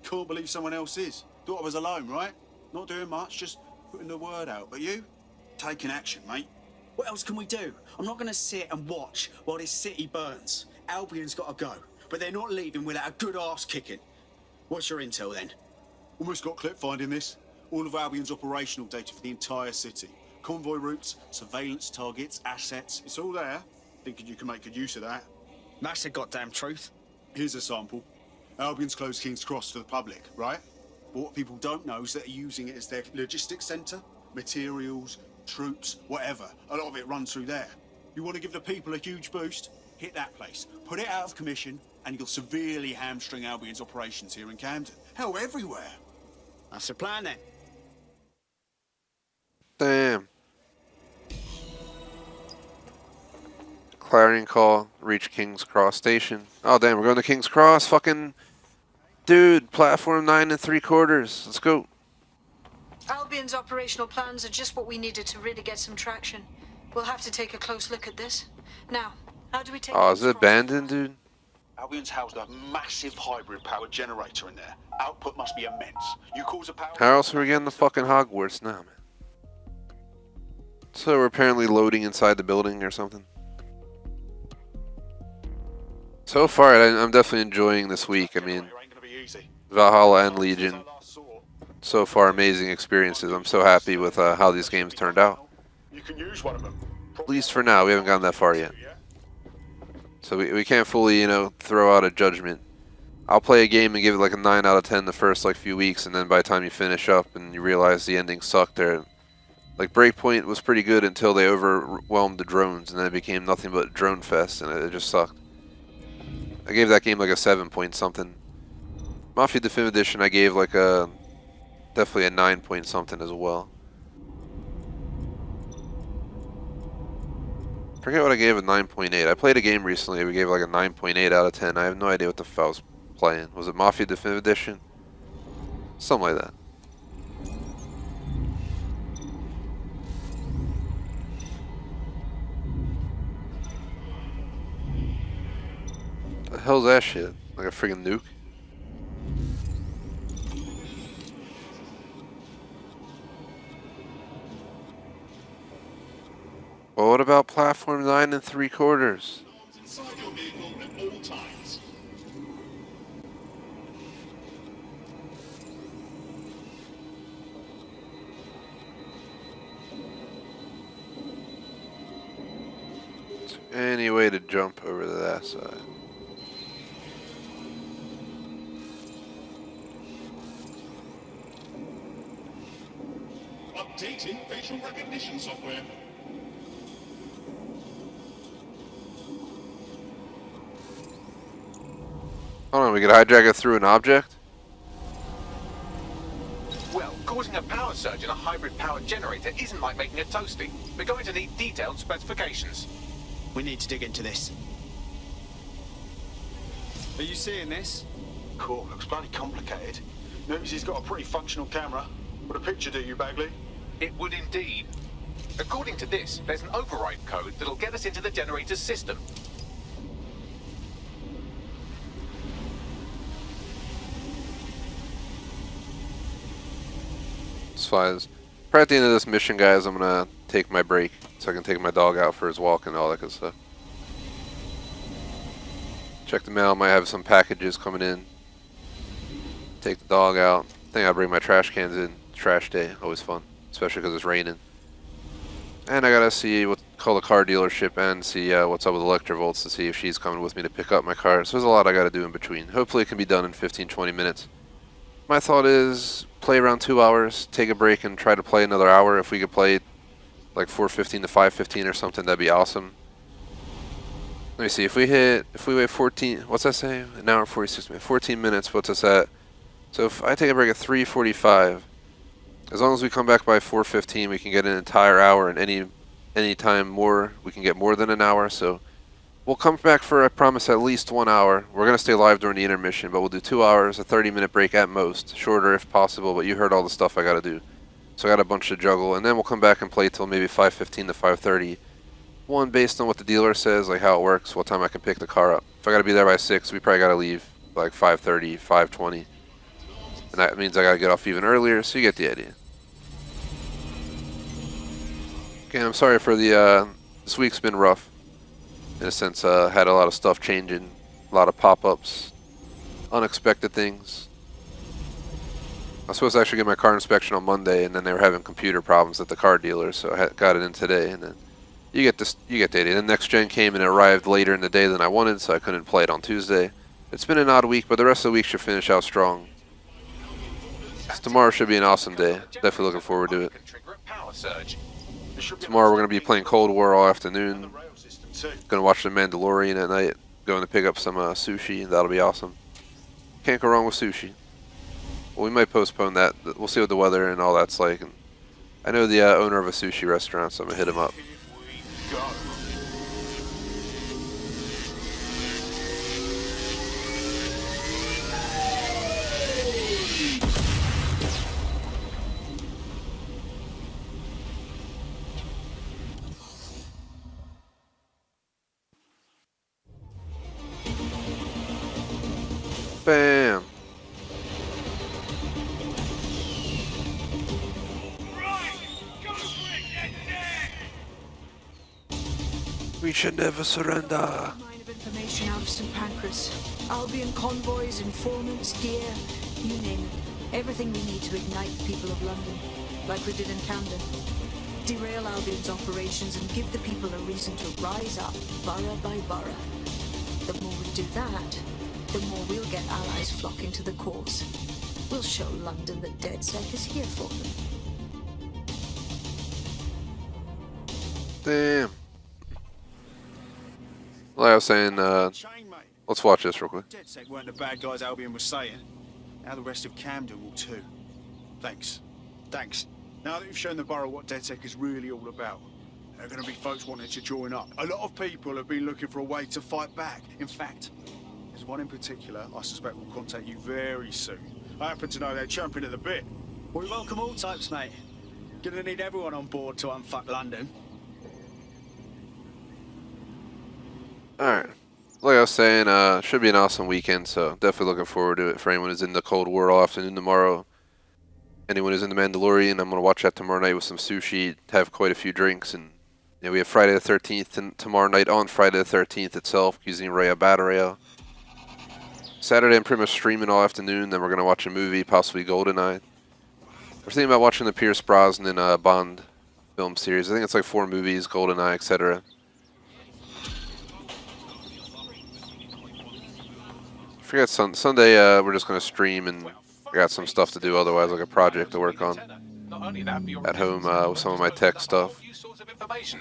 Can't believe someone else is. Thought I was alone, right? Not doing much, just putting the word out. But you? Taking action, mate. What else can we do? I'm not going to sit and watch while this city burns. Albion's got to go, but they're not leaving without a good arse kicking. What's your intel then? Almost got clip finding this. All of Albion's operational data for the entire city. Convoy routes, surveillance targets, assets. It's all there. Thinking you can make good use of that. That's the goddamn truth. Here's a sample. Albion's closed King's Cross to the public, right? But what people don't know is that they're using it as their logistics centre. Materials, troops, whatever. A lot of it runs through there. You want to give the people a huge boost? Hit that place. Put it out of commission, and you'll severely hamstring Albion's operations here in Camden. Hell, everywhere. That's the plan then. Damn. Clarion call, reach King's Cross Station. Oh damn, we're going to King's Cross, fucking dude, platform 9 3/4. Let's go. Albion's operational plans are just what we needed to really get some traction. We'll have to take a close look at this. Now, how do we take Oh, is it abandoned, dude? Albion's housed a massive hybrid power generator in there. Output must be immense. You cause a power... How else are we getting the fucking Hogwarts now, man? So we're apparently loading inside the building or something. So far, I'm definitely enjoying this week. I mean, Valhalla and Legion, so far amazing experiences. I'm so happy with how these games turned out. You can use one of them. At least for now, we haven't gotten that far yet. So we can't fully, you know, throw out a judgment. I'll play a game and give it like a 9 out of 10 the first like few weeks, and then by the time you finish up and you realize the ending sucked there. Like Breakpoint was pretty good until they overwhelmed the drones, and then it became nothing but drone fest, and it just sucked. I gave that game like a 7 point something. Mafia Definitive Edition I gave like a definitely a 9 point something as well. Forget what I gave a 9.8. I played a game recently we gave like a 9.8 out of 10. I have no idea what the fuck I was playing. Was it Mafia Definitive Edition? Something like that. The hell's that shit? Like a friggin' nuke? Well, what about platform 9 3/4? Inside your vehicle at all times. Is there any way to jump over to that side? Updating facial recognition software. Hold on, we could hijack it through an object? Well, causing a power surge in a hybrid power generator isn't like making a toasty. We're going to need detailed specifications. We need to dig into this. Are you seeing this? Cool, looks bloody complicated. Notice he's got a pretty functional camera. Would a picture do you, Bagley? It would indeed. According to this, there's an override code that'll get us into the generator's system. It's fine. Right at the end of this mission, guys, I'm gonna take my break so I can take my dog out for his walk and all that good stuff. Check the mail, might have some packages coming in. Take the dog out. I think I'll bring my trash cans in. Trash day, always fun, especially because it's raining. And I gotta see call the car dealership and see what's up with Electrovolts to see if she's coming with me to pick up my car. So there's a lot I gotta do in between. Hopefully it can be done in 15-20 minutes. My thought is play around 2 hours, take a break, and try to play another hour. If we could play like 4:15 to 5:15 or something, that'd be awesome. Let me see, if we wait 14, what's that say? An hour 46 minutes, 14 minutes puts us at, so if I take a break at 3:45, as long as we come back by 4:15, we can get an entire hour, and any time more, we can get more than an hour, so we'll come back for, I promise, at least 1 hour. We're going to stay live during the intermission, but we'll do 2 hours, a 30-minute break at most, shorter if possible, but you heard all the stuff I got to do. So I got a bunch to juggle, and then we'll come back and play till maybe 5:15 to 5:30. One, based on what the dealer says, like how it works, what time I can pick the car up. If I got to be there by 6, we probably got to leave like 5:30, 5:20. And that means I got to get off even earlier, so you get the idea. Again, I'm sorry for the, this week's been rough. In a sense, had a lot of stuff changing, a lot of pop-ups, unexpected things. was supposed to actually get my car inspection on Monday, and then they were having computer problems at the car dealer, so I got it in today. And then you get the idea. Then next gen came and it arrived later in the day than I wanted, so I couldn't play it on Tuesday. It's been an odd week, but the rest of the week should finish out strong. So tomorrow should be an awesome day. Definitely looking forward to it. Tomorrow we're going to be playing Cold War all afternoon. Going to watch The Mandalorian at night. Going to pick up some sushi. That'll be awesome. Can't go wrong with sushi. Well, we might postpone that. We'll see what the weather and all that's like. And I know the owner of a sushi restaurant, so I'm going to hit him up. Bam! We should never surrender. Mine of information out of St. Pancras. Albion convoys, informants, gear, you name it. Everything we need to ignite the people of London, like we did in Camden. Derail Albion's operations and give the people a reason to rise up, borough by borough. The more we do that, the more we'll get allies flocking to the cause. We'll show London that DedSec is here for them. Damn. Like I was saying, let's watch this real quick. DedSec weren't the bad guys Albion was saying. Now the rest of Camden will too. Thanks. Thanks. Now that you've shown the borough what DedSec is really all about, there are going to be folks wanting to join up. A lot of people have been looking for a way to fight back. In fact, there's one in particular I suspect will contact you very soon. I happen to know they're chomping at the bit. We welcome all types, mate. Gonna need everyone on board to unfuck London. Alright. Like I was saying, should be an awesome weekend, so definitely looking forward to it. For anyone who's in the Cold War all afternoon tomorrow, anyone who's in the Mandalorian, I'm going to watch that tomorrow night with some sushi, have quite a few drinks, and we have Friday the 13th and tomorrow night on Friday the 13th itself, using Raya Batterio. Saturday I'm pretty much streaming all afternoon, then we're going to watch a movie, possibly GoldenEye. We're thinking about watching the Pierce Brosnan Bond film series. I think it's like 4 movies, GoldenEye, etc. Forget Sunday, we're just going to stream, and I got some stuff to do otherwise, like a project to work on at home with some of my tech stuff.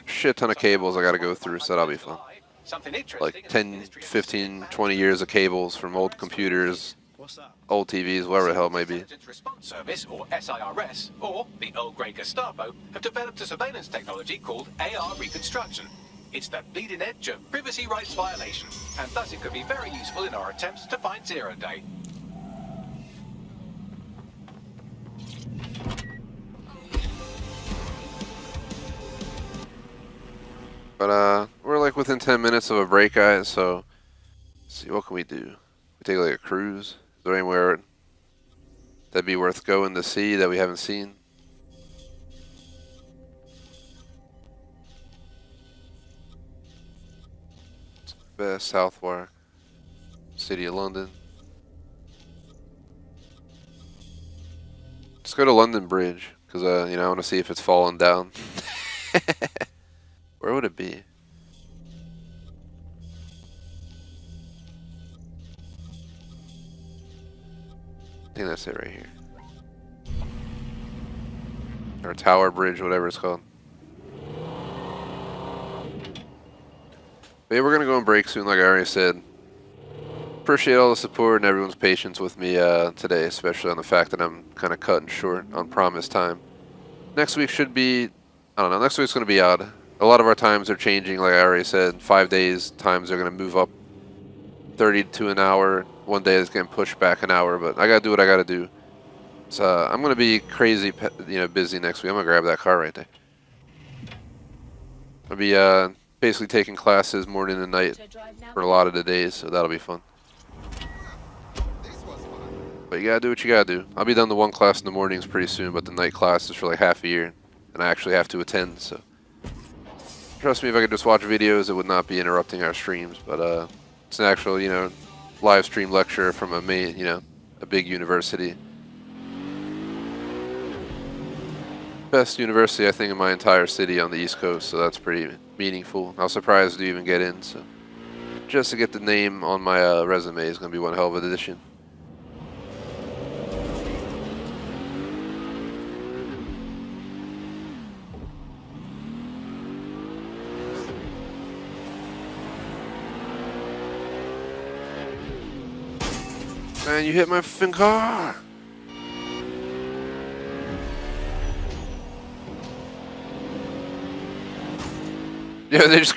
Shit ton of cables I got to go through, so that'll be fun. Like 10, 15, 20 years of cables from old computers, old TVs, whatever the hell it may be. Response Service, or SIRS, or the Earl Grey Gestapo, have developed a surveillance technology called AR reconstruction. It's the bleeding edge of privacy rights violation, and thus it could be very useful in our attempts to find Zero Day. But we're like within 10 minutes of a break, guys, so let's see, what can we do? We take like a cruise? Is there anywhere that'd be worth going to see that we haven't seen? Southwark, City of London. Let's go to London Bridge, because I want to see if it's fallen down. Where would it be? I think that's it right here. Or Tower Bridge, whatever it's called. But yeah, we're going to go on break soon, like I already said. Appreciate all the support and everyone's patience with me today, especially on the fact that I'm kind of cutting short on promised time. Next week should be, I don't know, next week's going to be odd. A lot of our times are changing, like I already said. 5 days, times are going to move up 30 to an hour. One day it's getting pushed back an hour, but I got to do what I got to do. So I'm going to be crazy, busy next week. I'm going to grab that car right there. I'll be basically taking classes morning and night for a lot of the days, so that'll be fun. But you gotta do what you gotta do. I'll be done the one class in the mornings pretty soon, but the night class is for like half a year, and I actually have to attend, so. Trust me, if I could just watch videos, it would not be interrupting our streams, but it's an actual, live stream lecture from a main, a big university. Best university, I think, in my entire city on the East Coast, so that's pretty meaningful. I was surprised to even get in, so just to get the name on my resume is going to be one hell of an addition. Man, you hit my f***ing car! Yeah, they just...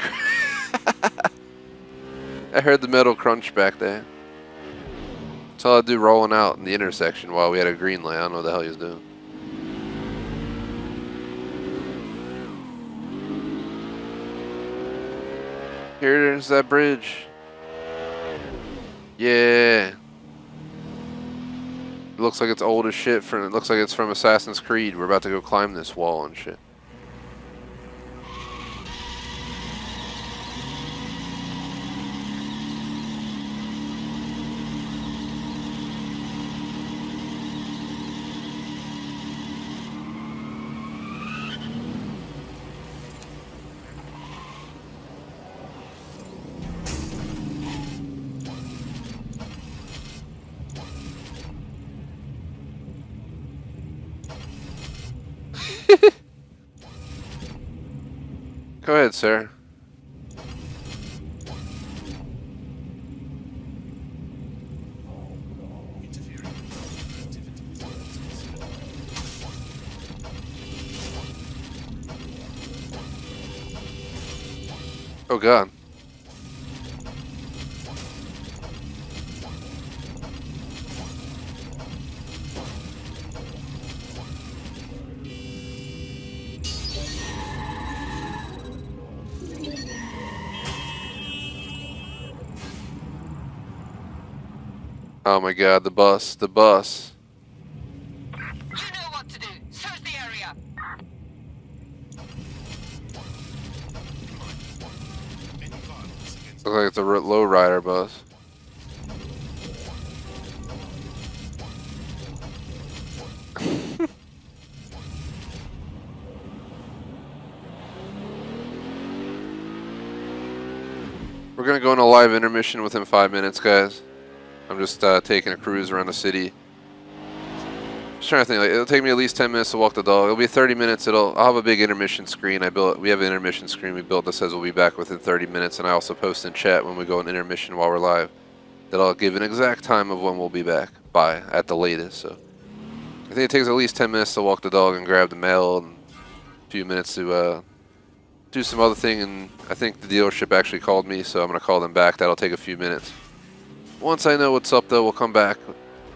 I heard the metal crunch back there. That's all I do rolling out in the intersection while we had a green light. I don't know what the hell he was doing. Here's that bridge. Yeah. It looks like it's old as shit. It looks like it's from Assassin's Creed. We're about to go climb this wall and shit. Go ahead, sir. Oh God. Oh my God, the bus, the bus. You know what to do. Search the area. Looks like it's a lowrider bus. We're gonna go on a live intermission within 5 minutes, guys. I'm just taking a cruise around the city. Just trying to think, like, it'll take me at least 10 minutes to walk the dog. It'll be 30 minutes. I'll have a big intermission screen. We have an intermission screen we built that says we'll be back within 30 minutes, and I also post in chat when we go on intermission while we're live. That'll give an exact time of when we'll be back by at the latest. So I think it takes at least 10 minutes to walk the dog and grab the mail, and a few minutes to do some other thing. And I think the dealership actually called me, so I'm gonna call them back. That'll take a few minutes. Once I know what's up, though, we'll come back.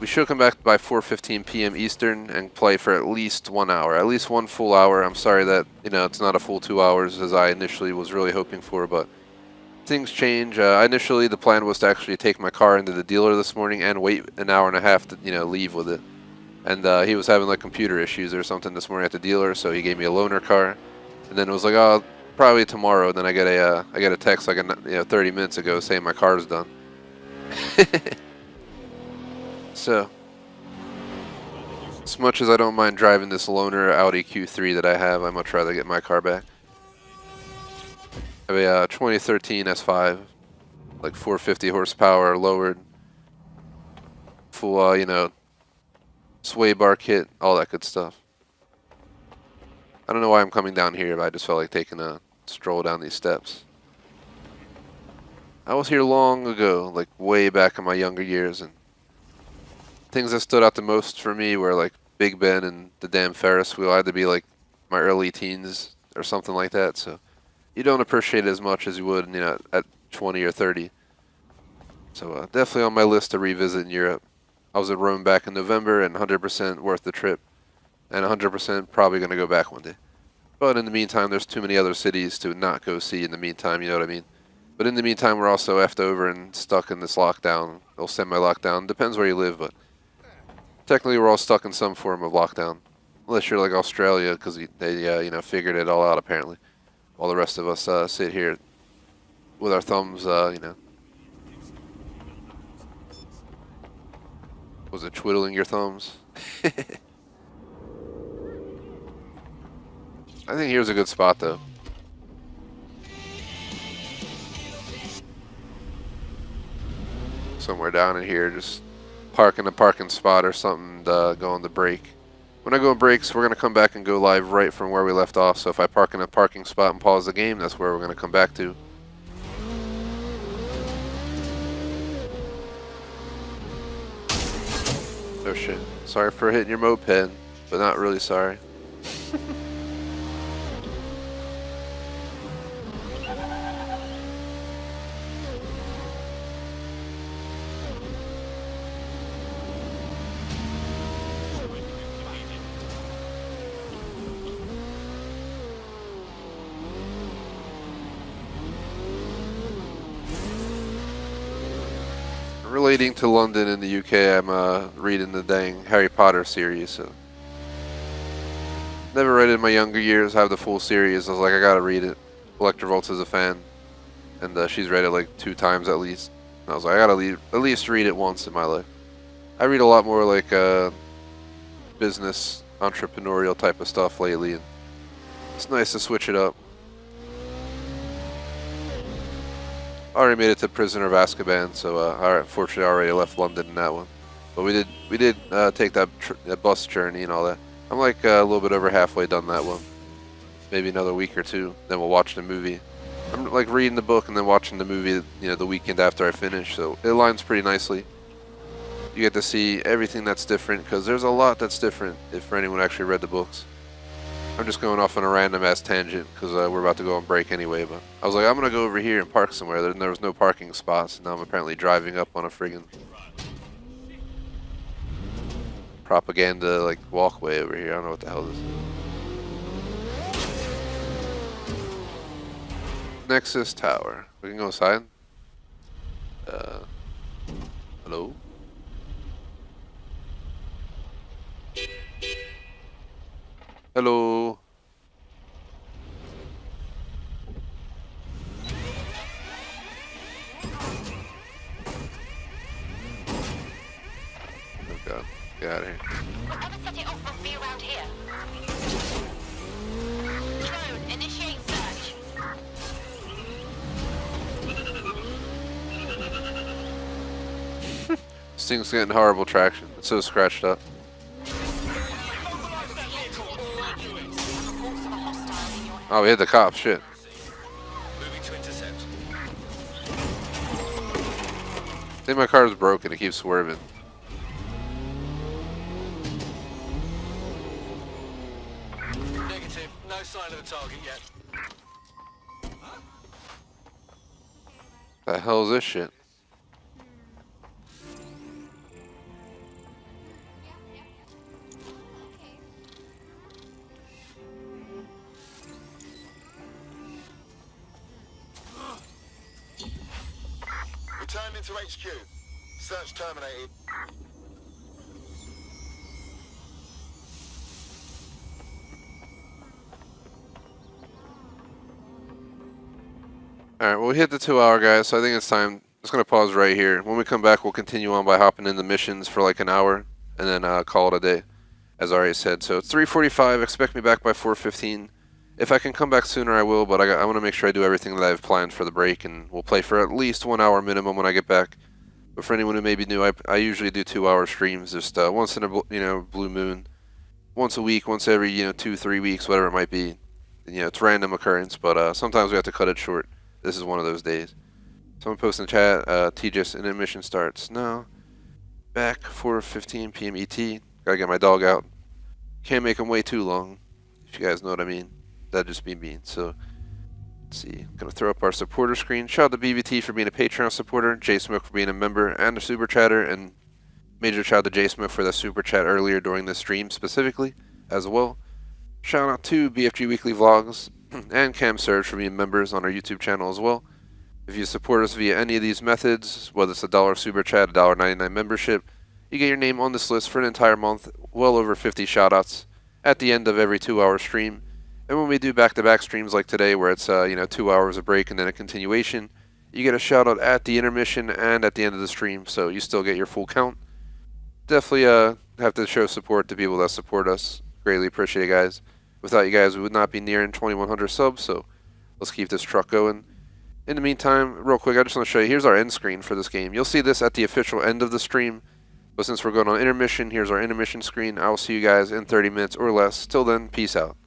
We should come back by 4:15 p.m. Eastern and play for at least 1 hour, at least one full hour. I'm sorry that, you know, it's not a full 2 hours as I initially was really hoping for, but things change. Initially, the plan was to actually take my car into the dealer this morning and wait an hour and a half to, you know, leave with it. And he was having like computer issues or something this morning at the dealer, so he gave me a loaner car. And then it was like, oh, probably tomorrow. Then I get a text like 30 minutes ago saying my car's done. So, as much as I don't mind driving this loaner Audi Q3 that I have, I'd much rather get my car back. I have a 2013 S5, like 450 horsepower, lowered, full, sway bar kit, all that good stuff. I don't know why I'm coming down here, but I just felt like taking a stroll down these steps. I was here long ago, like way back in my younger years, and things that stood out the most for me were like Big Ben and the damn Ferris wheel. I had to be like my early teens or something like that, so you don't appreciate it as much as you would, at 20 or 30. So definitely on my list to revisit in Europe. I was at Rome back in November, and 100% worth the trip, and 100% probably going to go back one day. But in the meantime, there's too many other cities to not go see in the meantime, you know what I mean? But in the meantime, we're also effed over and stuck in this lockdown. They'll semi-lockdown. Depends where you live, but technically we're all stuck in some form of lockdown. Unless you're like Australia, because they figured it all out apparently. While the rest of us sit here with our thumbs, Was it twiddling your thumbs? I think here's a good spot though. Somewhere down in here, just park in a parking spot or something to go on the break. When I go on breaks, we're going to come back and go live right from where we left off. So if I park in a parking spot and pause the game, that's where we're going to come back to. Oh shit. Sorry for hitting your moped, but not really sorry. Relating to London in the UK, I'm reading the dang Harry Potter series. So never read it in my younger years. I have the full series. I was like, I gotta read it. Electrovolt's is a fan, and she's read it like 2 times at least. And I was like, I gotta at least read it once in my life. I read a lot more like business, entrepreneurial type of stuff lately, and it's nice to switch it up. I already made it to Prisoner of Azkaban, so I unfortunately already left London in that one. But we did take that bus journey and all that. I'm like a little bit over halfway done that one. Maybe another week or 2, then we'll watch the movie. I'm like reading the book and then watching the movie, you know, the weekend after I finish, so it aligns pretty nicely. You get to see everything that's different, because there's a lot that's different for anyone who actually read the books. I'm just going off on a random ass tangent because we're about to go on break anyway, but I was like, I'm gonna go over here and park somewhere. There was no parking spots, and now I'm apparently driving up on a friggin' propaganda like walkway over here. I don't know what the hell this is. Nexus Tower. We can go inside. Hello? Hello. Oh god, get out of here. Whatever set it off must be around here. Drone, initiate search. This thing's getting horrible traction. It's so scratched up. Oh, we hit the cops. Shit. Moving to intercept. I think my car is broken. It keeps swerving. Negative. No sign of the target yet. The hell is this shit? Return into HQ. Search terminated. Alright, well we hit the 2 hour, guys, so I think it's time. I'm just going to pause right here. When we come back, we'll continue on by hopping into missions for like an hour, and then call it a day, as I already said. So it's 3:45, expect me back by 4:15. If I can come back sooner, I will, but I want to make sure I do everything that I've planned for the break, and we'll play for at least 1 hour minimum when I get back. But for anyone who may be new, I usually do 2 hour streams, just once in a blue moon, once a week, once every 2-3 weeks, whatever it might be. It's random occurrence, but sometimes we have to cut it short. This is one of those days. Someone posted in the chat, TJS intermission starts. No. Back 4:15 p.m. ET. Gotta get my dog out. Can't make him wait too long, if you guys know what I mean. That'd just be mean. So, let's see. Gonna throw up our supporter screen. Shout out to BVT for being a Patreon supporter, J-Smoke for being a member and a super chatter, and major shout out to J-Smoke for the super chat earlier during the stream specifically as well. Shout out to BFG Weekly Vlogs and Cam Surge for being members on our YouTube channel as well. If you support us via any of these methods, whether it's a $1 super chat, a $1.99 membership, you get your name on this list for an entire month, well over 50 shoutouts at the end of every 2 hour stream. And when we do back-to-back streams like today, where it's 2 hours of break and then a continuation, you get a shout out at the intermission and at the end of the stream, so you still get your full count. Definitely have to show support to people that support us. Greatly appreciate it, guys. Without you guys, we would not be nearing 2,100 subs, so let's keep this truck going. In the meantime, real quick, I just want to show you, here's our end screen for this game. You'll see this at the official end of the stream, but since we're going on intermission, here's our intermission screen. I will see you guys in 30 minutes or less. Till then, peace out.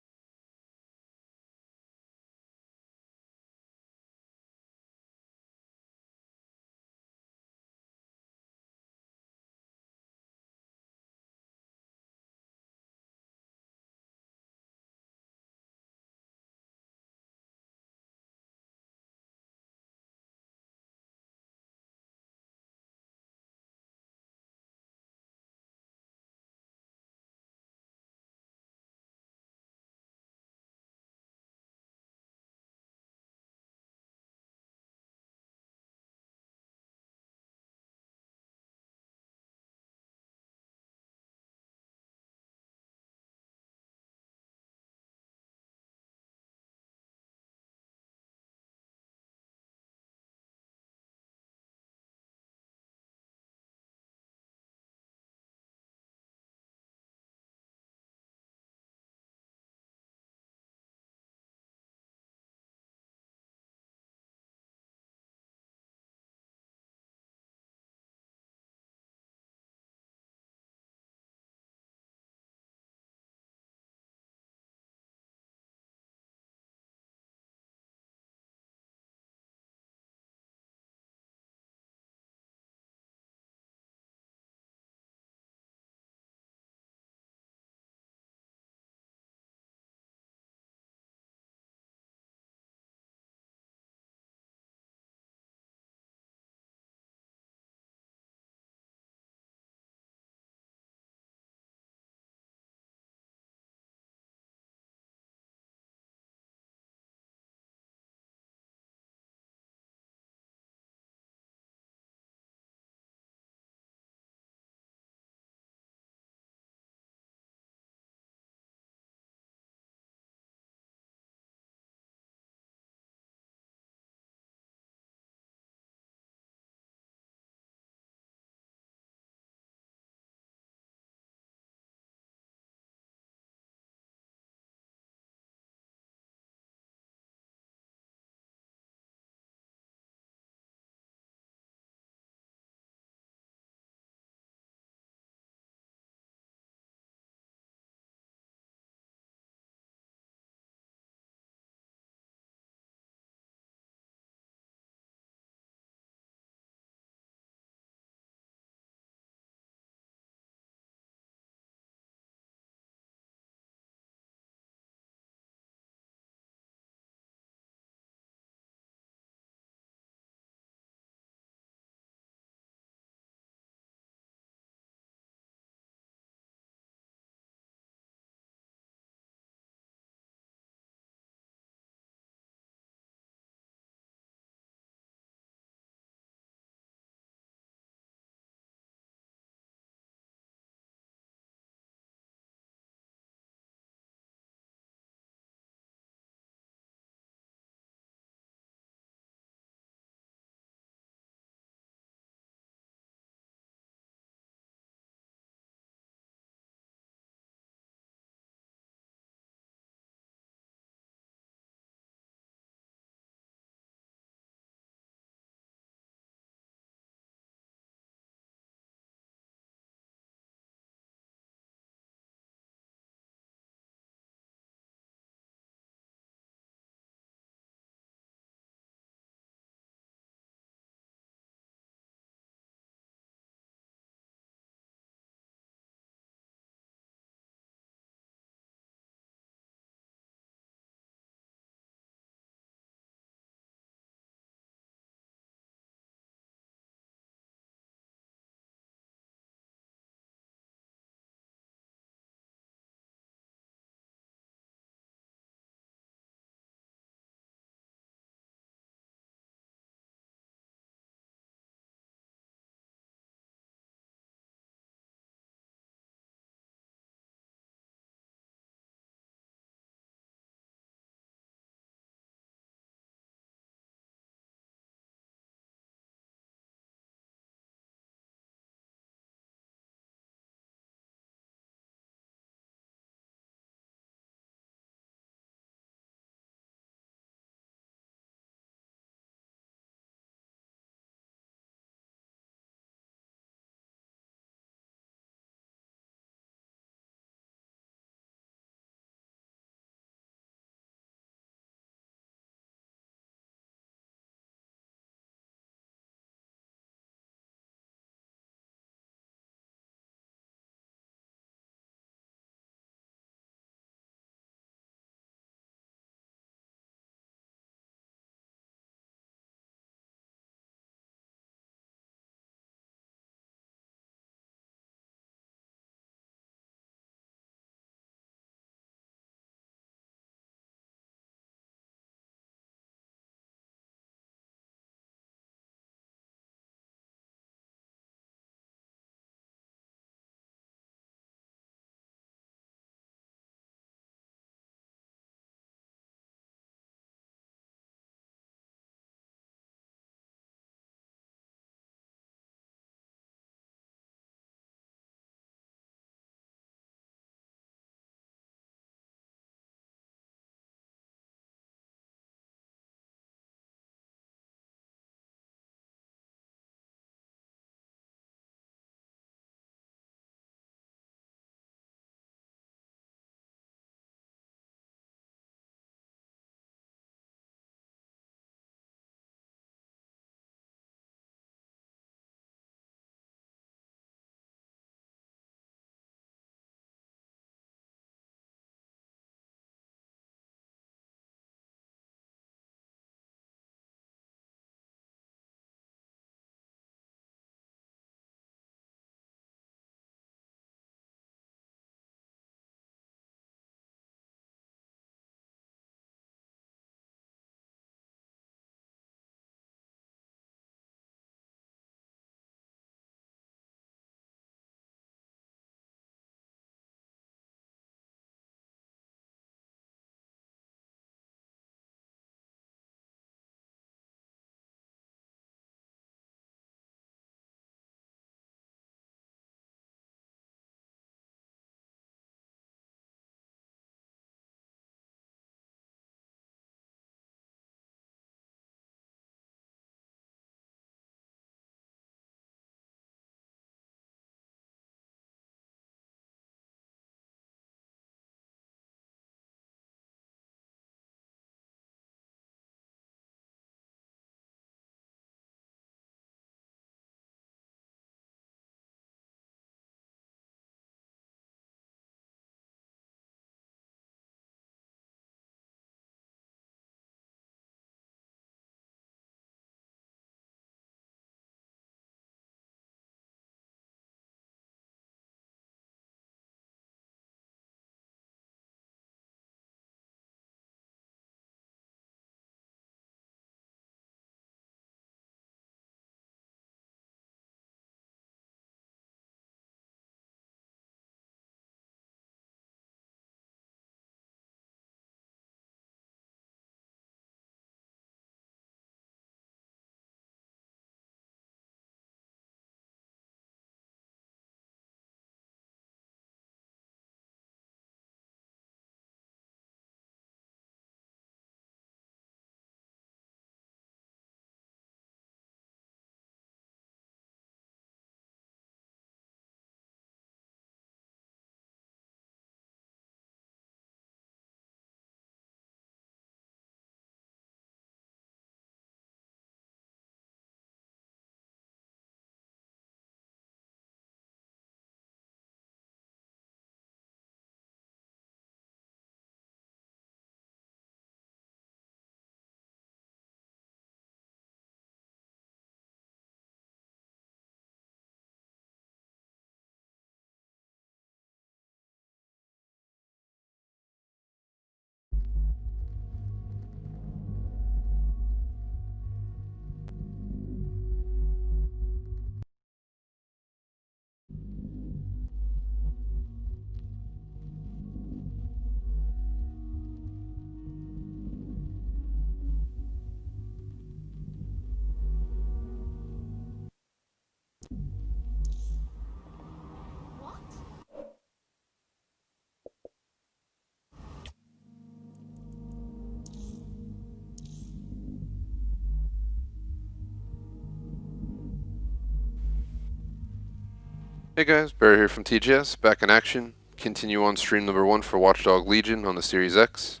Hey guys, Barry here from TGS, back in action. Continue on stream number 1 for Watchdog Legion on the Series X.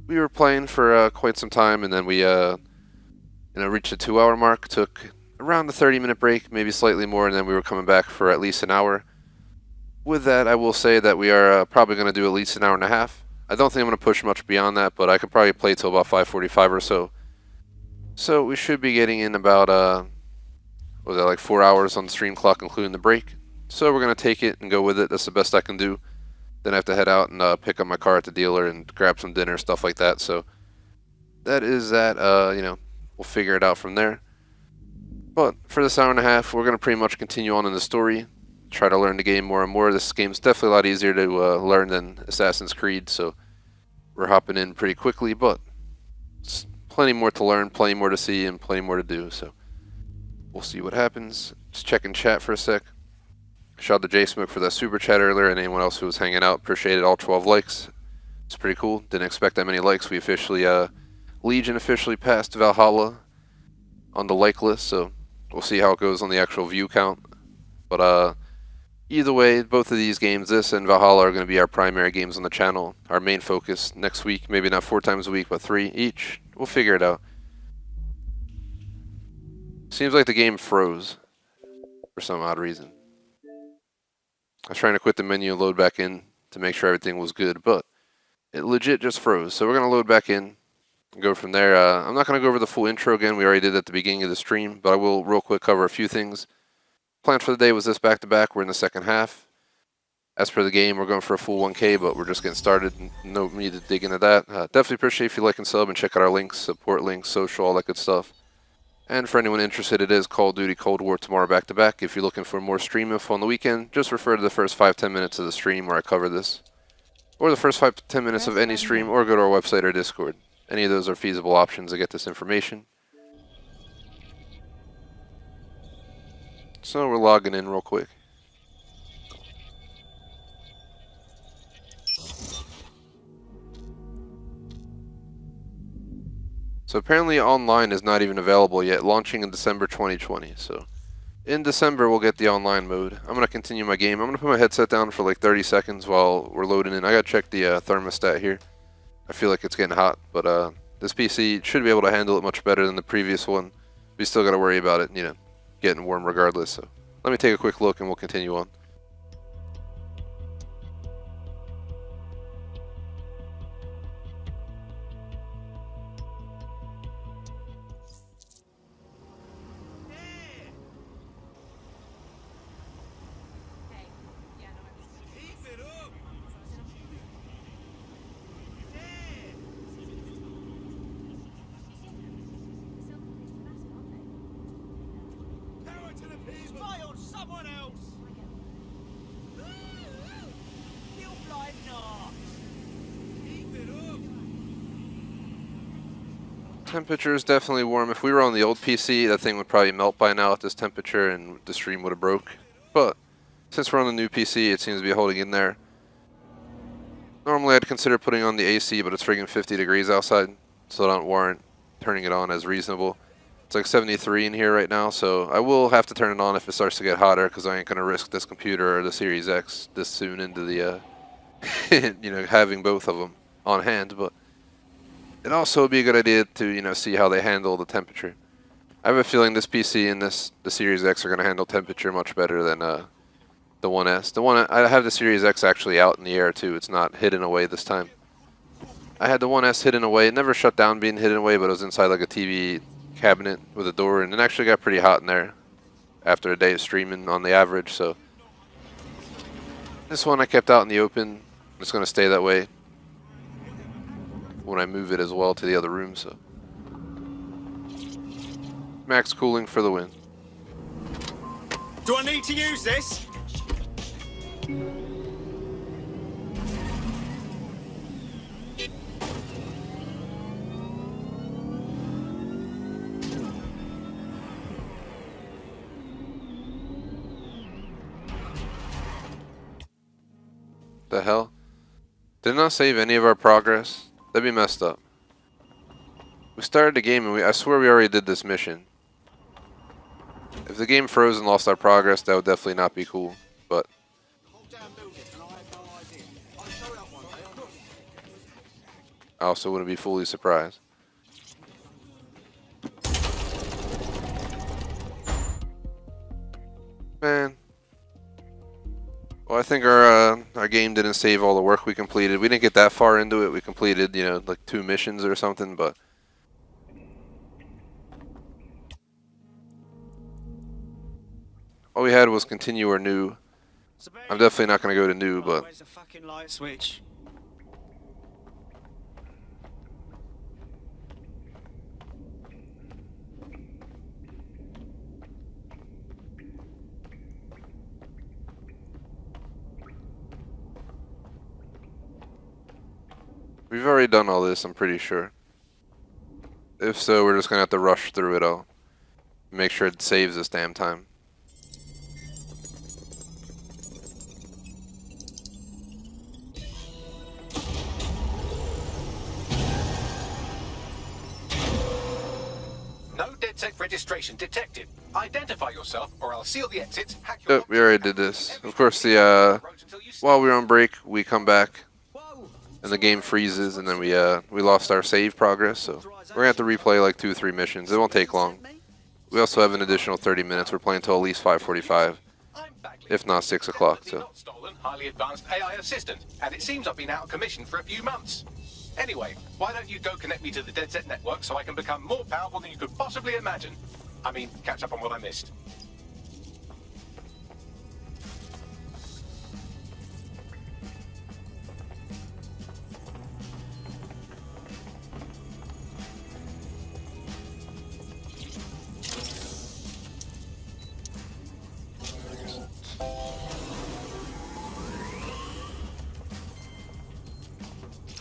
We were playing for quite some time, and then we reached the 2-hour mark. Took around the 30-minute break, maybe slightly more, and then we were coming back for at least an hour. With that, I will say that we are probably going to do at least an hour and a half. I don't think I'm going to push much beyond that, but I could probably play till about 5:45 or so. So we should be getting in about like 4 hours on the stream clock, including the break. So we're going to take it and go with it. That's the best I can do. Then I have to head out and pick up my car at the dealer and grab some dinner, stuff like that. So that is that. We'll figure it out from there. But for this hour and a half, we're going to pretty much continue on in the story. Try to learn the game more and more. This game's definitely a lot easier to learn than Assassin's Creed, so we're hopping in pretty quickly, but it's plenty more to learn, plenty more to see, and plenty more to do, so we'll see what happens. Just checking chat for a sec. Shout out to J-Smoke for that super chat earlier, and anyone else who was hanging out. Appreciated all 12 likes. It's pretty cool. Didn't expect that many likes. We officially, Legion officially passed Valhalla on the like list, so we'll see how it goes on the actual view count. But, either way, both of these games, this and Valhalla, are going to be our primary games on the channel. Our main focus next week, maybe not 4 times a week, but 3 each. We'll figure it out. Seems like the game froze for some odd reason. I was trying to quit the menu and load back in to make sure everything was good, but it legit just froze. So we're going to load back in and go from there. I'm not going to go over the full intro again. We already did at the beginning of the stream, but I will real quick cover a few things. Plan for the day was this back-to-back. We're in the second half. As per the game, we're going for a full 1K, but we're just getting started. No need to dig into that. Definitely appreciate if you like and sub and check out our links, support links, social, all that good stuff. And for anyone interested, it is Call of Duty Cold War tomorrow back-to-back. If you're looking for more stream info on the weekend, just refer to the first 5-10 minutes of the stream where I cover this. Or the first 5-10 minutes of any stream, or go to our website or Discord. Any of those are feasible options to get this information. So we're logging in real quick. So apparently online is not even available yet, launching in December 2020. So in December we'll get the online mode. I'm going to continue my game. I'm going to put my headset down for like 30 seconds while we're loading in. I got to check the thermostat here. I feel like it's getting hot, but this PC should be able to handle it much better than the previous one. We still got to worry about it, getting warm regardless. So let me take a quick look and we'll continue on. Temperature is definitely warm. If we were on the old PC, that thing would probably melt by now at this temperature and the stream would have broke. But since we're on the new PC, it seems to be holding in there. Normally I'd consider putting on the AC, but it's friggin' 50 degrees outside, so I don't warrant turning it on as reasonable. It's like 73 in here right now, so I will have to turn it on if it starts to get hotter, because I ain't going to risk this computer or the Series X this soon into the, having both of them on hand. But it'd also be a good idea to, see how they handle the temperature. I have a feeling this PC and the Series X are going to handle temperature much better than the One S. I have the Series X actually out in the air too. It's not hidden away this time. I had the One S hidden away. It never shut down being hidden away, but it was inside like a TV cabinet with a door, and it actually got pretty hot in there after a day of streaming on the average. So this one I kept out in the open. It's going to stay that way when I move it as well to the other room. So max cooling for the win. Do I need to use this? The hell? Did not save any of our progress? That'd be messed up. We started the game and I swear we already did this mission. If the game froze and lost our progress, that would definitely not be cool. But I also wouldn't be fully surprised. Man. Well, I think our game didn't save all the work we completed. We didn't get that far into it. We completed, you know, like 2 missions or something, but all we had was continue or new. I'm definitely not going to go to new, but Where's the fucking light switch? we've already done all this, I'm pretty sure. If so, we're just going to have to rush through it all. Make sure it saves this damn time. No DedSec registration detected. Identify yourself, or I'll seal the exits. Hack your Yep, we already did this. Of course, the while we were on break, we come back, and the game freezes, and then we lost our save progress. So we're gonna have to replay like 2 or 3 missions. It won't take long. We also have an additional 30 minutes. We're playing until at least 5:45, if not 6 o'clock. So stolen, highly advanced AI assistant, and it seems I've been out of commission for a few months. Anyway, why don't you go connect me to the DedSec network so I can become more powerful than you could possibly imagine? I mean, catch up on what I missed.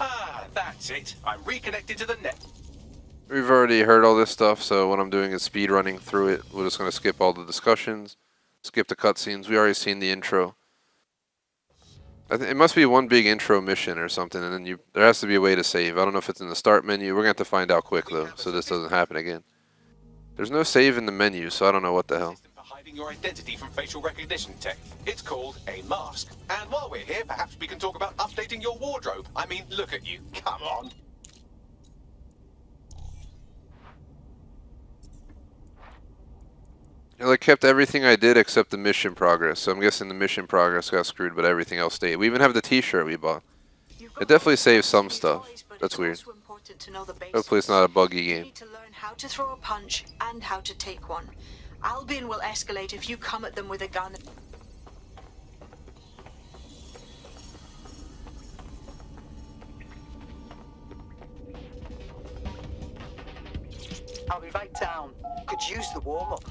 Ah, that's it. I'm reconnected to the net. we've already heard all this stuff. So what I'm doing is speed running through it. We're just gonna skip all the discussions, skip the cutscenes. We already seen the intro. It must be one big intro mission or something, and then there has to be a way to save. I don't know if it's in the start menu. We're gonna have to find out quick though, so this doesn't happen again. There's no save in the menu, so I don't know what the hell. Hiding your identity from facial recognition tech. It's called a mask. And while we're here, perhaps we can talk about updating your wardrobe. I mean, look at you. Come on. It like kept everything I did except the mission progress. So I'm guessing the mission progress got screwed, but everything else stayed. We even have the T-shirt we bought. It definitely saves some stuff. That's weird. Hopefully it's not a buggy game. To learn how to throw a punch and how to take one. Albion will escalate if you come at them with a gun. I'll be right down. Could use the warm-up.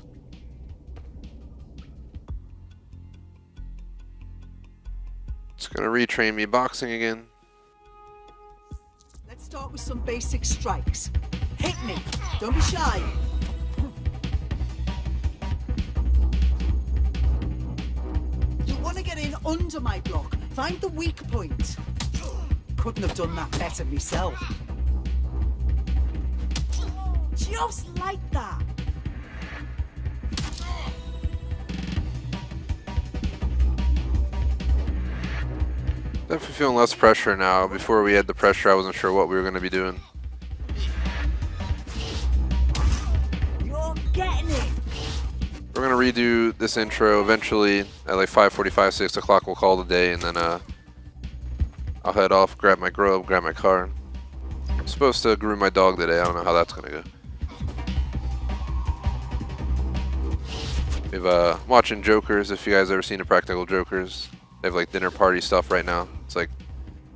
It's gonna retrain me boxing again. Let's start with some basic strikes. Hit me. Don't be shy. You want to get in under my block. Find the weak point. Couldn't have done that better myself. Just like that. Definitely feeling less pressure now. Before we had the pressure, I wasn't sure what we were going to be doing. You're getting it. We're going to redo this intro eventually at like 5:45, 6 o'clock. We'll call it a day, and then I'll head off, grab my grub, grab my car. I'm supposed to groom my dog today. I don't know how that's going to go. We've watching Jokers, if you guys ever seen the Practical Jokers. They have like dinner party stuff right now. It's like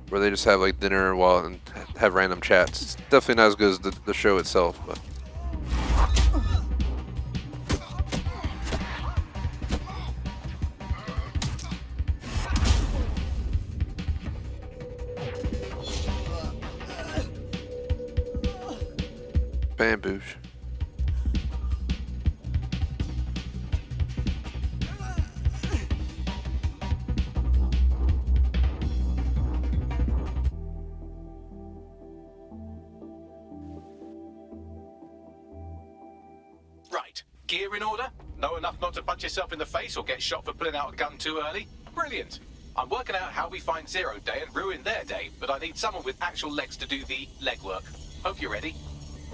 where they just have like dinner and have random chats. It's definitely not as good as the show itself, but bamboosh. Right. Gear in order? Know enough not to punch yourself in the face or get shot for pulling out a gun too early? Brilliant. I'm working out how we find Zero Day and ruin their day, but I need someone with actual legs to do the legwork. Hope you're ready.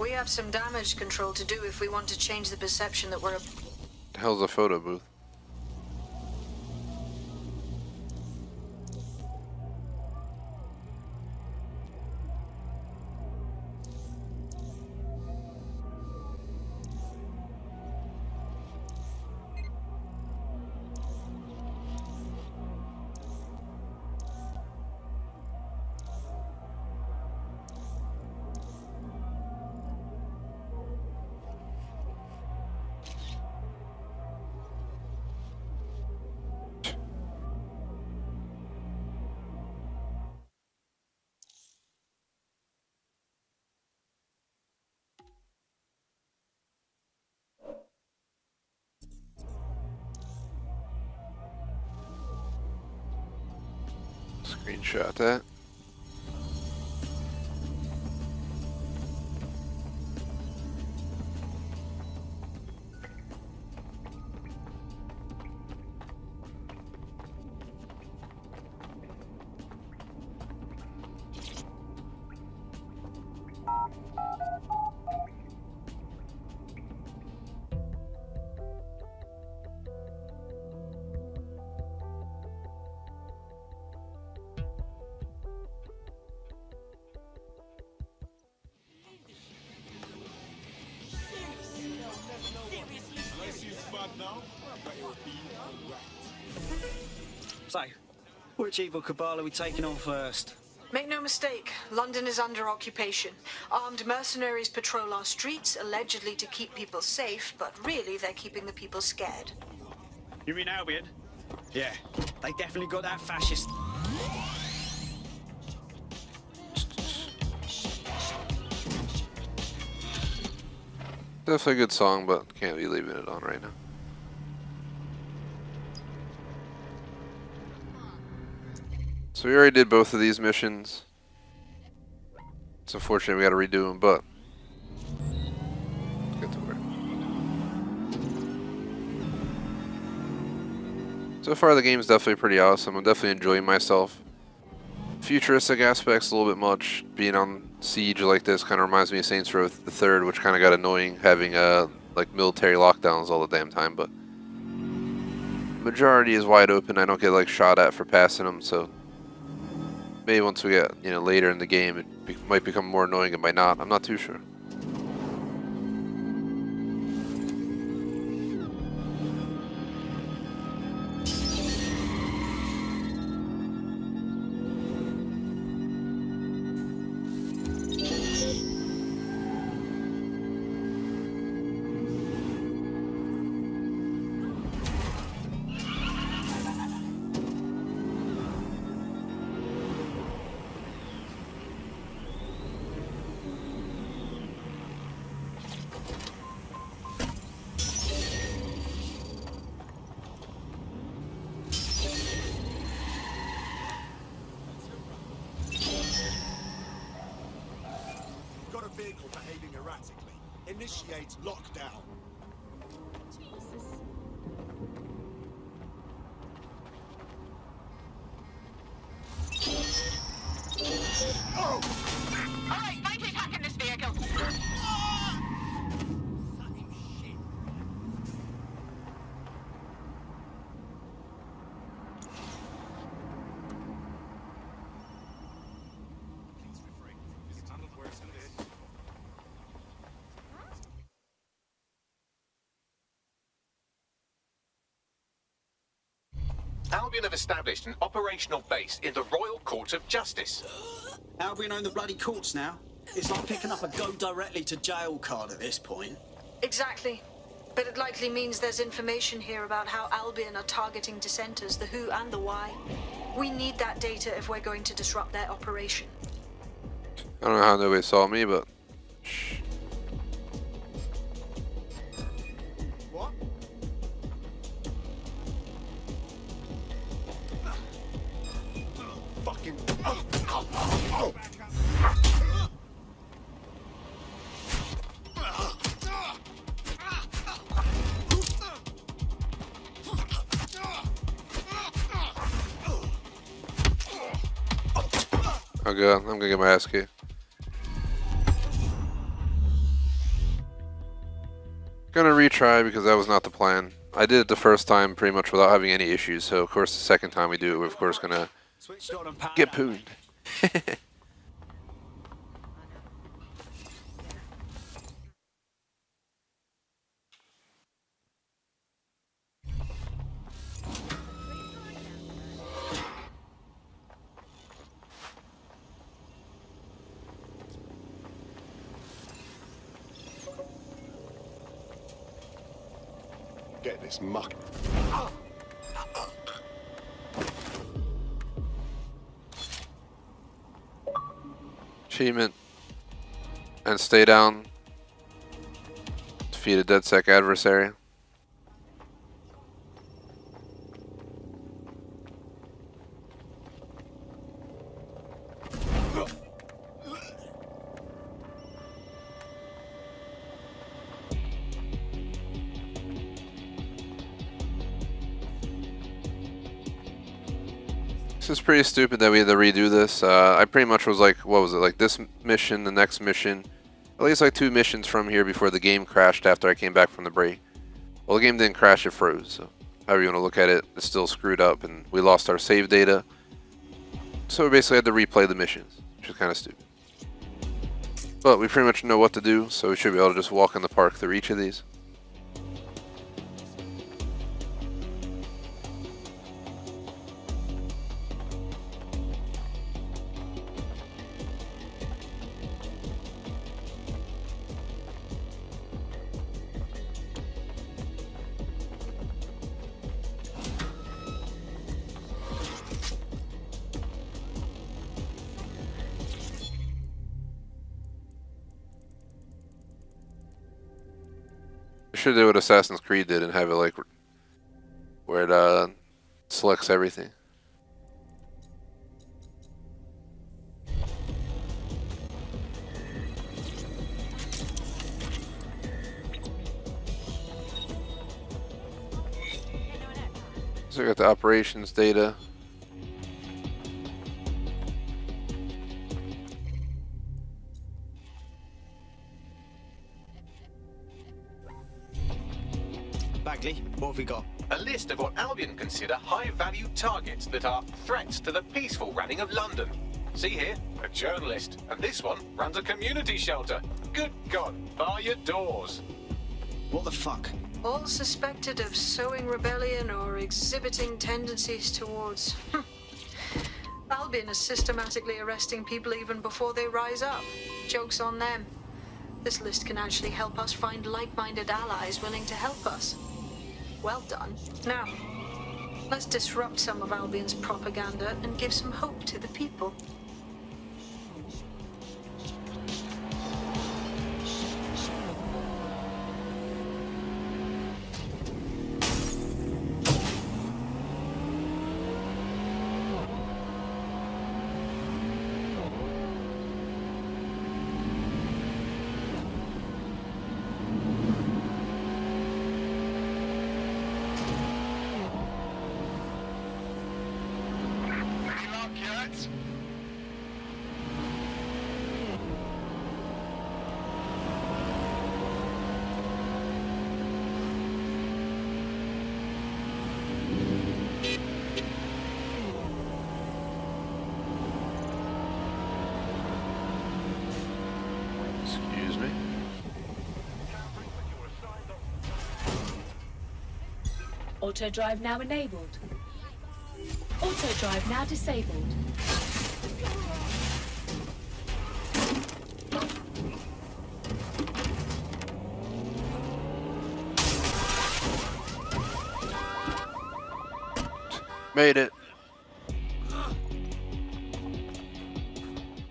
We have some damage control to do if we want to change the perception that we're... The hell's a photo booth? Screenshot that. So, which evil cabal are we taking on first? Make no mistake, London is under occupation. Armed mercenaries patrol our streets, allegedly to keep people safe, but really they're keeping the people scared. You mean Albion? Yeah, they definitely got that fascist... Definitely a good song, but can't be leaving it on right now. So we already did both of these missions. It's unfortunate we gotta redo them, but let's get to work. So far the game's definitely pretty awesome. I'm definitely enjoying myself. Futuristic aspects a little bit much. Being on siege like this kind of reminds me of Saints Row the Third, which kind of got annoying having like military lockdowns all the damn time. But majority is wide open. I don't get like shot at for passing them. So maybe once we get later in the game, it might become more annoying. It might not. I'm not too sure. Got a vehicle behaving erratically. Initiate lockdown. Oh! Alright, find who's hacking this vehicle. Albion have established an operational base in the Royal Court of Justice. Albion own the bloody courts now. It's like picking up a go directly to jail card at this point. Exactly. But it likely means there's information here about how Albion are targeting dissenters, the who and the why. We need that data if we're going to disrupt their operation. I don't know how nobody saw me, but shh. What? Fucking... I'm good. I'm gonna get my ass kicked. Gonna retry because that was not the plan. I did it the first time pretty much without having any issues, so of course the second time we do it, we're of course gonna get pooed. Get this muck. Achievement. And stay down. Defeat a DedSec adversary. This is pretty stupid that we had to redo this. I pretty much was like, what was it, like this mission, the next mission, at least like 2 missions from here before the game crashed after I came back from the break. Well, the game didn't crash, it froze, so however you want to look at it, it's still screwed up and we lost our save data. So we basically had to replay the missions, which is kind of stupid. But we pretty much know what to do, so we should be able to just walk in the park through each of these. Should do what Assassin's Creed did and have it like where it selects everything. So I got the operations data. Bagley, what have we got? A list of what Albion consider high-value targets that are threats to the peaceful running of London. See here, a journalist, and this one runs a community shelter. Good God, bar your doors. What the fuck? All suspected of sowing rebellion or exhibiting tendencies towards... Albion is systematically arresting people even before they rise up. Joke's on them. This list can actually help us find like-minded allies willing to help us. Well done. Now, let's disrupt some of Albion's propaganda and give some hope to the people. Excuse me. Auto drive now enabled. Auto drive now disabled. Made it.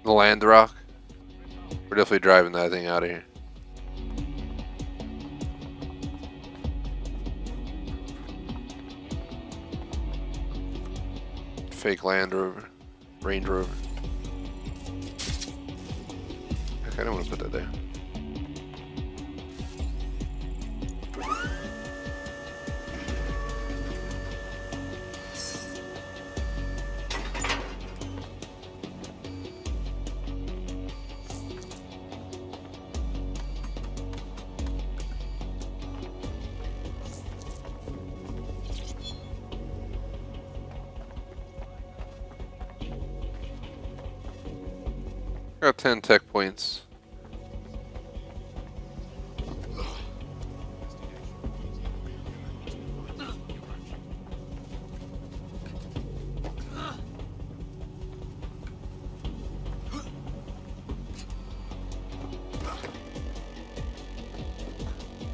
The Land Rock. We're definitely driving that thing out of here. Fake Land Rover. Range Rover. Heck, I don't want to put that there. Got 10 tech points.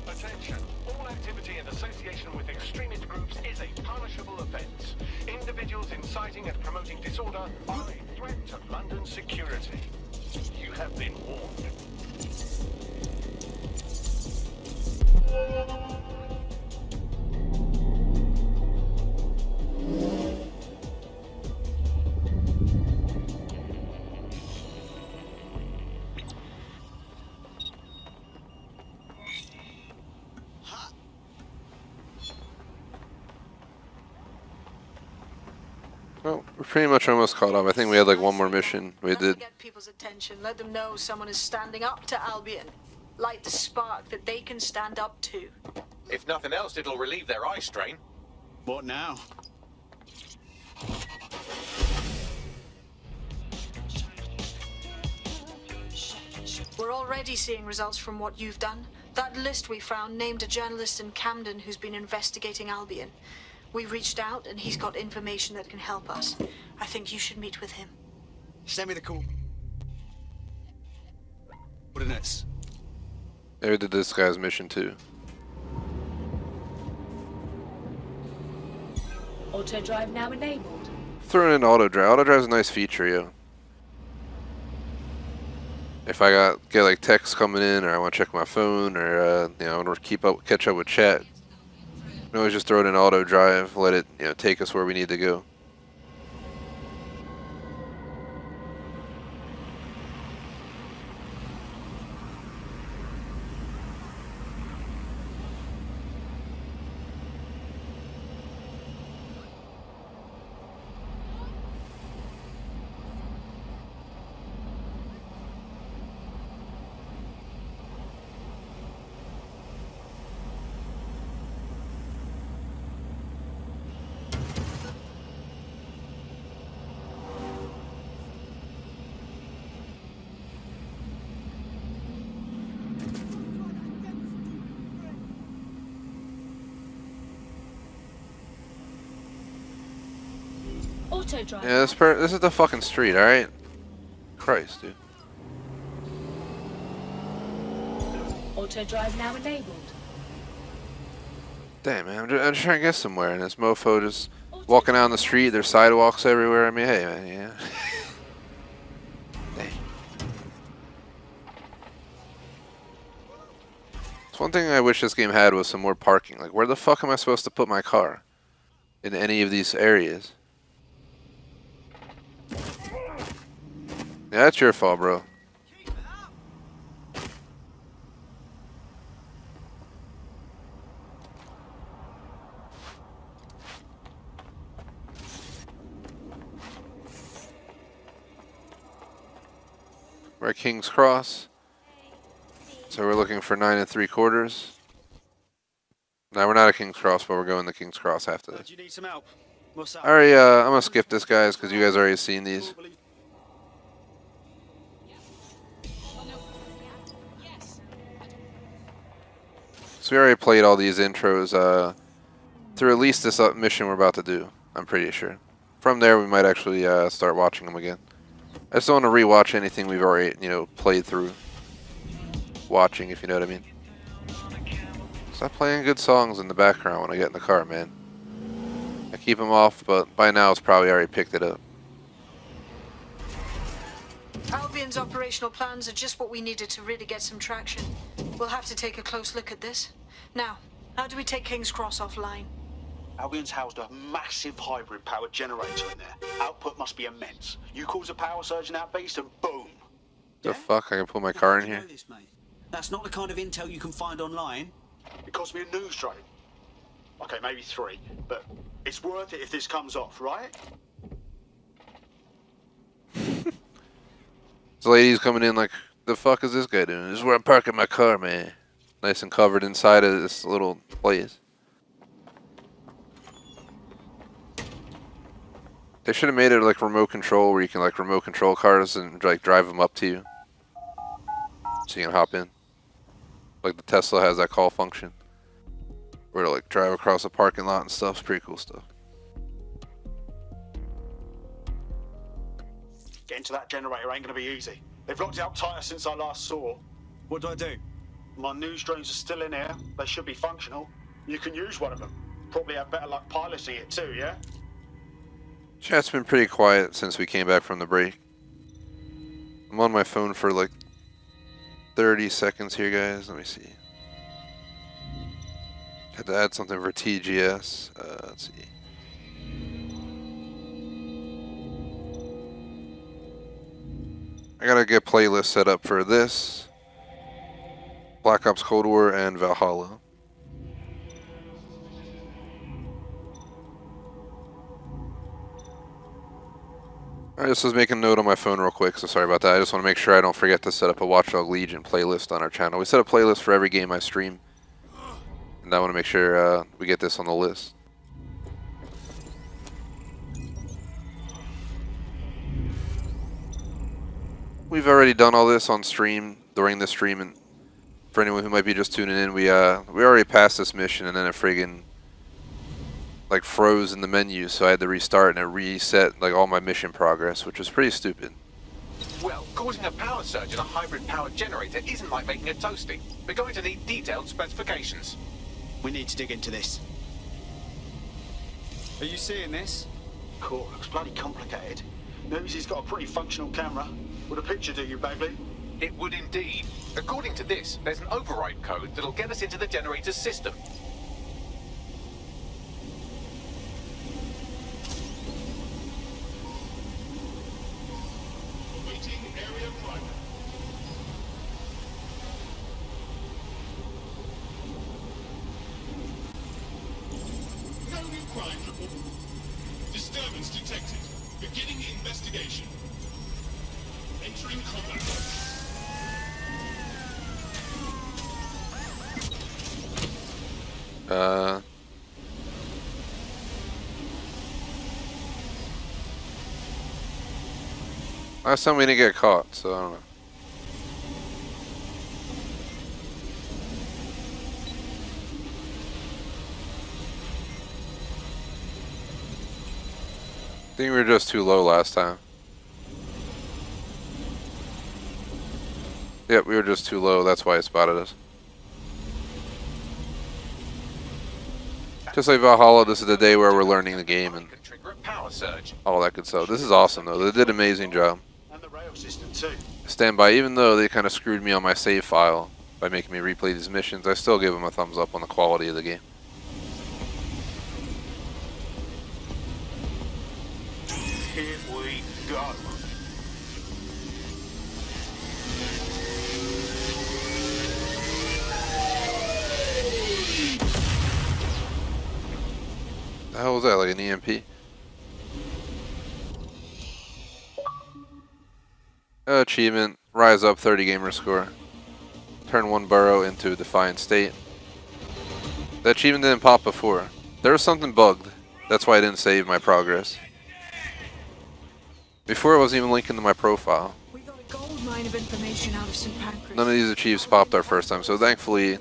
Attention. All activity in association with extremist groups is a punishable offence. Individuals inciting and promoting disorder are a threat to London's security. You have been warned. Well, we're pretty much almost caught up. I think we had like one more mission. We did. Get people's attention. Let them know someone is standing up to Albion. Light the spark that they can stand up to. If nothing else, it'll relieve their eye strain. What now? We're already seeing results from what you've done. That list we found named a journalist in Camden who's been investigating Albion. We reached out and he's got information that can help us. I think you should meet with him. Send me the coordinates. Maybe we did this guy's mission too. Auto drive now enabled. Throwing in auto drive. Auto drive's a nice feature, yo. If I get like texts coming in, or I want to check my phone, or you know, I want to catch up with chat, we can always just throw it in auto drive, let it, you know, take us where we need to go. Auto drive. Yeah, this is the fucking street, alright? Christ, dude. Auto drive now enabled. Damn, man, I'm just trying to get somewhere, and this mofo just walking down the street, there's sidewalks everywhere. I mean, hey, man, yeah. Dang. It's one thing I wish this game had was some more parking. Like, where the fuck am I supposed to put my car? In any of these areas? Yeah, that's your fault, bro. We're at King's Cross. So we're looking for 9 3/4. Now we're not at King's Cross, but we're going to King's Cross after this. Do you need some help? What's up? Alright, I'm gonna skip this, guys, because you guys already seen these. So we already played all these intros through at least this mission we're about to do, I'm pretty sure. From there, we might actually start watching them again. I just don't want to rewatch anything we've already, you know, played through. Watching, if you know what I mean. Stop playing good songs in the background when I get in the car, man. I keep them off, but by now it's probably already picked it up. Albion's operational plans are just what we needed to really get some traction. We'll have to take a close look at this. Now, how do we take King's Cross offline? Albion's housed a massive hybrid-powered generator in there. Output must be immense. You cause a power surge in that beast and boom. The fuck? I can put my car in here? That's not the kind of intel you can find online. It cost me a news train. Okay, maybe 3, but it's worth it if this comes off, right? This lady's coming in like, the fuck is this guy doing? This is where I'm parking my car, man. Nice and covered inside of this little place. They should have made it like remote control, where you can like remote control cars and like drive them up to you, so you can hop in. Like the Tesla has that call function, where to like drive across a parking lot and stuff. It's pretty cool stuff. Getting to that generator ain't gonna be easy. They've locked it up tighter since I last saw. What do I do? My news drones are still in here. They should be functional. You can use one of them. Probably have better luck piloting it too, yeah? Chat's been pretty quiet since we came back from the break. I'm on my phone for like 30 seconds here, guys. Let me see. Had to add something for TGS. Let's see. I gotta get playlists set up for this, Black Ops Cold War, and Valhalla. I just was making a note on my phone real quick, so sorry about that. I just want to make sure I don't forget to set up a Watchdog Legion playlist on our channel. We set a playlist for every game I stream, and I want to make sure we get this on the list. We've already done all this on stream during the stream, and for anyone who might be just tuning in, we already passed this mission, and then it friggin' like froze in the menu, so I had to restart, and it reset like all my mission progress, which was pretty stupid. Well, causing a power surge in a hybrid powered generator isn't like making a toasty. We're going to need detailed specifications. We need to dig into this. Are you seeing this? Cool, looks bloody complicated. Notice he's got a pretty functional camera. Would a picture do you, Bagley? It would indeed. According to this, there's an override code that'll get us into the generator's system. Awaiting area private. No new crime report. Disturbance detected. Beginning investigation. Entering combat. Last time we didn't get caught, so I don't know. I think we were just too low last time. Yep, we were just too low, that's why it spotted us. Just like Valhalla, this is the day where we're learning the game and all that good stuff. This is awesome though, they did an amazing job. And the rail system too. Stand by, even though they kind of screwed me on my save file by making me replay these missions, I still give them a thumbs up on the quality of the game. Here we go. The hell was that, like an EMP? Achievement, rise up 30 gamer score. Turn one burrow into a defiant state. That achievement didn't pop before. There was something bugged. That's why I didn't save my progress. Before it wasn't even linking to my profile. We got a gold mine of information out of St. Pancras. None of these achieves popped our first time, so thankfully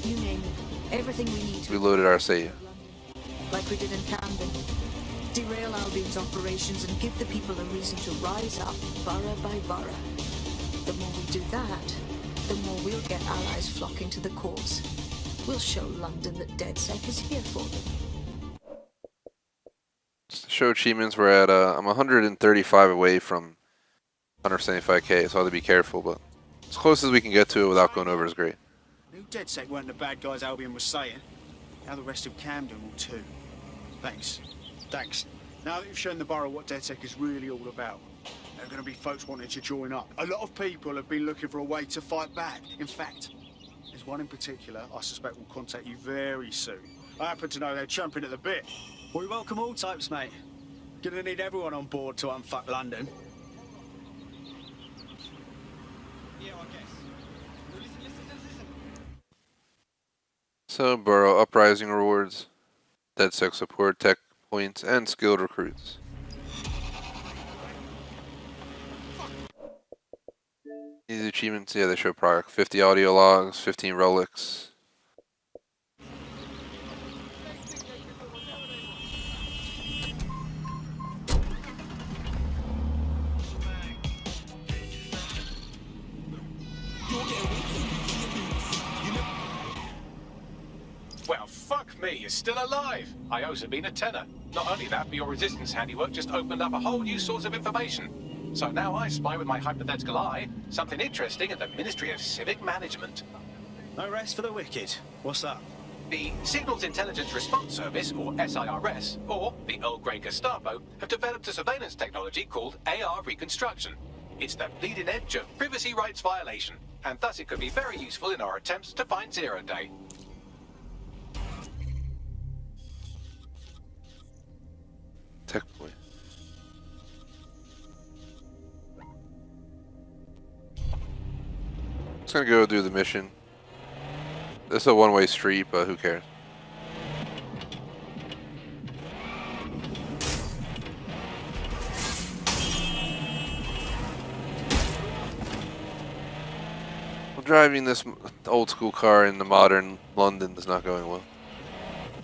You name it. Everything we need to we loaded our save. like we did in Camden. Derail Albion's operations and give the people a reason to rise up borough by borough. The more we do that, the more we'll get allies flocking to the cause. We'll show London that DedSec is here for them. Show achievements, we're at, I'm 135 away from 175k, so I have to be careful, but as close as we can get to it without going over is great. New DedSec weren't the bad guys Albion was saying. Now the rest of Camden will too. Thanks. Thanks. Now that you've shown the borough what DedSec is really all about, there are going to be folks wanting to join up. A lot of people have been looking for a way to fight back. In fact, there's one in particular I suspect will contact you very soon. I happen to know they're champing at the bit. We welcome all types, mate. Gonna need everyone on board to unfuck London. Yeah, I guess. Listen. So, Burrow Uprising rewards, DedSec support, tech points, and skilled recruits. These achievements, yeah, they show product. 50 audio logs, 15 relics. Well, fuck me, you're still alive. I owe Sabine a tenner. Not only that, but your resistance handiwork just opened up a whole new source of information. So now I spy with my hypothetical eye something interesting at the Ministry of Civic Management. No rest for the wicked. What's up? The Signals Intelligence Response Service, or SIRS, or the Earl Grey Gestapo, have developed a surveillance technology called AR Reconstruction. It's the bleeding edge of privacy rights violation, and thus it could be very useful in our attempts to find Zero Day. Tech point. Just gonna go do the mission. This is a one-way street, but who cares? Well, driving this old school car in the modern London is not going well.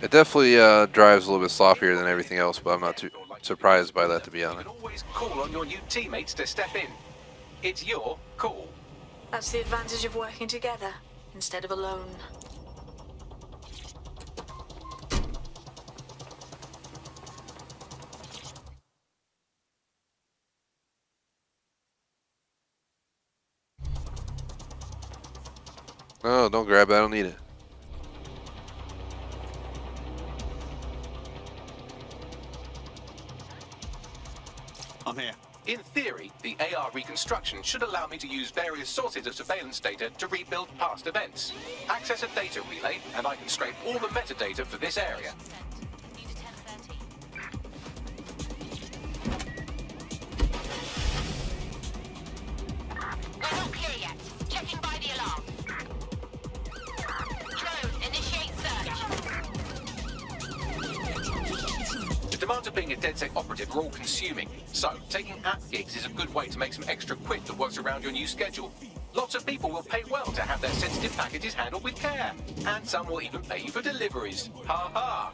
It definitely drives a little bit sloppier than everything else, but I'm not too surprised by that, to be honest. Always call on your new teammates to step in. It's your call. That's the advantage of working together instead of alone. No, don't grab it. I don't need it. I'm here. In theory, the AR reconstruction should allow me to use various sources of surveillance data to rebuild past events. Access a data relay, and I can scrape all the metadata for this area. We're not clear yet. Checking by the alarm. Drone, initiate search. The demands of being a DedSec operative are all consuming, so taking app gigs is a good way to make some extra quid that works around your new schedule. Lots of people will pay well to have their sensitive packages handled with care, and some will even pay you for deliveries. Ha ha!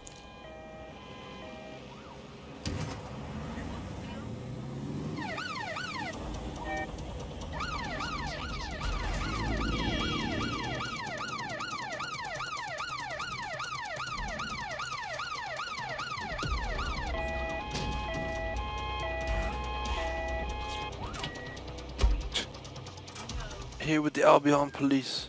Here with the Albion police.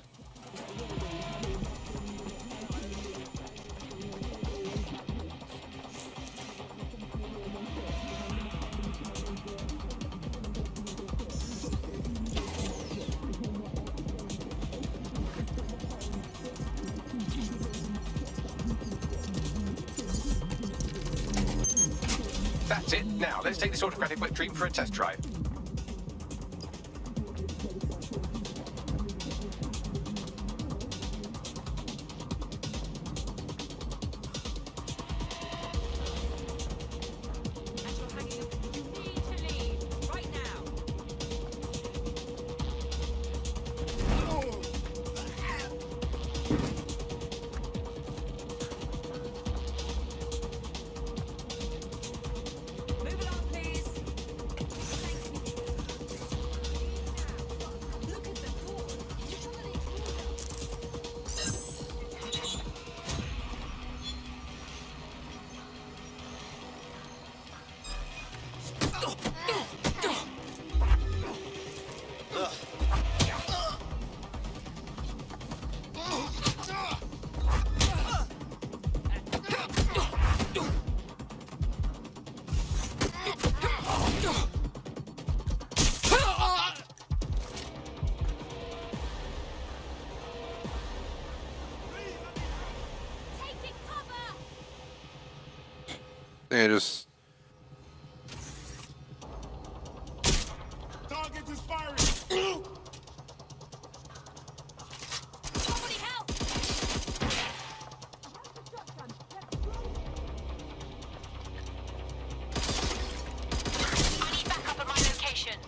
That's it. Now, let's take this autocratic wet dream for a test drive. I just Target is firing. I need backup at my location.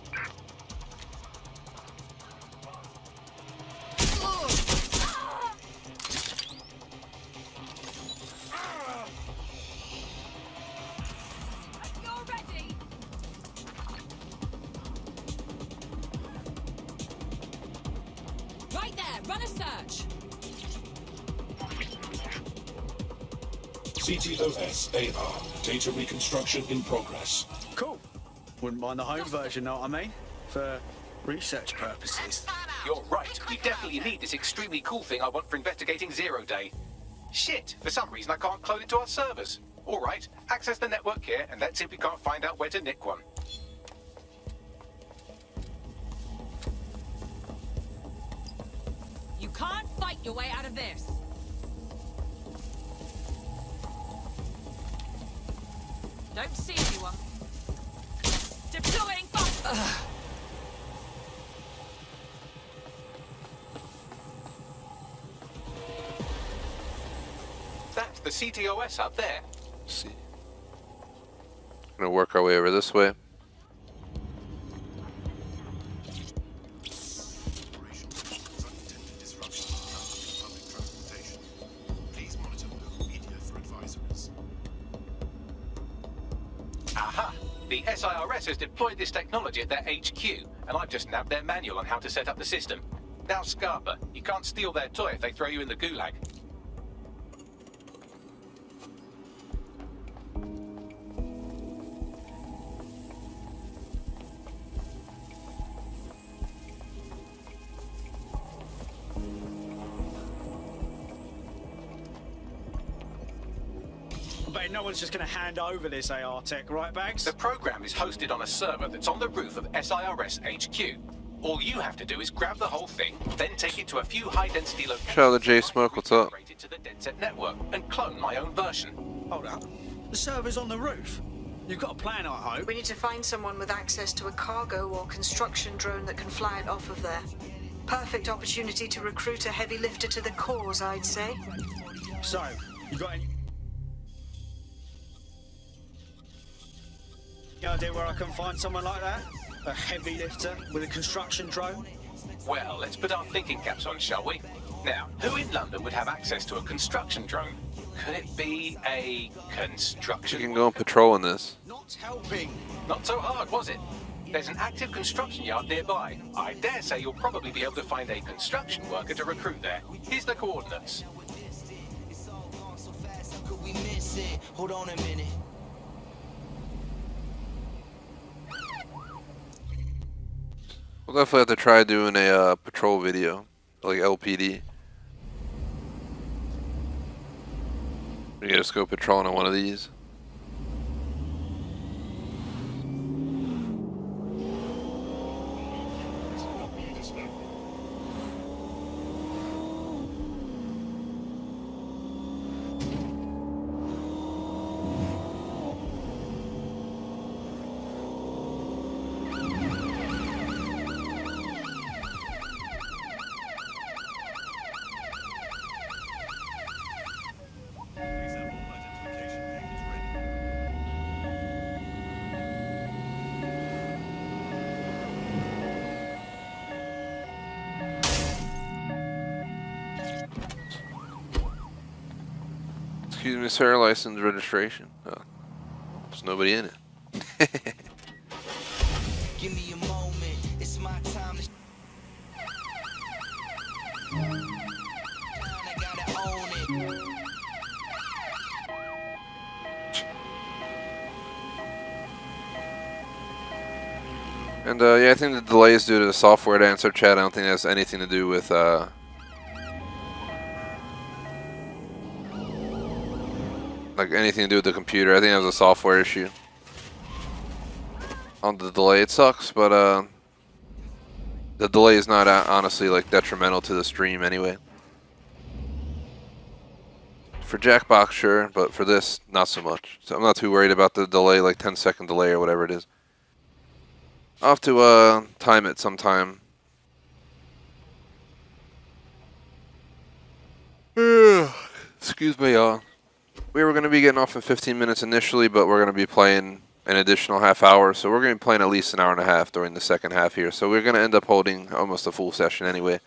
Run a search. CTOS-AR. Data reconstruction in progress. Cool. Wouldn't mind the home version, know what I mean? For research purposes. You're right. We definitely need this extremely cool thing I want for investigating Zero Day. Shit, for some reason I can't clone it to our servers. Alright, access the network here, and let's see if we can't find out where to nick one. You can't fight your way out of this. Don't see anyone. Deploying fire. That's the CTOS up there. See. Gonna work our way over this way. Aha! The SIRS has deployed this technology at their HQ, and I've just nabbed their manual on how to set up the system. Now, Scarpa, you can't steal their toy if they throw you in the gulag. Bet no one's just going to hand over this AR tech, right, Bags? The program is hosted on a server that's on the roof of SIRS HQ. All you have to do is grab the whole thing, then take it to a few high-density locations. Shout out to J Smoke, what's up? To the DedSet network and clone my own version. Hold up. The server's on the roof. You've got a plan, I hope. We need to find someone with access to a cargo or construction drone that can fly it off of there. Perfect opportunity to recruit a heavy lifter to the cause, I'd say. So, you got any idea where I can find someone like that? A heavy lifter with a construction drone? Well, let's put our thinking caps on, shall we? Now, who in London would have access to a construction drone? Could it be a construction... You can go and patrol in this. Not helping. Not so hard, was it? There's an active construction yard nearby. I dare say you'll probably be able to find a construction worker to recruit there. Here's the coordinates. Hold on a minute. We'll definitely have to try doing a patrol video, like LPD. We gotta just go patrolling on one of these. Excuse me, sir, license registration. Oh, there's nobody in it. Give me a moment, it's my time to I gotta own it. And yeah, I think the delay is due to the software to answer chat. I don't think it has anything to do with like anything to do with the computer. I think it was a software issue on the delay. It sucks, but the delay is not honestly like detrimental to the stream anyway. For Jackbox, sure, but for this, not so much. So I'm not too worried about the delay, like 10-second delay or whatever it is. I'll have to time it sometime. Excuse me, y'all. We were going to be getting off in 15 minutes initially, but we're going to be playing an additional half hour. So we're going to be playing at least an hour and a half during the second half here. So we're going to end up holding almost a full session anyway.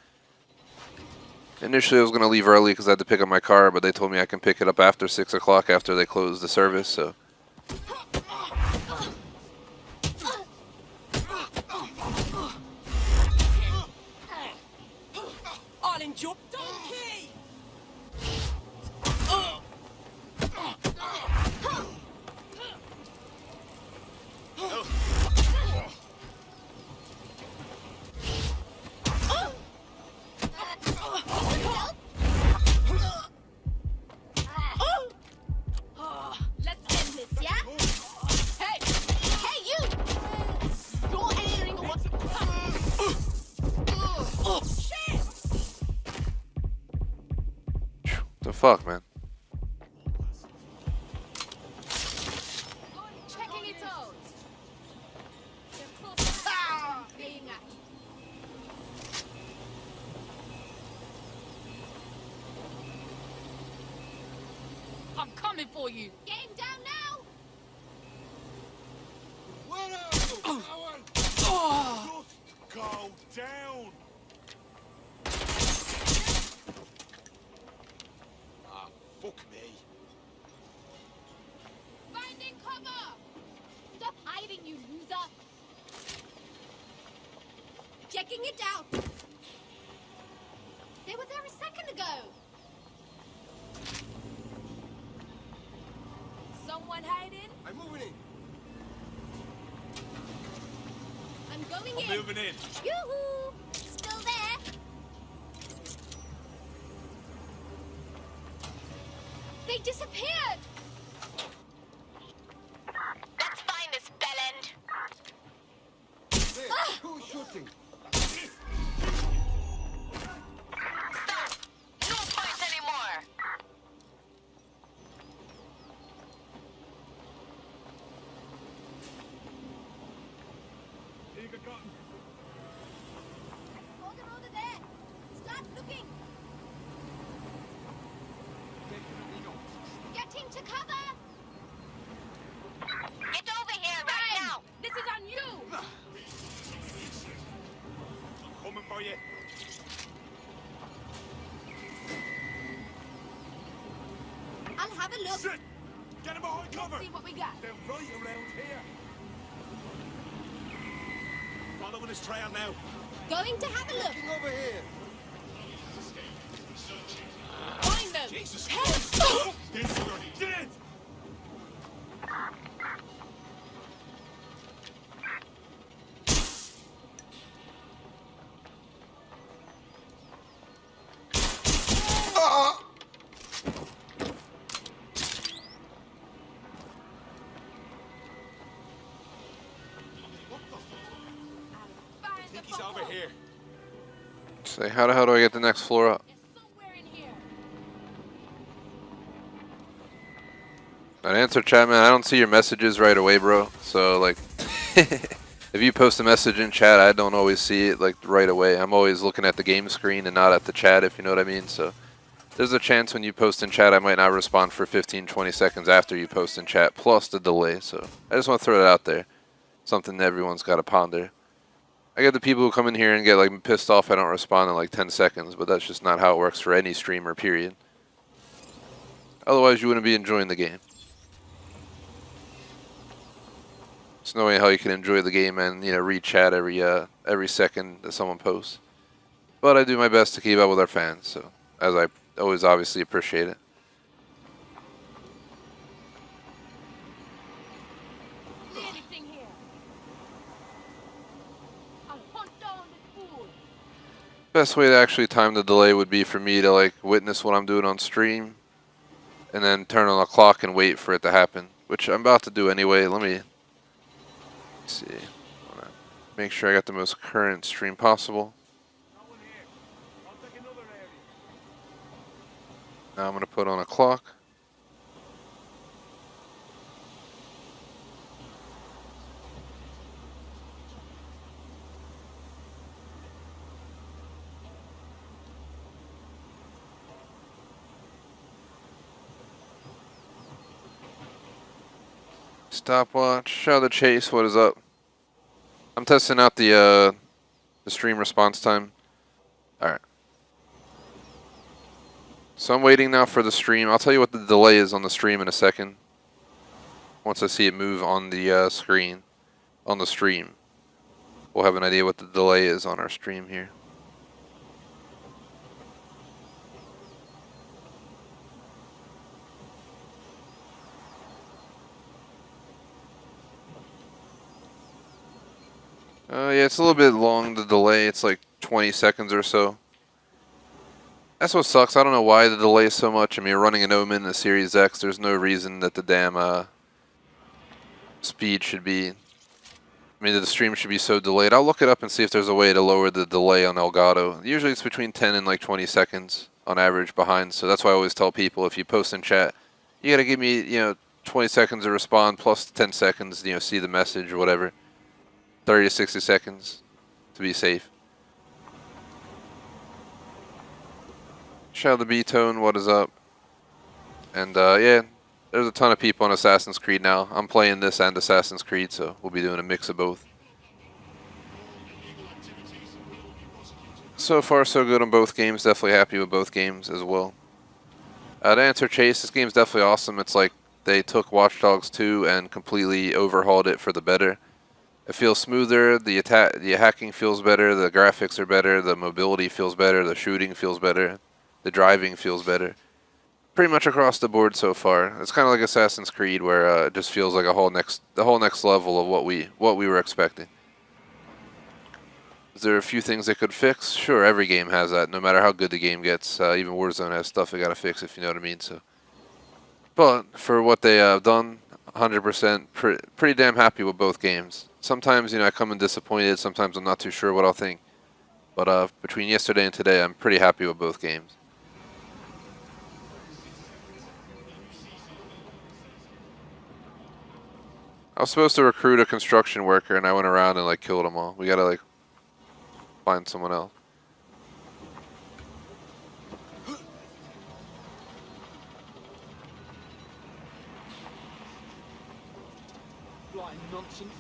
Initially, I was going to leave early because I had to pick up my car, but they told me I can pick it up after 6 o'clock after they close the service. So. I'll fuck, man? Checking it out. I'm coming for you. Get him down now. Go down. Ah, fuck me. Finding cover. Stop hiding, you loser. Checking it out. They were there a second ago. Someone hiding? I'm moving in. I'm going I'm in. moving in. Yoo-hoo! Still there? They disappeared! Let's find this bellend. There, who's shooting? Stop! No fights anymore. Hold it over there. Start looking. Get him to cover. Get over here right now. This is on you. I'm coming for you. I'll have a look. Shit! Get him behind cover. Let's see what we got. They're right around here. Following his trail now. Going to have a look. Looking over here. Find them. Jesus Help. Christ! This are dead. I think he's over here. Say, how the hell do I get the next floor up? An answer, chat, man. I don't see your messages right away, bro. So, like, if you post a message in chat, I don't always see it, like, right away. I'm always looking at the game screen and not at the chat, if you know what I mean. So, there's a chance when you post in chat, I might not respond for 15, 20 seconds after you post in chat, plus the delay. So, I just want to throw it out there. Something that everyone's got to ponder. I get the people who come in here and get, like, pissed off I don't respond in, like, 10 seconds, but that's just not how it works for any streamer, period. Otherwise, you wouldn't be enjoying the game. There's no way how you can enjoy the game and, you know, read chat every second that someone posts. But I do my best to keep up with our fans, so as I always obviously appreciate it. Anything here? I'll hunt down the fool. Best way to actually time the delay would be for me to, like, witness what I'm doing on stream and then turn on the clock and wait for it to happen, which I'm about to do anyway. Let me see. Make sure I got the most current stream possible. Now I'm going to put on a clock. Stopwatch, Shadow Chase, what is up? I'm testing out the stream response time. Alright. So I'm waiting now for the stream. I'll tell you what the delay is on the stream in a second. Once I see it move on the screen, on the stream, we'll have an idea what the delay is on our stream here. Yeah, it's a little bit long, the delay. It's like 20 seconds or so. That's what sucks. I don't know why the delay is so much. I mean, running an Omen in a Series X, there's no reason that the damn speed should be... I mean, the stream should be so delayed. I'll look it up and see if there's a way to lower the delay on Elgato. Usually it's between 10 and like 20 seconds on average behind. So that's why I always tell people, if you post in chat, you gotta give me, 20 seconds to respond plus 10 seconds, see the message or whatever. 30 to 60 seconds to be safe. Shout out the B-Tone, what is up? And yeah, there's a ton of people on Assassin's Creed now. I'm playing this and Assassin's Creed, so we'll be doing a mix of both. So far so good on both games, definitely happy with both games as well. To answer Chase, this game's definitely awesome. It's like they took Watch Dogs 2 and completely overhauled it for the better. It feels smoother, the hacking feels better, the graphics are better, the mobility feels better, the shooting feels better, the driving feels better. Pretty much across the board so far. It's kind of like Assassin's Creed, where it just feels like the whole next level of what we were expecting. Is there a few things they could fix? Sure, every game has that. No matter how good the game gets, even Warzone has stuff they gotta fix, if you know what I mean. So, but for what they have done, 100%, pretty damn happy with both games. Sometimes, I come in disappointed. Sometimes I'm not too sure what I'll think. But between yesterday and today, I'm pretty happy with both games. I was supposed to recruit a construction worker, and I went around and like killed them all. We gotta like find someone else. Blind nonsense.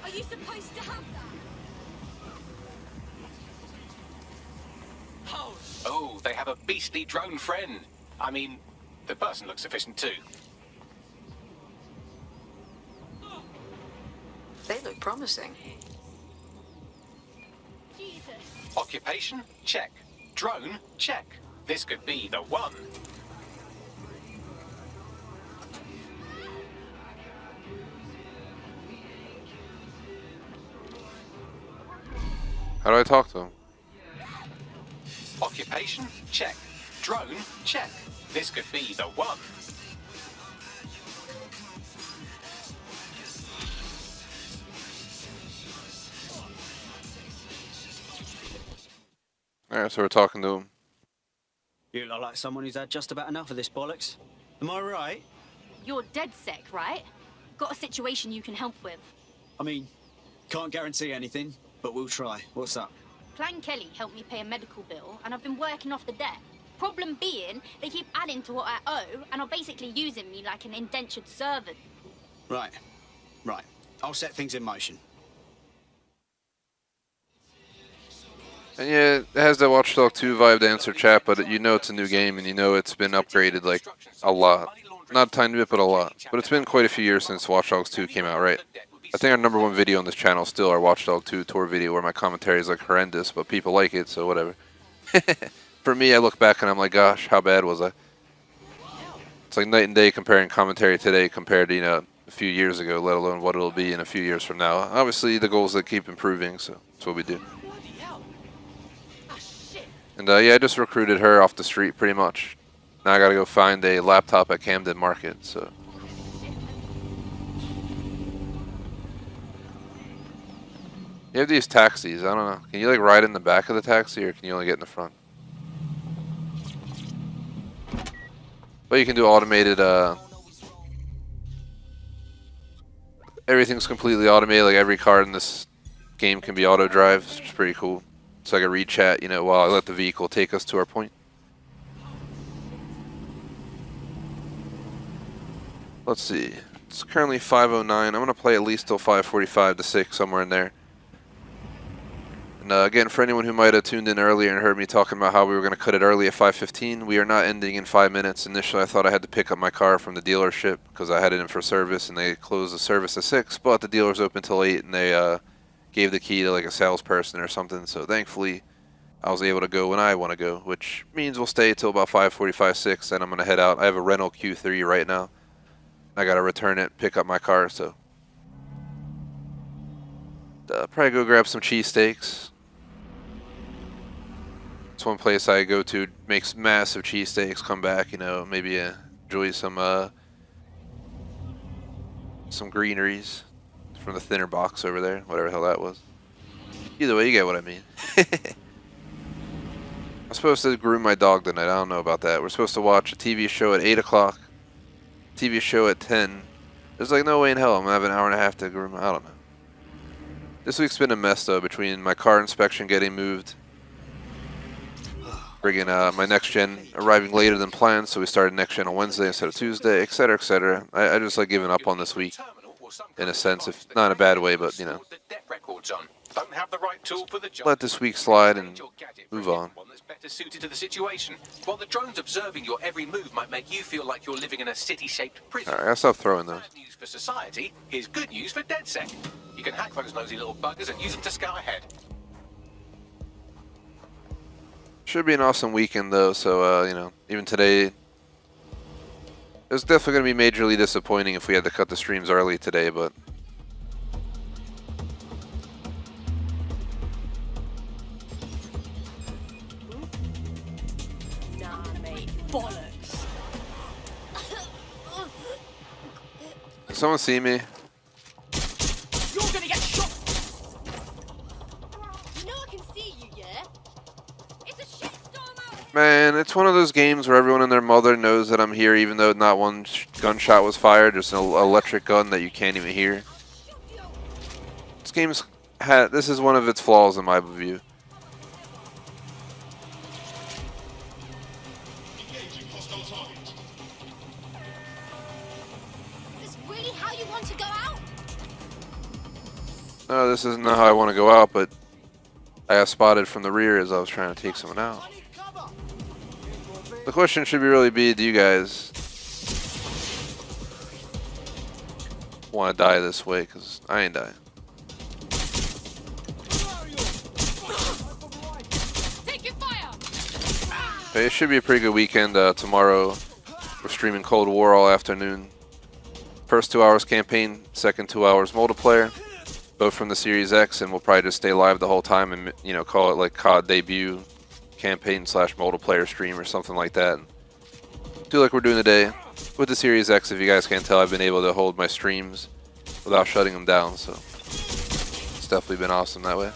Are you supposed to have that? Oh, they have a beastly drone friend. I mean, the person looks efficient too. They look promising. Occupation? Check. Drone? Check. This could be the one. How do I talk to him? Occupation? Check. Drone? Check. This could be the one. Alright, so we're talking to him. You look like someone who's had just about enough of this bollocks. Am I right? You're dead sick, right? Got a situation you can help with. I mean, can't guarantee anything, but we'll try. What's up? Clan Kelly helped me pay a medical bill, and I've been working off the debt. Problem being, they keep adding to what I owe, and are basically using me like an indentured servant. Right. I'll set things in motion. And yeah, it has that Watch Dogs 2 vibe to answer chat, but it's a new game, and it's been upgraded like a lot. Not a tiny bit, but a lot. But it's been quite a few years since Watch Dogs 2 came out, right? I think our #1 video on this channel is still our Watch Dogs 2 tour video, where my commentary is like horrendous, but people like it, so whatever. For me, I look back and I'm like, gosh, how bad was I? It's like night and day comparing commentary today compared to, a few years ago, let alone what it'll be in a few years from now. Obviously, the goal is to keep improving, so that's what we do. And yeah, I just recruited her off the street pretty much. Now I gotta go find a laptop at Camden Market, so. You have these taxis, I don't know. Can you like ride in the back of the taxi, or can you only get in the front? But you can do automated, everything's completely automated, like every car in this game can be auto drive, which is pretty cool. So I can read chat, while I let the vehicle take us to our point. Let's see. It's currently 5:09. I'm going to play at least till 5:45 to 6, somewhere in there. And again, for anyone who might have tuned in earlier and heard me talking about how we were going to cut it early at 5:15, we are not ending in 5 minutes. Initially, I thought I had to pick up my car from the dealership because I had it in for service, and they closed the service at 6, but the dealer's open till 8, and they gave the key to like a salesperson or something. So thankfully, I was able to go when I want to go, which means we'll stay till about 5:45, 6, and I'm going to head out. I have a rental Q3 right now. I got to return it, pick up my car, so probably go grab some cheesesteaks. It's one place I go to, makes massive cheesesteaks, come back, maybe enjoy some some greeneries from the thinner box over there, whatever the hell that was. Either way, you get what I mean. I'm supposed to groom my dog tonight. I don't know about that. We're supposed to watch a TV show at 8 o'clock, TV show at 10. There's like no way in hell I'm going to have an hour and a half to groom. I don't know. This week's been a mess though, between my car inspection getting moved, friggin' my next gen arriving later than planned, so we started next gen on Wednesday instead of Tuesday, etc., etc. I just like giving up on this week, in a sense, if not in a bad way, but you know, Don't have the right tool for the job. let this week slide and move on. One that's better suited to the situation. While the drones observing your every move might make you feel like you're living in a city-shaped prison. Alright, I'll stop throwing those. Bad news for society is good news for DedSec. You can hack those nosy little buggers and use them to scout ahead. Should be an awesome weekend though, so you know, even today, it's definitely going to be majorly disappointing if we had to cut the streams early today, but Nah, mate. Bollocks. can someone see me? You're gonna get shot. You know I can see you, yeah? It's a shitstorm out. Man, it's one of those games where everyone and their mother knows that I'm here, even though not one gunshot was fired, just an electric gun that you can't even hear. This is one of its flaws in my view. Is this really how you want to go out? No, this isn't how I want to go out, but I got spotted from the rear as I was trying to take someone out. The question should really be, do you guys want to die this way? Because I ain't dying. Okay, it should be a pretty good weekend. Tomorrow we're streaming Cold War all afternoon. First 2 hours campaign, second 2 hours multiplayer. Both from the Series X, and we'll probably just stay live the whole time and, you know, call it like COD debut campaign / multiplayer stream or something like that. And do like we're doing today with the Series X. If you guys can't tell, I've been able to hold my streams without shutting them down, so it's definitely been awesome that way.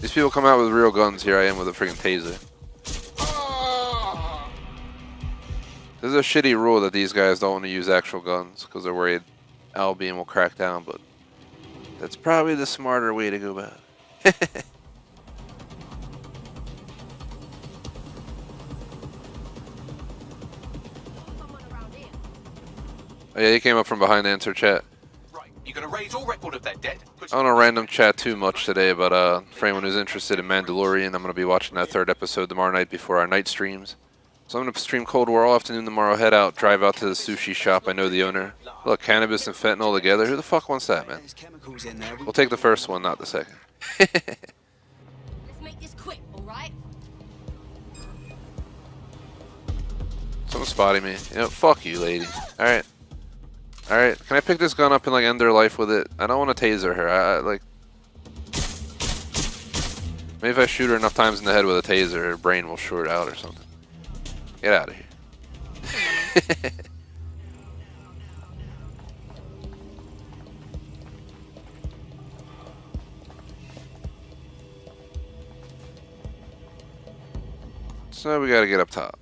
These people come out with real guns. Here I am with a freaking taser. There's a shitty rule that these guys don't want to use actual guns because they're worried Albion will crack down, but that's probably the smarter way to go about it. Oh yeah, he came up from behind to answer chat. You're gonna raise all record of that debt. I don't know random chat too much today, but for anyone who's interested in Mandalorian, I'm going to be watching that 3rd episode tomorrow night before our night streams. So I'm going to stream Cold War all afternoon tomorrow, head out, drive out to the sushi shop. I know the owner. Look, cannabis and fentanyl together. Who the fuck wants that, man? We'll take the first one, not the second. Let's make this quick, alright? Someone's spotting me. You know, fuck you, lady. Alright. Alright, can I pick this gun up and like end their life with it? I don't want to taser her. I like... Maybe if I shoot her enough times in the head with a taser, her brain will short out or something. Get out of here. So we gotta get up top.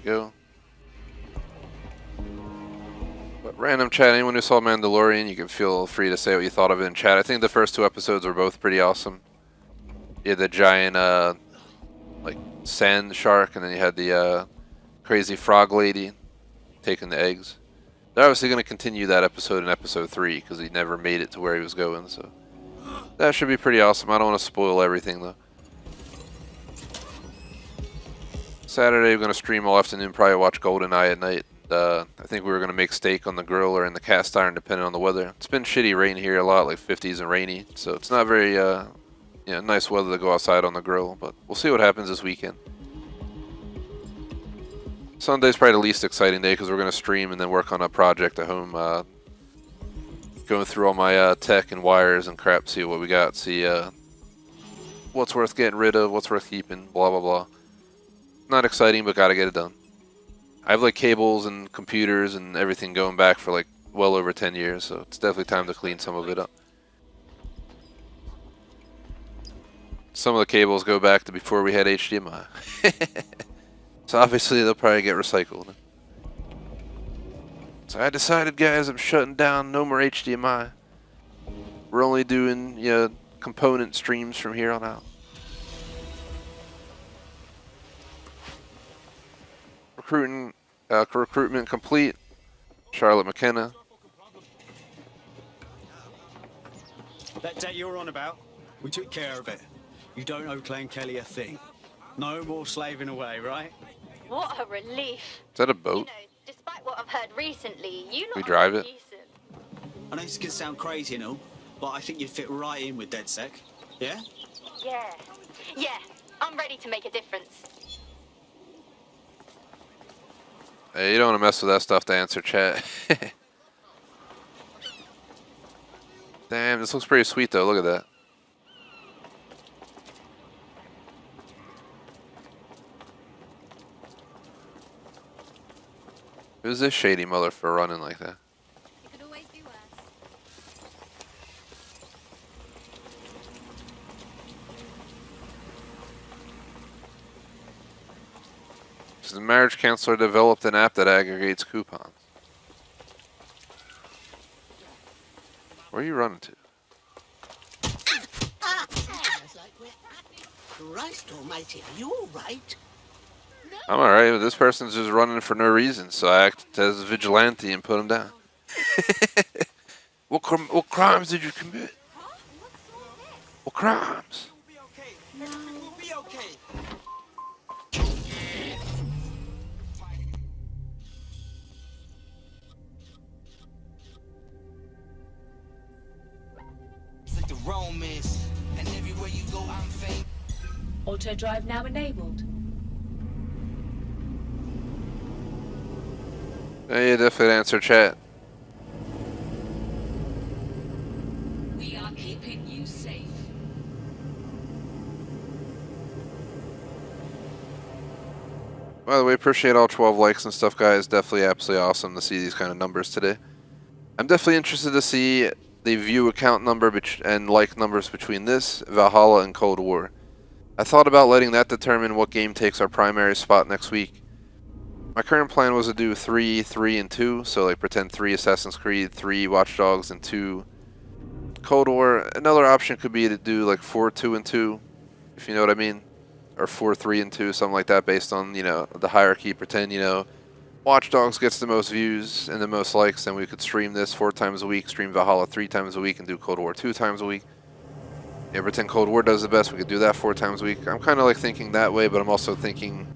Go. But random chat, anyone who saw Mandalorian, you can feel free to say what you thought of it in chat. I think the first 2 episodes were both pretty awesome. You had the giant like sand shark, and then you had the crazy frog lady taking the eggs. They're obviously going to continue that episode in episode 3 because he never made it to where he was going, so that should be pretty awesome. I don't want to spoil everything though. Saturday, we're going to stream all afternoon, probably watch GoldenEye at night. I think we were going to make steak on the grill or in the cast iron, depending on the weather. It's been shitty rain here a lot, like 50s and rainy, so it's not very nice weather to go outside on the grill, but we'll see what happens this weekend. Sunday's probably the least exciting day because we're going to stream and then work on a project at home. Going through all my tech and wires and crap, see what we got, see what's worth getting rid of, what's worth keeping, blah, blah, blah. Not exciting, but got to get it done. I have like cables and computers and everything going back for like well over 10 years, so it's definitely time to clean some of it up. Some of the cables go back to before we had HDMI. So obviously they'll probably get recycled. So I decided, guys, I'm shutting down. No more HDMI. We're only doing component streams from here on out. Recruitment complete. Charlotte McKenna. That debt you're on about, we took care of it. You don't owe Clay and Kelly a thing. No more slaving away, right? What a relief. Is that a boat? You know, despite what I've heard recently, you lot We are drive it? decent. I know this can sound crazy and all, but I think you'd fit right in with DedSec. Yeah? Yeah, I'm ready to make a difference. Hey, you don't want to mess with that stuff to answer chat. Damn, this looks pretty sweet though. Look at that. Who's this shady mother for running like that? It could always be worse. So the marriage counselor developed an app that aggregates coupons. Where are you running to? Christ almighty, are you alright? I'm alright, but this person's just running for no reason, so I acted as a vigilante and put him down. What crimes did you commit? What crimes? We'll be okay. It's like the Romans, and everywhere you go, I'm famous. Auto drive now enabled. Yeah, definitely answer chat. We are keeping you safe. By the way, appreciate all 12 likes and stuff, guys. Definitely absolutely awesome to see these kind of numbers today. I'm definitely interested to see the view account number and like numbers between this, Valhalla, and Cold War. I thought about letting that determine what game takes our primary spot next week. My current plan was to do 3, 3, and 2, so like pretend 3 Assassin's Creed, 3 Watch Dogs, and 2 Cold War. Another option could be to do like 4, 2, and 2, if you know what I mean. Or 4, 3, and 2, something like that based on, the hierarchy. Pretend, Watch Dogs gets the most views and the most likes, and we could stream this 4 times a week, stream Valhalla 3 times a week, and do Cold War 2 times a week. Yeah, pretend Cold War does the best, we could do that 4 times a week. I'm kind of like thinking that way, but I'm also thinking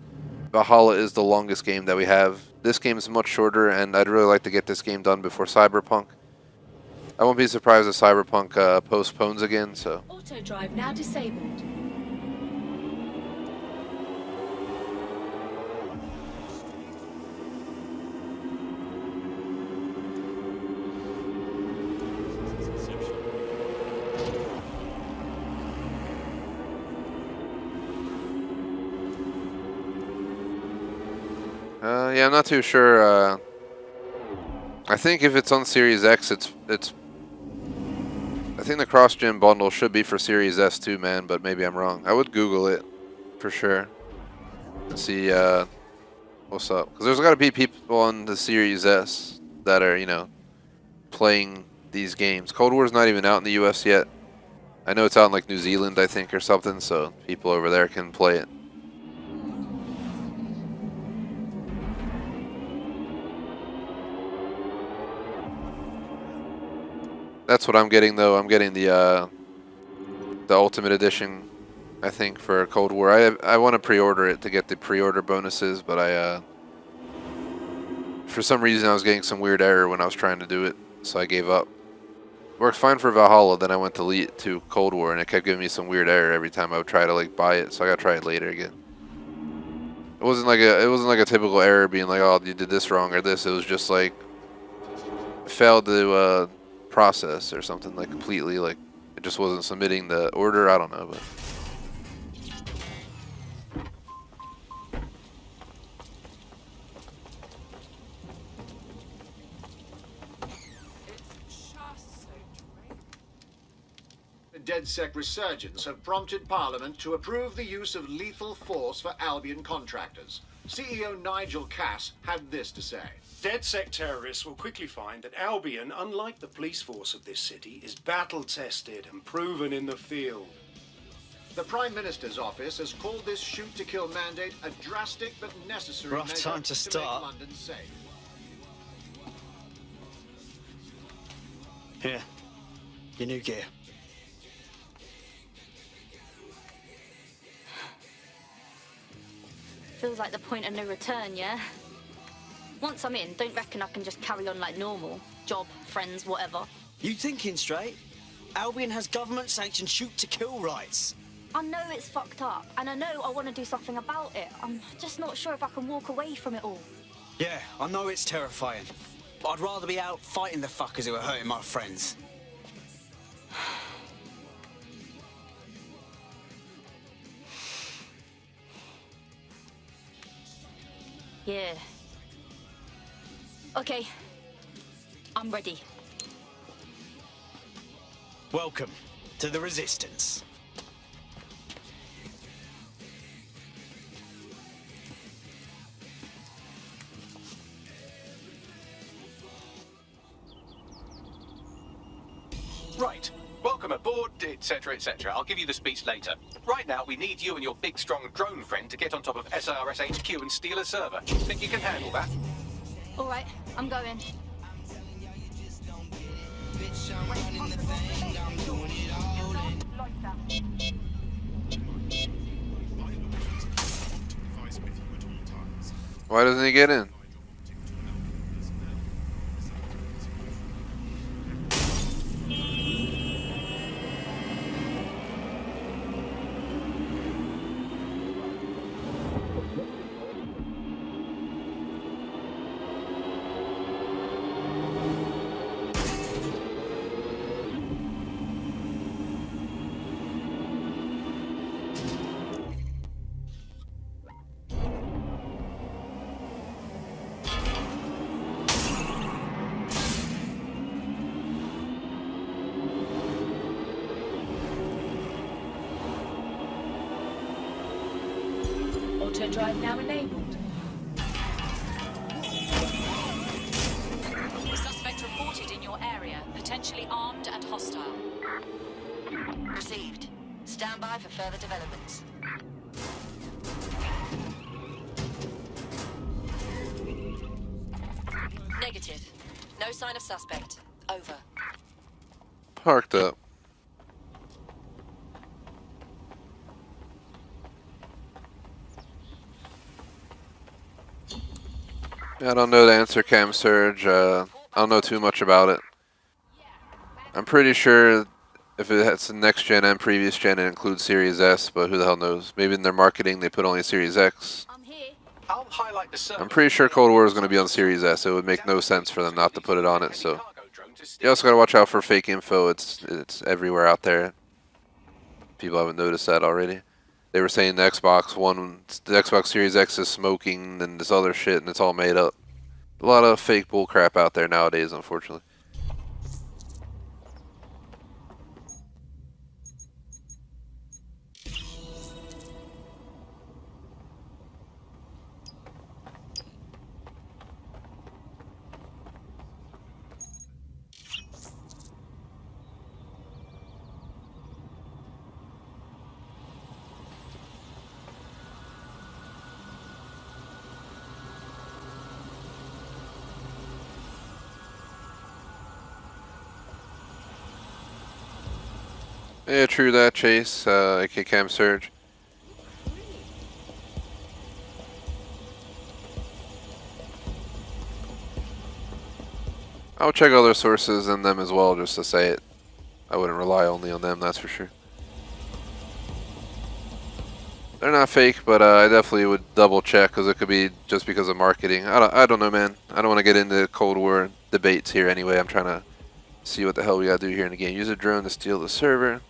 Valhalla is the longest game that we have. This game is much shorter, and I'd really like to get this game done before Cyberpunk. I won't be surprised if Cyberpunk postpones again, so. Auto drive now disabled. Yeah, I'm not too sure. I think if it's on Series X, it's. I think the cross-gen bundle should be for Series S too, man. But maybe I'm wrong. I would Google it for sure to see what's up. Because there's got to be people on the Series S that are, playing these games. Cold War's not even out in the U.S. yet. I know it's out in like New Zealand, I think, or something. So people over there can play it. That's what I'm getting though. I'm getting the Ultimate Edition, I think, for Cold War. I want to pre-order it to get the pre-order bonuses, but for some reason I was getting some weird error when I was trying to do it, so I gave up. Worked fine for Valhalla, then I went to Cold War, and it kept giving me some weird error every time I would try to like buy it. So I gotta try it later again. It wasn't like a typical error being like, oh, you did this wrong or this. It was just like failed to process or something, like completely, like it just wasn't submitting the order. I don't know, but. The DedSec resurgence have prompted Parliament to approve the use of lethal force for Albion contractors. CEO Nigel Cass had this to say. DedSec terrorists will quickly find that Albion, unlike the police force of this city, is battle-tested and proven in the field. The Prime Minister's office has called this shoot-to-kill mandate a drastic but necessary Rough measure time to start. make London safe. Here, your new gear. Feels like the point of no return, yeah? Once I'm in, don't reckon I can just carry on like normal. Job, friends, whatever. You thinking straight? Albion has government-sanctioned shoot-to-kill rights. I know it's fucked up, and I know I want to do something about it. I'm just not sure if I can walk away from it all. Yeah, I know it's terrifying. But I'd rather be out fighting the fuckers who are hurting my friends. Yeah. Okay. I'm ready. Welcome to the Resistance. Right. Welcome aboard, etc., etc. I'll give you the speech later. Right now, we need you and your big, strong drone friend to get on top of SRS HQ and steal a server. Think you can handle that? All right, I'm going. Why doesn't he get in? Auto drive now enabled. Suspect reported in your area, potentially armed and hostile. Received. Stand by for further developments. Negative. No sign of suspect. Over. Parked up. I don't know the answer, Cam Surge. I don't know too much about it. I'm pretty sure if it's next gen and previous gen, it includes Series S, but who the hell knows? Maybe in their marketing they put only Series X. I'll highlight the server. I'm pretty sure Cold War is going to be on Series S. It would make no sense for them not to put it on it. So you also got to watch out for fake info. It's everywhere out there. People haven't noticed that already. They were saying the Xbox Series X is smoking and this other shit, and it's all made up. A lot of fake bull crap out there nowadays, unfortunately. Yeah, true that, Chase, aka Cam Surge. I'll check other sources and them as well just to say it. I wouldn't rely only on them, that's for sure. They're not fake, but I definitely would double check because it could be just because of marketing. I don't know, man. I don't want to get into Cold War debates here anyway. I'm trying to see what the hell we gotta do here in the game. Use a drone to steal the server.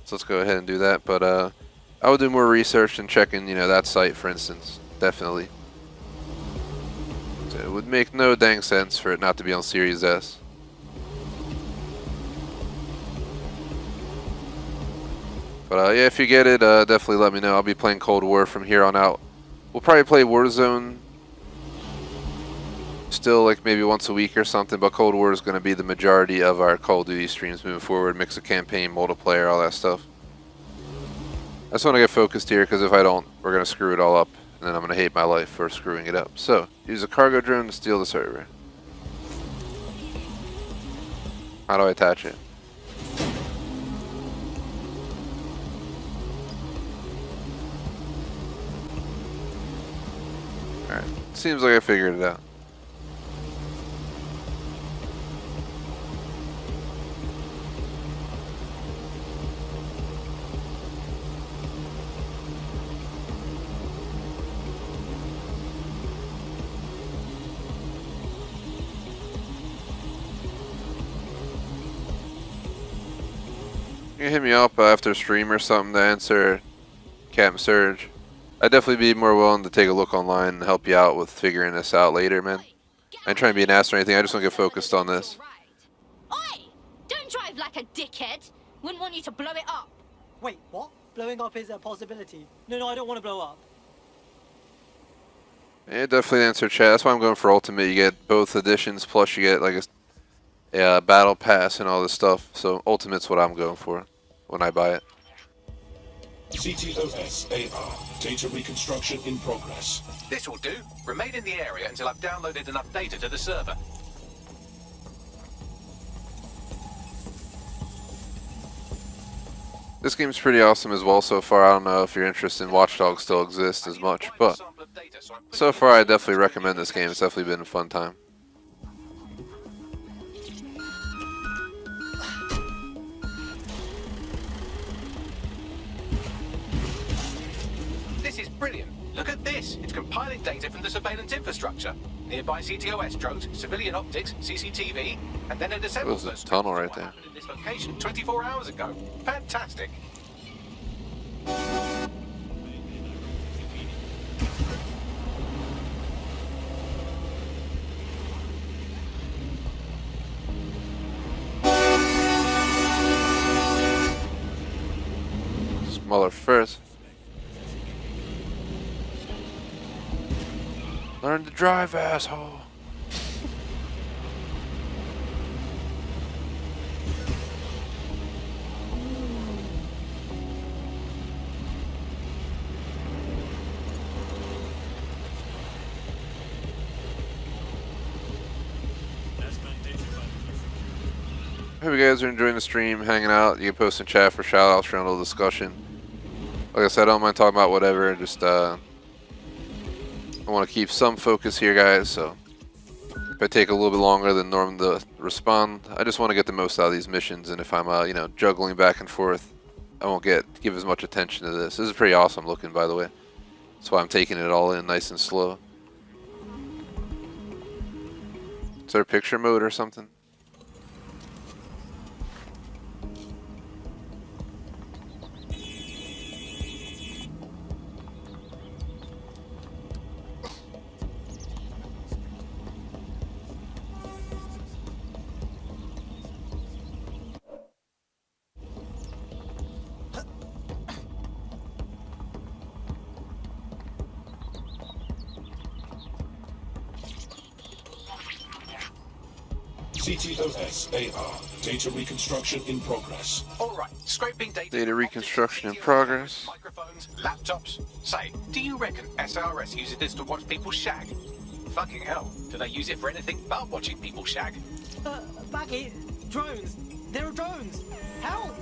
So let's go ahead and do that. But I would do more research and checking, you know, that site, for instance. Definitely. So it would make no dang sense for it not to be on Series S. But yeah, if you get it, definitely let me know. I'll be playing Cold War from here on out. We'll probably play Warzone still, like maybe once a week or something, but Cold War is going to be the majority of our Call of Duty streams moving forward. Mix of campaign, multiplayer, all that stuff. I just want to get focused here because if I don't, we're going to screw it all up, and then I'm going to hate my life for screwing it up. So, use a cargo drone to steal the server. How do I attach it? Alright, seems like I figured it out. You can hit me up after stream or something to answer Captain Surge. I'd definitely be more willing to take a look online and help you out with figuring this out later, man. I ain't trying to be an ass or anything, I just want to get focused on this. Oi! Don't drive like a dickhead. Wouldn't want you to blow it up. Wait, what? Blowing up is a possibility. No, I don't want to blow up. Yeah, definitely answer chat. That's why I'm going for Ultimate. You get both editions, plus you get like a battle pass and all this stuff. So Ultimate's what I'm going for when I buy it. CTOS AR. Data reconstruction in progress. This will do. Remain in the area until I've downloaded enough data to the server. This game's pretty awesome as well so far. I don't know if your interest in Watch Dogs still exists as much, but so far I definitely recommend this game. It's definitely been a fun time. This is brilliant. Look at this. It's compiling data from the surveillance infrastructure. Nearby CTOS drones, civilian optics, CCTV, and then it assembles There's those a tunnel right there. in this location 24 hours ago. Fantastic. Smaller first. Learn to drive, asshole. Hope you guys are enjoying the stream, hanging out. You can post in chat for shout outs, round of discussion. Like I said, I don't mind talking about whatever, just I want to keep some focus here, guys, so if I take a little bit longer than normal to respond, I just want to get the most out of these missions, and if I'm you know, juggling back and forth, I won't give as much attention to this. This is pretty awesome looking, by the way. That's why I'm taking it all in nice and slow. Is there a picture mode or something? CTOS AR. Data reconstruction in progress. Alright, scraping data. Data reconstruction in progress. Microphones, laptops. Say, do you reckon SRS uses this to watch people shag? Fucking hell, do they use it for anything but watching people shag? Baggy, drones. There are drones. Help!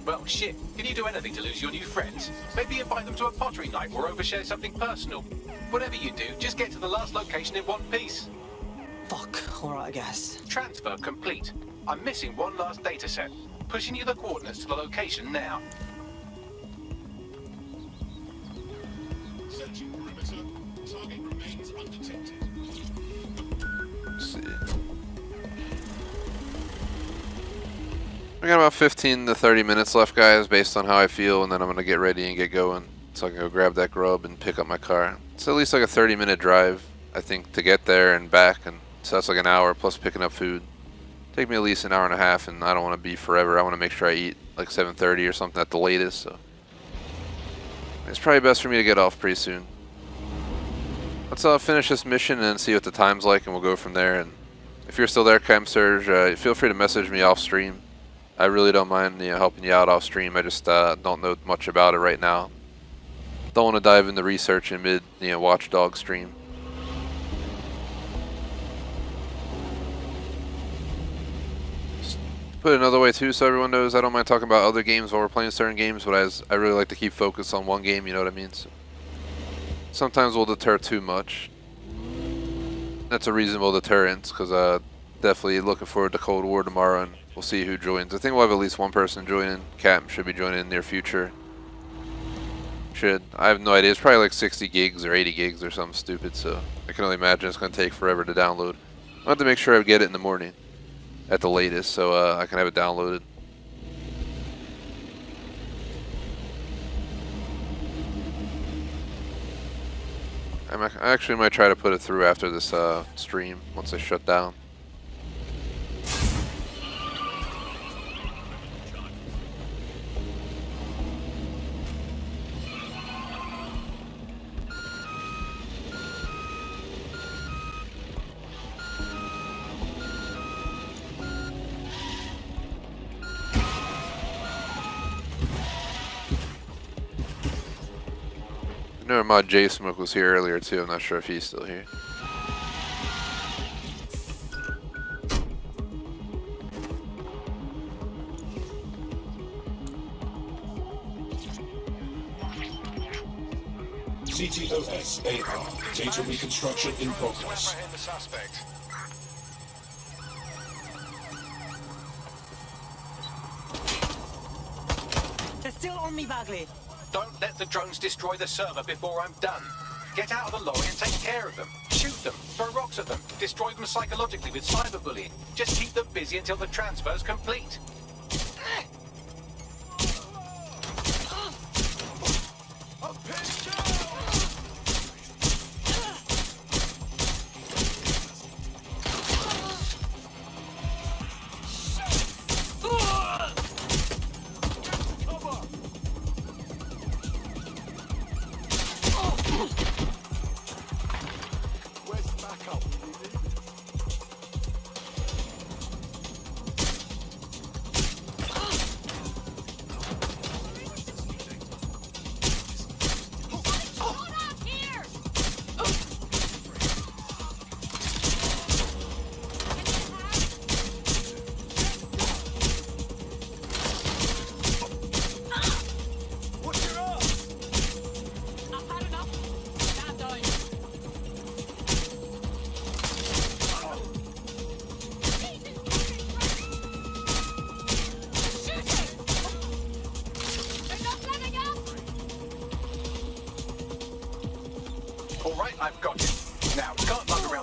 Well, shit, can you do anything to lose your new friends? Maybe invite them to a pottery night or overshare something personal. Whatever you do, just get to the last location in one piece. Fuck. Alright, I guess. Transfer complete. I'm missing one last data set. Pushing you the coordinates to the location now. Searching perimeter. Target remains undetected. Let's see. We got about 15 to 30 minutes left, guys, based on how I feel, and then I'm going to get ready and get going so I can go grab that grub and pick up my car. It's at least like a 30-minute drive, I think, to get there and back, and so that's like an hour plus picking up food. Take me at least an hour and a half, and I don't want to be forever. I want to make sure I eat like 7:30 or something at the latest, so it's probably best for me to get off pretty soon. Let's finish this mission and see what the time's like, and we'll go from there. And if you're still there, Cam Surge, feel free to message me off stream. I really don't mind helping you out off stream. I just don't know much about it right now. Don't want to dive into research in mid Watchdog stream. Just put it another way too, so everyone knows I don't mind talking about other games while we're playing certain games, but I really like to keep focused on one game. You know what I mean? So sometimes we'll deter too much. That's a reasonable deterrence, because definitely looking forward to Cold War tomorrow, and we'll see who joins. I think we'll have at least one person joining. Cap should be joining in the near future. I have no idea. It's probably like 60 gigs or 80 gigs or something stupid, so I can only imagine it's going to take forever to download. I'll have to make sure I get it in the morning at the latest, so I can have it downloaded. I actually might try to put it through after this stream once I shut down. I know my J Smoke was here earlier too. I'm not sure if he's still here. CTOS AR. Data reconstruction in progress. Apprehend the suspect. They're still on me, Bagley. Don't let the drones destroy the server before I'm done. Get out of the lorry and take care of them. Shoot them, throw rocks at them, destroy them psychologically with cyberbullying. Just keep them busy until the transfer's complete.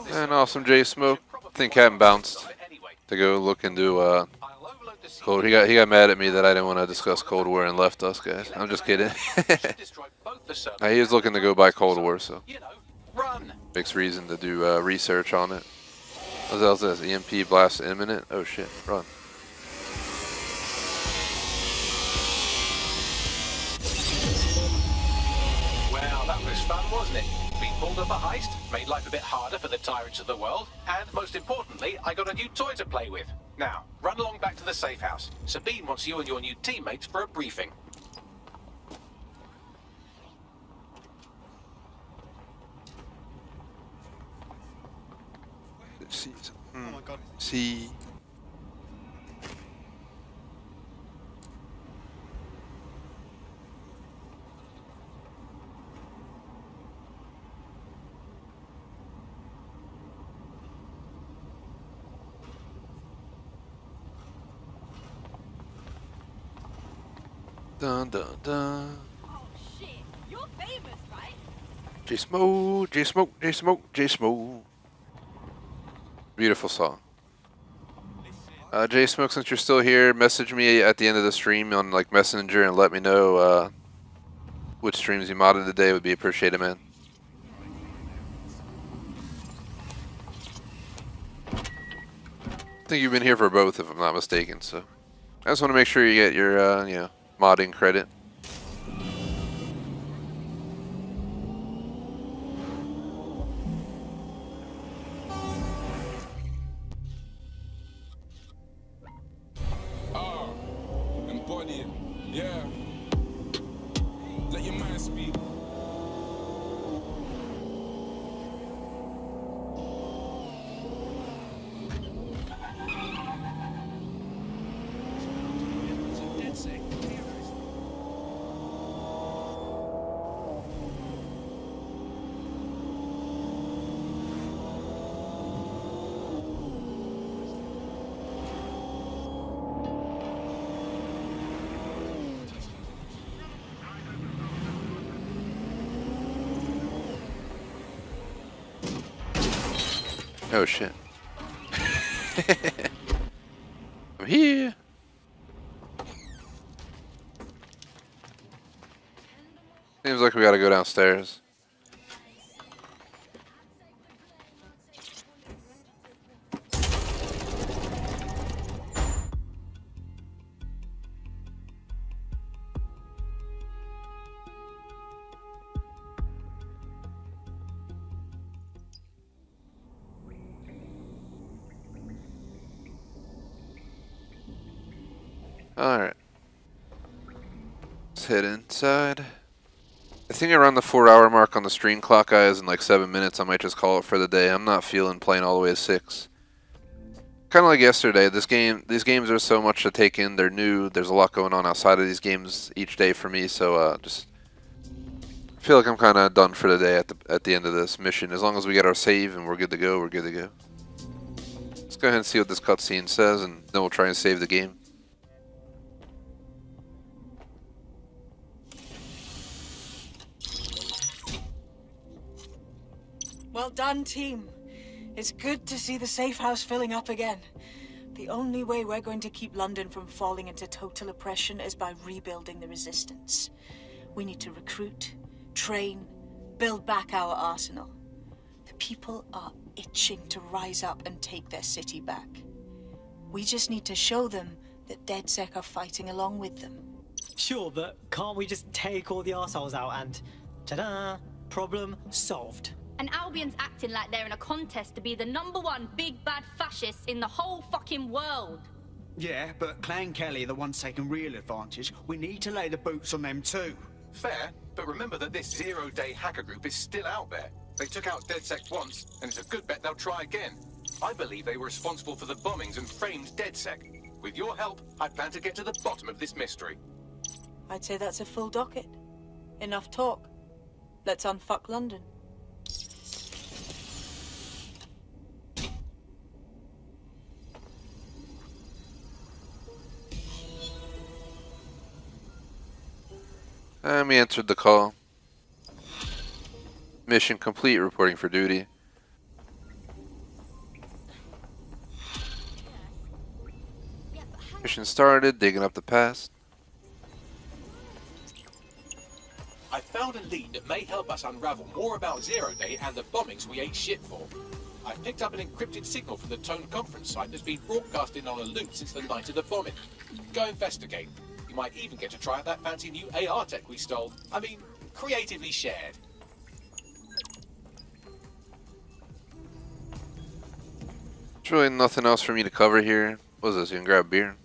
And awesome J Smoke. I think Captain bounced to go look into Cold. He got mad at me that I didn't want to discuss Cold War and left us, guys. I'm just kidding. He is looking to go buy Cold War, so makes reason to do research on it. What else is this? EMP blast imminent? Oh shit! Run. Well, that was fun, wasn't it? We pulled off a heist, made life a bit harder for the tyrants of the world, and most importantly, I got a new toy to play with. Now, run along back to the safe house. Sabine wants you and your new teammates for a briefing. See. Oh my god. See. Dun dun dun. Oh shit, you're famous, right? J Smoke, J Smoke, J Smoke, J Smoke. Beautiful song. J Smoke, since you're still here, message me at the end of the stream on like Messenger and let me know which streams you modded today. Would be appreciated, man. I think you've been here for both, if I'm not mistaken. So I just want to make sure you get your, you know, modding credit. Embody it, yeah. Let your mind speak. Oh shit. I'm here. Seems like we gotta go downstairs. Alright. Let's head inside. I think around the 4-hour mark on the stream clock, guys, in like 7 minutes, I might just call it for the day. I'm not feeling playing all the way to 6. Kind of like yesterday, these games are so much to take in. They're new. There's a lot going on outside of these games each day for me, so just feel like I'm kind of done for the day at the end of this mission. As long as we get our save and we're good to go, we're good to go. Let's go ahead and see what this cutscene says, and then we'll try and save the game. Well done, team. It's good to see the safe house filling up again. The only way we're going to keep London from falling into total oppression is by rebuilding the resistance. We need to recruit, train, build back our arsenal. The people are itching to rise up and take their city back. We just need to show them that DedSec are fighting along with them. Sure, but can't we just take all the arseholes out and ta-da, problem solved? And Albion's acting like they're in a contest to be the #1 big bad fascists in the whole fucking world. Yeah, but Clan Kelly are the ones taking real advantage. We need to lay the boots on them too. Fair, but remember that this zero-day hacker group is still out there. They took out DedSec once, and it's a good bet they'll try again. I believe they were responsible for the bombings and framed DedSec. With your help, I plan to get to the bottom of this mystery. I'd say that's a full docket. Enough talk. Let's unfuck London. We answered the call. Mission complete, reporting for duty. Mission started, digging up the past. I found a lead that may help us unravel more about Zero Day and the bombings we ate shit for. I picked up an encrypted signal from the Tone conference site that's been broadcasting on a loop since the night of the bombing. Go investigate. You might even get to try out that fancy new AR tech we stole. I mean, creatively shared. There's really nothing else for me to cover here. What is this? You can grab beer?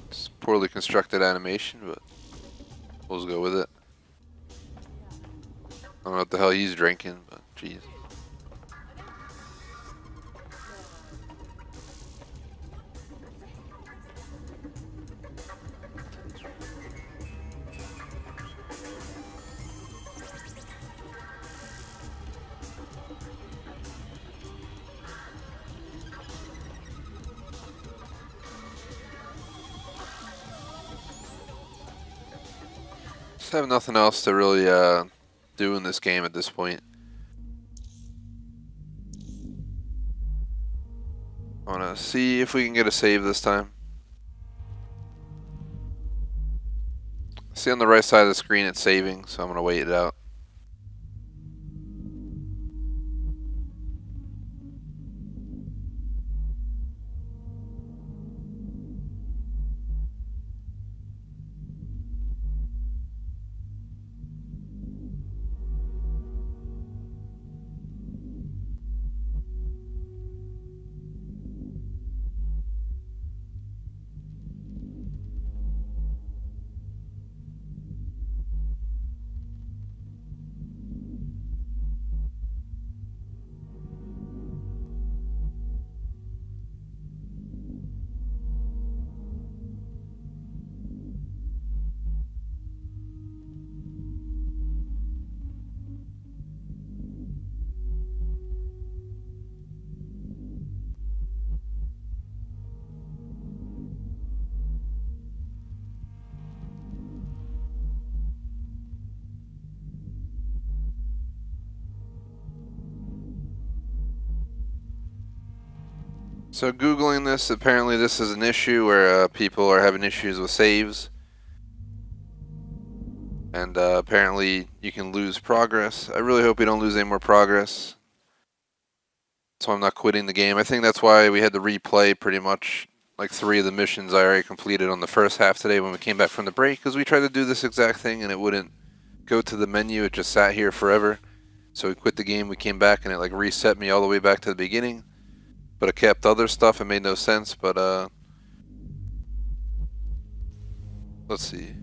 It's poorly constructed animation, but we'll just go with it. I don't know what the hell he's drinking, but jeez. Just have nothing else to really do in this game at this point. I want to see if we can get a save this time. See on the right side of the screen it's saving, so I'm going to wait it out. So Googling this, apparently this is an issue where people are having issues with saves. And apparently you can lose progress. I really hope we don't lose any more progress. So I'm not quitting the game. I think that's why we had to replay pretty much like 3 of the missions I already completed on the first half today when we came back from the break. Because we tried to do this exact thing and it wouldn't go to the menu. It just sat here forever. So we quit the game, we came back and it like reset me all the way back to the beginning. But it kept other stuff, it made no sense, but let's see.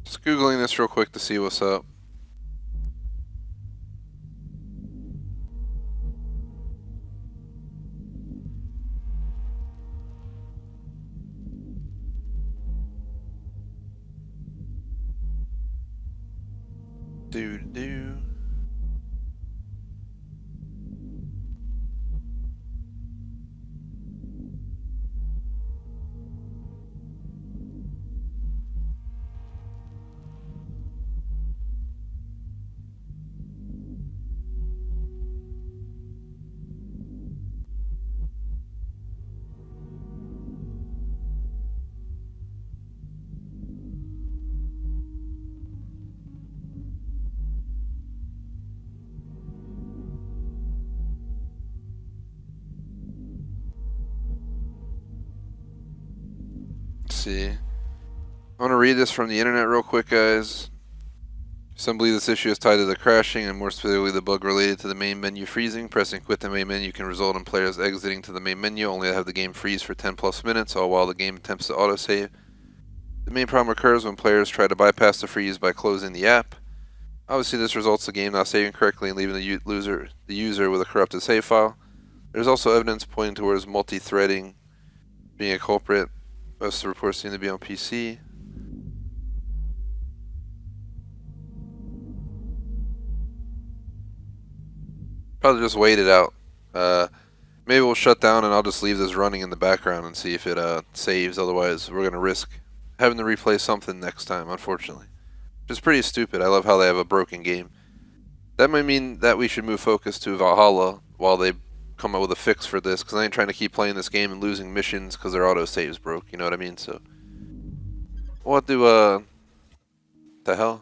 Just Googling this real quick to see what's up. Do. See. I want to read this from the internet real quick, guys. Some believe this issue is tied to the crashing and more specifically the bug related to the main menu freezing. Pressing quit the main menu can result in players exiting to the main menu only to have the game freeze for 10 plus minutes, all while the game attempts to autosave. The main problem occurs when players try to bypass the freeze by closing the app. Obviously this results in the game not saving correctly and leaving the user with a corrupted save file. There's also evidence pointing towards multi-threading being a culprit. Most of the reports seem to be on PC. Probably just wait it out. Maybe we'll shut down and I'll just leave this running in the background and see if it saves. Otherwise, we're going to risk having to replay something next time, unfortunately. Which is pretty stupid. I love how they have a broken game. That might mean that we should move focus to Valhalla while they come up with a fix for this, because I ain't trying to keep playing this game and losing missions because their autosaves broke, you know what I mean? So, what do, the hell?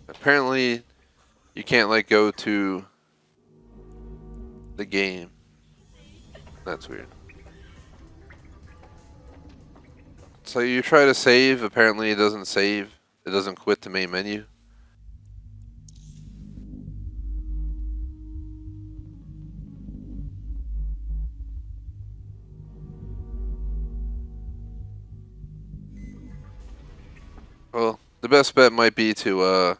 Apparently, you can't, like, go to the game. That's weird. So you try to save, apparently it doesn't save. It doesn't quit the main menu. Well, the best bet might be to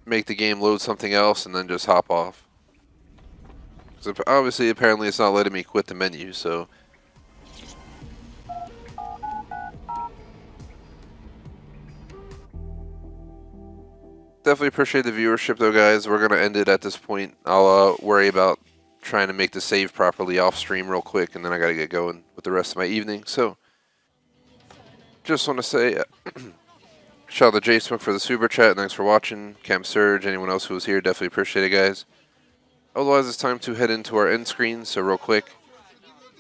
make the game load something else and then just hop off. Because obviously, apparently, it's not letting me quit the menu, so. Definitely appreciate the viewership, though, guys. We're going to end it at this point. I'll worry about trying to make the save properly off stream real quick, and then I got to get going with the rest of my evening. So, just want to say, shout out to J-Smoke for the super chat. Thanks for watching. Camp Surge, anyone else who was here, definitely appreciate it, guys. Otherwise, it's time to head into our end screen. So, real quick,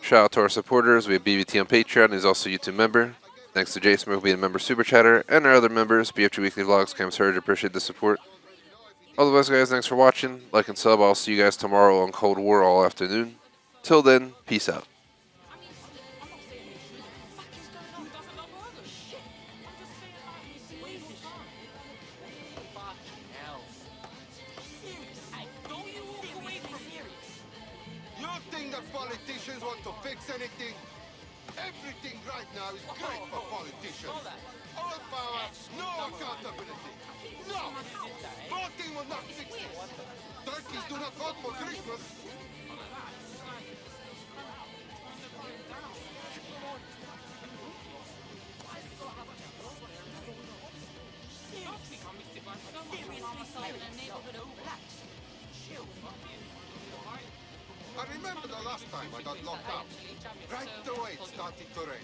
shout out to our supporters. We have BVT on Patreon. He's also a YouTube member. Thanks to J-Smoke being a member Super Chatter, and our other members, BFG Weekly Vlogs, Camp Surge, appreciate the support. Otherwise, guys, thanks for watching. Like and sub. I'll see you guys tomorrow on Cold War all afternoon. Till then, peace out. You think that politicians want to fix anything? Everything right now is great for politicians. All power, no accountability. No! Voting will not fix it. Turkeys do not vote for Christmas. I remember the last time I got locked up. Right away it started to rain.